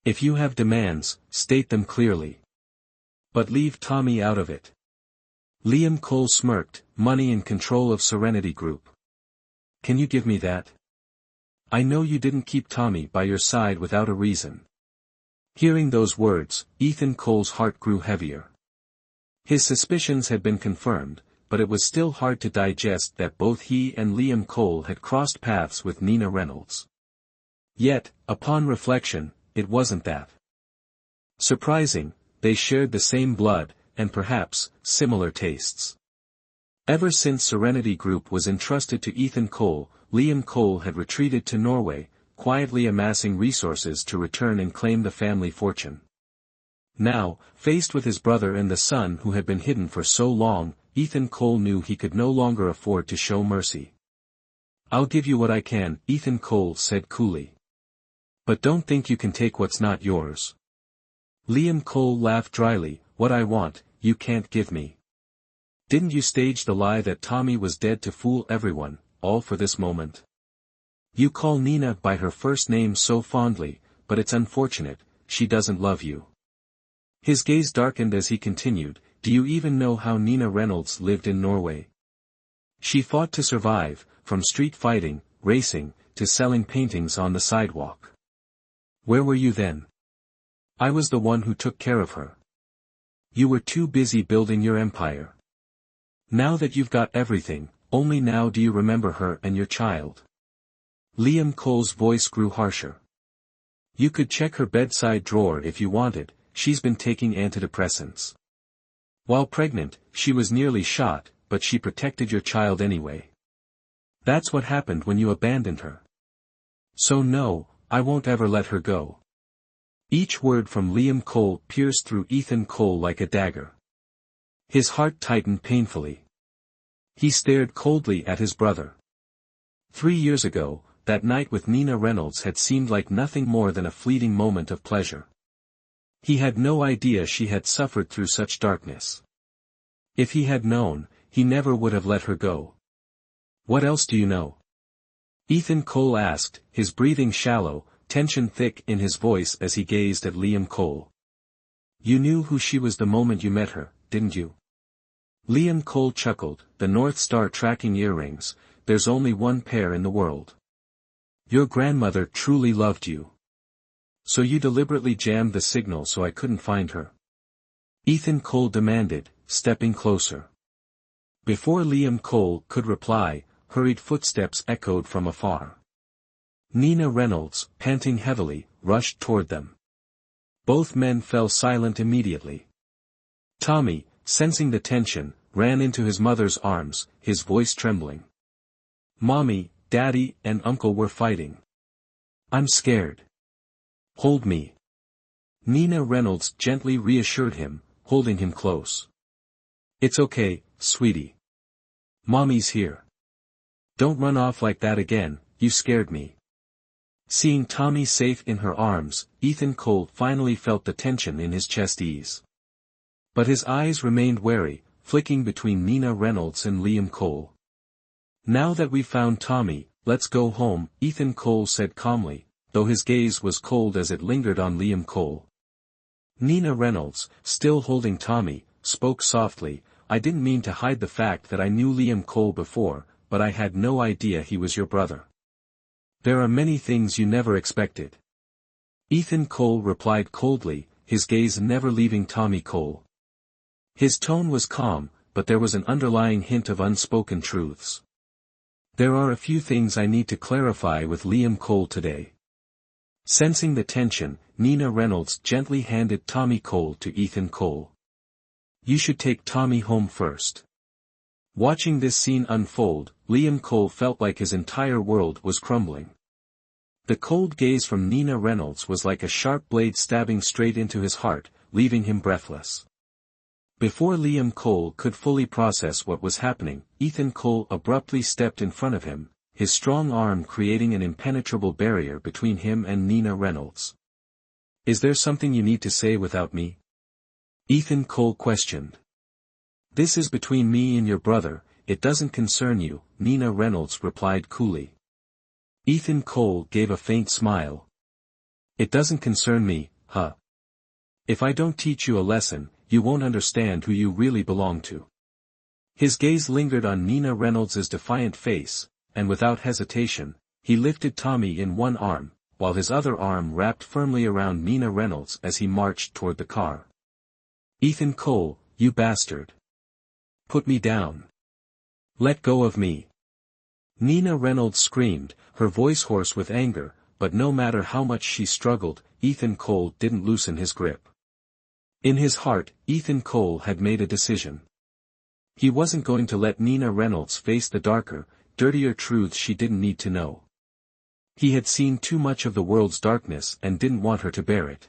"If you have demands, state them clearly. But leave Tommy out of it." Liam Cole smirked, "Money and control of Serenity Group. Can you give me that? I know you didn't keep Tommy by your side without a reason." Hearing those words, Ethan Cole's heart grew heavier. His suspicions had been confirmed, but it was still hard to digest that both he and Liam Cole had crossed paths with Nina Reynolds. Yet, upon reflection, it wasn't that. Surprising, they shared the same blood, and perhaps, similar tastes. Ever since Serenity Group was entrusted to Ethan Cole, Liam Cole had retreated to Norway, quietly amassing resources to return and claim the family fortune. Now, faced with his brother and the son who had been hidden for so long, Ethan Cole knew he could no longer afford to show mercy. "I'll give you what I can," Ethan Cole said coolly. "But don't think you can take what's not yours." Liam Cole laughed dryly, "What I want, you can't give me. Didn't you stage the lie that Tommy was dead to fool everyone, all for this moment? You call Nina by her first name so fondly, but it's unfortunate, she doesn't love you. His gaze darkened as he continued, do you even know how Nina Reynolds lived in Norway? She fought to survive, from street fighting, racing, to selling paintings on the sidewalk. Where were you then? I was the one who took care of her. You were too busy building your empire. Now that you've got everything, only now do you remember her and your child. Liam Cole's voice grew harsher. You could check her bedside drawer if you wanted, she's been taking antidepressants. While pregnant, she was nearly shot, but she protected your child anyway. That's what happened when you abandoned her. So no, I won't ever let her go. Each word from Liam Cole pierced through Ethan Cole like a dagger. His heart tightened painfully. He stared coldly at his brother. 3 years ago, that night with Nina Reynolds had seemed like nothing more than a fleeting moment of pleasure. He had no idea she had suffered through such darkness. If he had known, he never would have let her go. What else do you know? Ethan Cole asked, his breathing shallow, tension thick in his voice as he gazed at Liam Cole. You knew who she was the moment you met her, didn't you? Liam Cole chuckled, the North Star tracking earrings, there's only one pair in the world. Your grandmother truly loved you. So you deliberately jammed the signal so I couldn't find her? Ethan Cole demanded, stepping closer. Before Liam Cole could reply, hurried footsteps echoed from afar. Nina Reynolds, panting heavily, rushed toward them. Both men fell silent immediately. Tommy, sensing the tension, ran into his mother's arms, his voice trembling. Mommy, Daddy, and Uncle were fighting. I'm scared. Hold me. Nina Reynolds gently reassured him, holding him close. It's okay, sweetie. Mommy's here. Don't run off like that again, you scared me. Seeing Tommy safe in her arms, Ethan Cole finally felt the tension in his chest ease. But his eyes remained wary, flicking between Nina Reynolds and Liam Cole. Now that we've found Tommy, let's go home, Ethan Cole said calmly, though his gaze was cold as it lingered on Liam Cole. Nina Reynolds, still holding Tommy, spoke softly, I didn't mean to hide the fact that I knew Liam Cole before, but I had no idea he was your brother. There are many things you never expected. Ethan Cole replied coldly, his gaze never leaving Tommy Cole. His tone was calm, but there was an underlying hint of unspoken truths. There are a few things I need to clarify with Liam Cole today. Sensing the tension, Nina Reynolds gently handed Tommy Cole to Ethan Cole. You should take Tommy home first. Watching this scene unfold, Liam Cole felt like his entire world was crumbling. The cold gaze from Nina Reynolds was like a sharp blade stabbing straight into his heart, leaving him breathless. Before Liam Cole could fully process what was happening, Ethan Cole abruptly stepped in front of him, his strong arm creating an impenetrable barrier between him and Nina Reynolds. Is there something you need to say without me? Ethan Cole questioned. This is between me and your brother, it doesn't concern you, Nina Reynolds replied coolly. Ethan Cole gave a faint smile. It doesn't concern me, huh? If I don't teach you a lesson, you won't understand who you really belong to. His gaze lingered on Nina Reynolds' defiant face, and without hesitation, he lifted Tommy in one arm, while his other arm wrapped firmly around Nina Reynolds as he marched toward the car. Ethan Cole, you bastard. Put me down. Let go of me. Nina Reynolds screamed, her voice hoarse with anger, but no matter how much she struggled, Ethan Cole didn't loosen his grip. In his heart, Ethan Cole had made a decision. He wasn't going to let Nina Reynolds face the darker, dirtier truths she didn't need to know. He had seen too much of the world's darkness and didn't want her to bear it.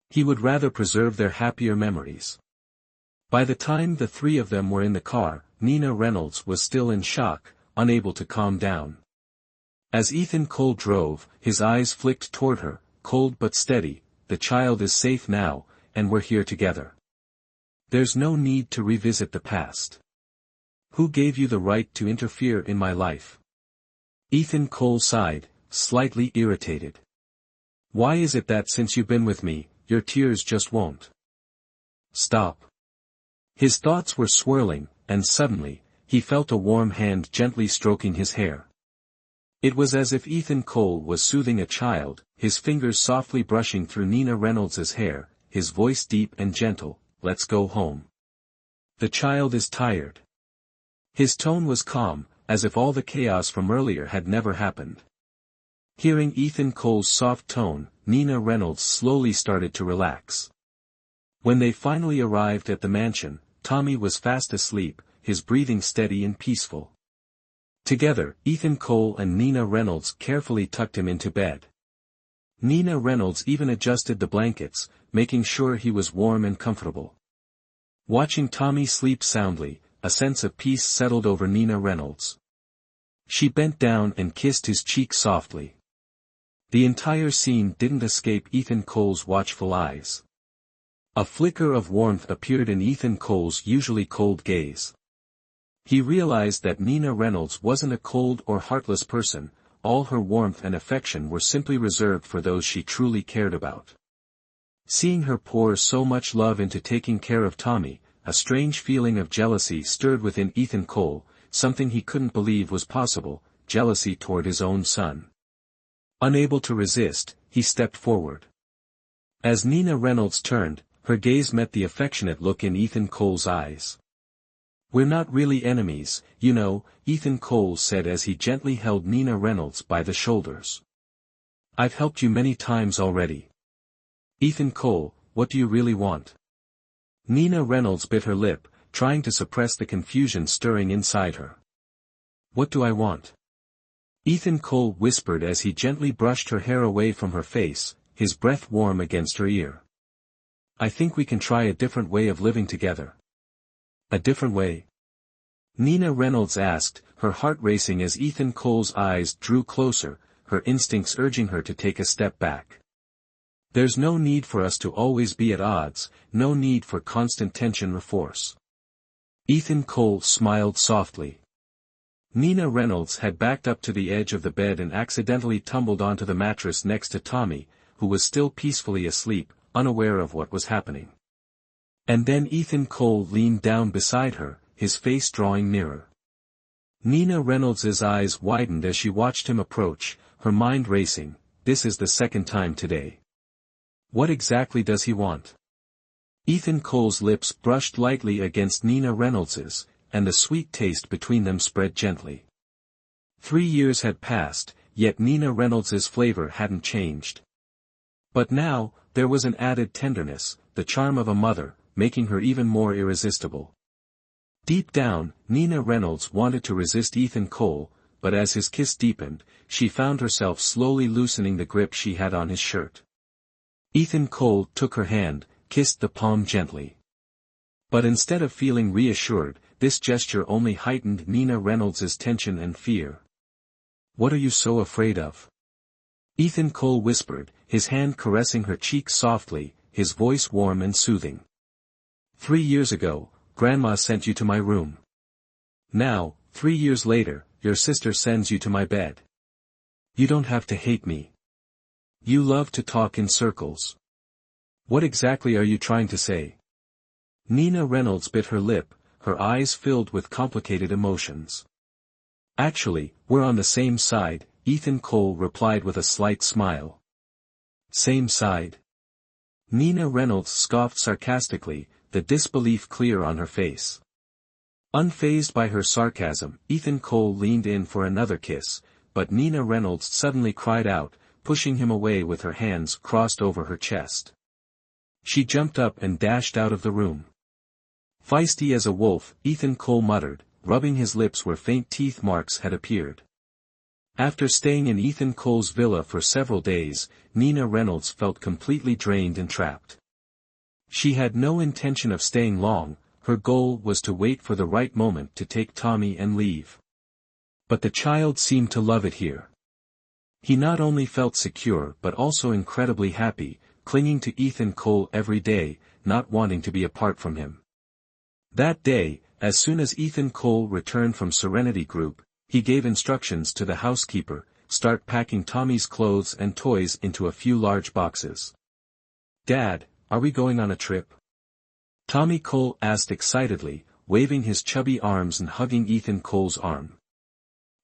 He would rather preserve their happier memories. By the time the three of them were in the car, Nina Reynolds was still in shock, unable to calm down. As Ethan Cole drove, his eyes flicked toward her, cold but steady, the child is safe now, and we're here together. There's no need to revisit the past. Who gave you the right to interfere in my life? Ethan Cole sighed, slightly irritated. Why is it that since you've been with me, your tears just won't stop? His thoughts were swirling, and suddenly, he felt a warm hand gently stroking his hair. It was as if Ethan Cole was soothing a child, his fingers softly brushing through Nina Reynolds's hair, his voice deep and gentle, "Let's go home. The child is tired." His tone was calm, as if all the chaos from earlier had never happened. Hearing Ethan Cole's soft tone, Nina Reynolds slowly started to relax. When they finally arrived at the mansion, Tommy was fast asleep, his breathing steady and peaceful. Together, Ethan Cole and Nina Reynolds carefully tucked him into bed. Nina Reynolds even adjusted the blankets, making sure he was warm and comfortable. Watching Tommy sleep soundly, a sense of peace settled over Nina Reynolds. She bent down and kissed his cheek softly. The entire scene didn't escape Ethan Cole's watchful eyes. A flicker of warmth appeared in Ethan Cole's usually cold gaze. He realized that Nina Reynolds wasn't a cold or heartless person, all her warmth and affection were simply reserved for those she truly cared about. Seeing her pour so much love into taking care of Tommy, a strange feeling of jealousy stirred within Ethan Cole, something he couldn't believe was possible, jealousy toward his own son. Unable to resist, he stepped forward. As Nina Reynolds turned, her gaze met the affectionate look in Ethan Cole's eyes. "We're not really enemies, you know," Ethan Cole said as he gently held Nina Reynolds by the shoulders. "I've helped you many times already. Ethan Cole, what do you really want?" Nina Reynolds bit her lip, trying to suppress the confusion stirring inside her. "What do I want?" Ethan Cole whispered as he gently brushed her hair away from her face, his breath warm against her ear. "I think we can try a different way of living together." "A different way?" Nina Reynolds asked, her heart racing as Ethan Cole's eyes drew closer, her instincts urging her to take a step back. "There's no need for us to always be at odds, no need for constant tension or force." Ethan Cole smiled softly. Nina Reynolds had backed up to the edge of the bed and accidentally tumbled onto the mattress next to Tommy, who was still peacefully asleep, unaware of what was happening. And then Ethan Cole leaned down beside her, his face drawing nearer. Nina Reynolds's eyes widened as she watched him approach, her mind racing. This is the second time today. What exactly does he want? Ethan Cole's lips brushed lightly against Nina Reynolds's, and the sweet taste between them spread gently. 3 years had passed, yet Nina Reynolds's flavor hadn't changed. But now, there was an added tenderness, the charm of a mother, making her even more irresistible. Deep down, Nina Reynolds wanted to resist Ethan Cole, but as his kiss deepened, she found herself slowly loosening the grip she had on his shirt. Ethan Cole took her hand, kissed the palm gently. But instead of feeling reassured, this gesture only heightened Nina Reynolds's tension and fear. "What are you so afraid of?" Ethan Cole whispered, his hand caressing her cheek softly, his voice warm and soothing. 3 years ago, Grandma sent you to my room. Now, 3 years later, your sister sends you to my bed. You don't have to hate me. You love to talk in circles. What exactly are you trying to say?" Nina Reynolds bit her lip, her eyes filled with complicated emotions. "Actually, we're on the same side," Ethan Cole replied with a slight smile. "Same side?" Nina Reynolds scoffed sarcastically, the disbelief clear on her face. Unfazed by her sarcasm, Ethan Cole leaned in for another kiss, but Nina Reynolds suddenly cried out, pushing him away with her hands crossed over her chest. She jumped up and dashed out of the room. Feisty as a wolf, Ethan Cole muttered, rubbing his lips where faint teeth marks had appeared. After staying in Ethan Cole's villa for several days, Nina Reynolds felt completely drained and trapped. She had no intention of staying long, her goal was to wait for the right moment to take Tommy and leave. But the child seemed to love it here. He not only felt secure but also incredibly happy, clinging to Ethan Cole every day, not wanting to be apart from him. That day, as soon as Ethan Cole returned from Serenity Group, he gave instructions to the housekeeper, start packing Tommy's clothes and toys into a few large boxes. "Dad, are we going on a trip?" Tommy Cole asked excitedly, waving his chubby arms and hugging Ethan Cole's arm.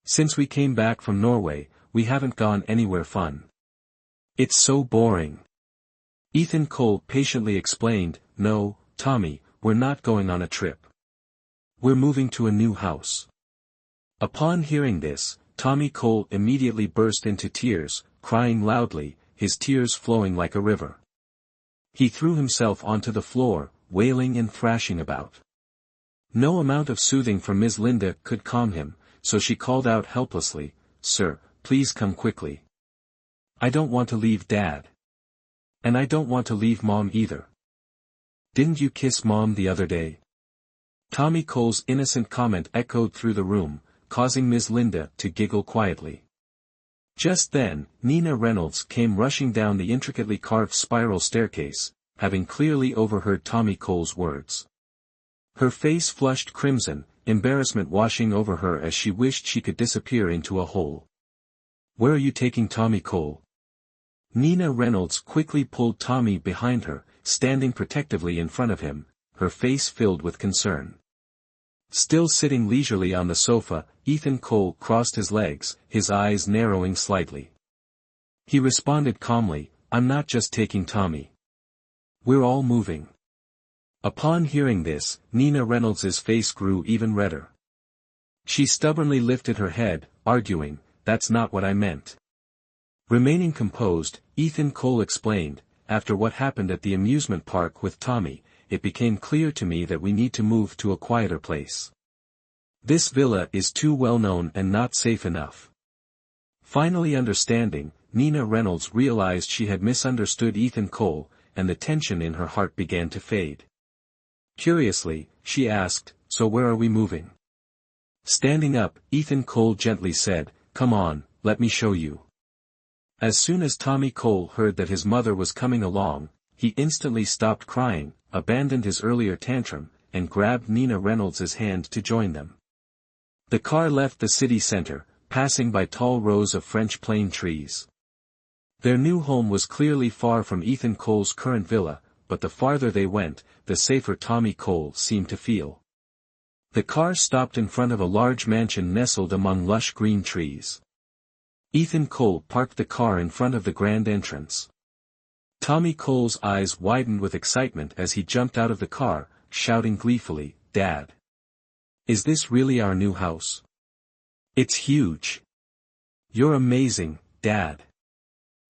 "Since we came back from Norway, we haven't gone anywhere fun. It's so boring." Ethan Cole patiently explained, "No, Tommy, we're not going on a trip. We're moving to a new house." Upon hearing this, Tommy Cole immediately burst into tears, crying loudly, his tears flowing like a river. He threw himself onto the floor, wailing and thrashing about. No amount of soothing from Ms. Linda could calm him, so she called out helplessly, "Sir, please come quickly. I don't want to leave Dad. And I don't want to leave Mom either. Didn't you kiss Mom the other day?" Tommy Cole's innocent comment echoed through the room, causing Ms. Linda to giggle quietly. Just then, Nina Reynolds came rushing down the intricately carved spiral staircase, having clearly overheard Tommy Cole's words. Her face flushed crimson, embarrassment washing over her as she wished she could disappear into a hole. "Where are you taking Tommy Cole?" Nina Reynolds quickly pulled Tommy behind her, standing protectively in front of him, her face filled with concern. Still sitting leisurely on the sofa, Ethan Cole crossed his legs, his eyes narrowing slightly. He responded calmly, "I'm not just taking Tommy. We're all moving." Upon hearing this, Nina Reynolds's face grew even redder. She stubbornly lifted her head, arguing, "That's not what I meant." Remaining composed, Ethan Cole explained, "After what happened at the amusement park with Tommy, it became clear to me that we need to move to a quieter place. This villa is too well known and not safe enough." Finally understanding, Nina Reynolds realized she had misunderstood Ethan Cole, and the tension in her heart began to fade. Curiously, she asked, "So where are we moving?" Standing up, Ethan Cole gently said, "Come on, let me show you." As soon as Tommy Cole heard that his mother was coming along, he instantly stopped crying, abandoned his earlier tantrum, and grabbed Nina Reynolds' hand to join them. The car left the city center, passing by tall rows of French plane trees. Their new home was clearly far from Ethan Cole's current villa, but the farther they went, the safer Tommy Cole seemed to feel. The car stopped in front of a large mansion nestled among lush green trees. Ethan Cole parked the car in front of the grand entrance. Tommy Cole's eyes widened with excitement as he jumped out of the car, shouting gleefully, "Dad! Is this really our new house? It's huge! You're amazing, Dad!"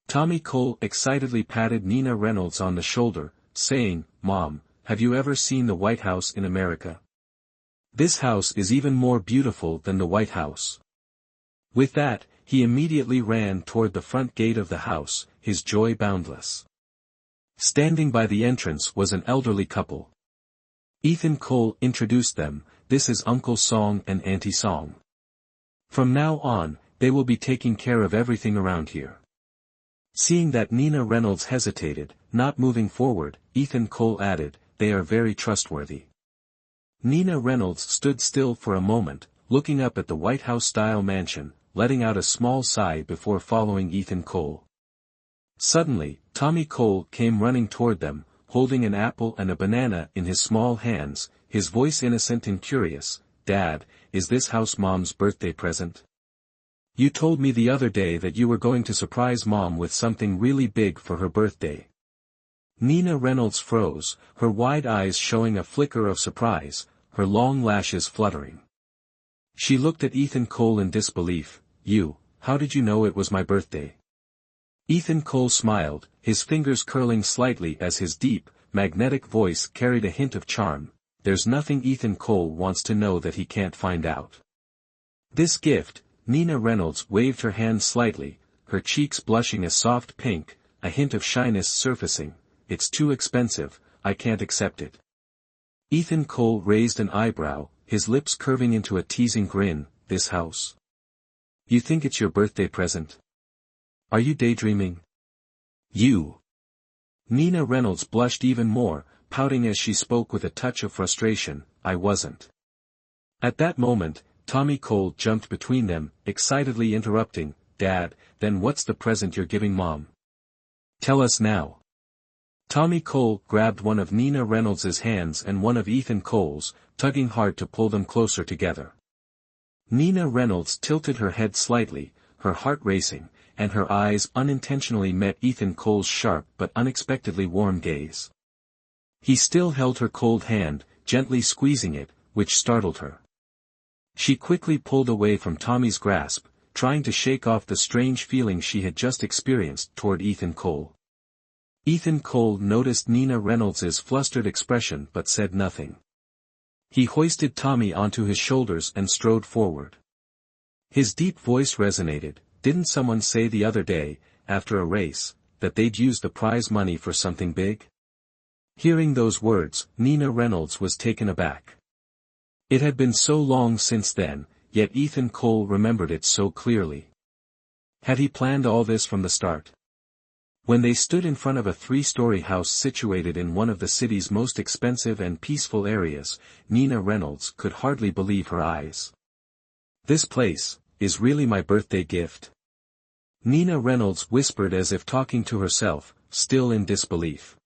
Tommy Cole excitedly patted Nina Reynolds on the shoulder, saying, "Mom, have you ever seen the White House in America? This house is even more beautiful than the White House." With that, he immediately ran toward the front gate of the house, his joy boundless. Standing by the entrance was an elderly couple. Ethan Cole introduced them, "This is Uncle Song and Auntie Song. From now on, they will be taking care of everything around here." Seeing that Nina Reynolds hesitated, not moving forward, Ethan Cole added, "They are very trustworthy." Nina Reynolds stood still for a moment, looking up at the White House-style mansion, letting out a small sigh before following Ethan Cole. Suddenly, Tommy Cole came running toward them, holding an apple and a banana in his small hands, his voice innocent and curious. "Dad, is this house Mom's birthday present? You told me the other day that you were going to surprise Mom with something really big for her birthday." Nina Reynolds froze, her wide eyes showing a flicker of surprise, her long lashes fluttering. She looked at Ethan Cole in disbelief. How did you know it was my birthday?" Ethan Cole smiled, his fingers curling slightly as his deep, magnetic voice carried a hint of charm. "There's nothing Ethan Cole wants to know that he can't find out." This gift, Nina Reynolds waved her hand slightly, her cheeks blushing a soft pink, a hint of shyness surfacing. "It's too expensive, I can't accept it." Ethan Cole raised an eyebrow, his lips curving into a teasing grin. "This house? You think it's your birthday present? Are you daydreaming?" Nina Reynolds blushed even more, pouting as she spoke with a touch of frustration. "I wasn't." At that moment, Tommy Cole jumped between them, excitedly interrupting, Dad, then what's the present you're giving Mom? Tell us now. Tommy Cole grabbed one of Nina Reynolds's hands and one of Ethan Cole's, tugging hard to pull them closer together. Nina Reynolds tilted her head slightly, her heart racing, and her eyes unintentionally met Ethan Cole's sharp but unexpectedly warm gaze. He still held her cold hand, gently squeezing it, which startled her. She quickly pulled away from Tommy's grasp, trying to shake off the strange feeling she had just experienced toward Ethan Cole. Ethan Cole noticed Nina Reynolds's flustered expression but said nothing. He hoisted Tommy onto his shoulders and strode forward. His deep voice resonated. Didn't someone say the other day, after a race, that they'd use the prize money for something big? Hearing those words, Nina Reynolds was taken aback. It had been so long since then, yet Ethan Cole remembered it so clearly. Had he planned all this from the start? When they stood in front of a 3-story house situated in one of the city's most expensive and peaceful areas, Nina Reynolds could hardly believe her eyes. This place is really my birthday gift? Nina Reynolds whispered as if talking to herself, still in disbelief.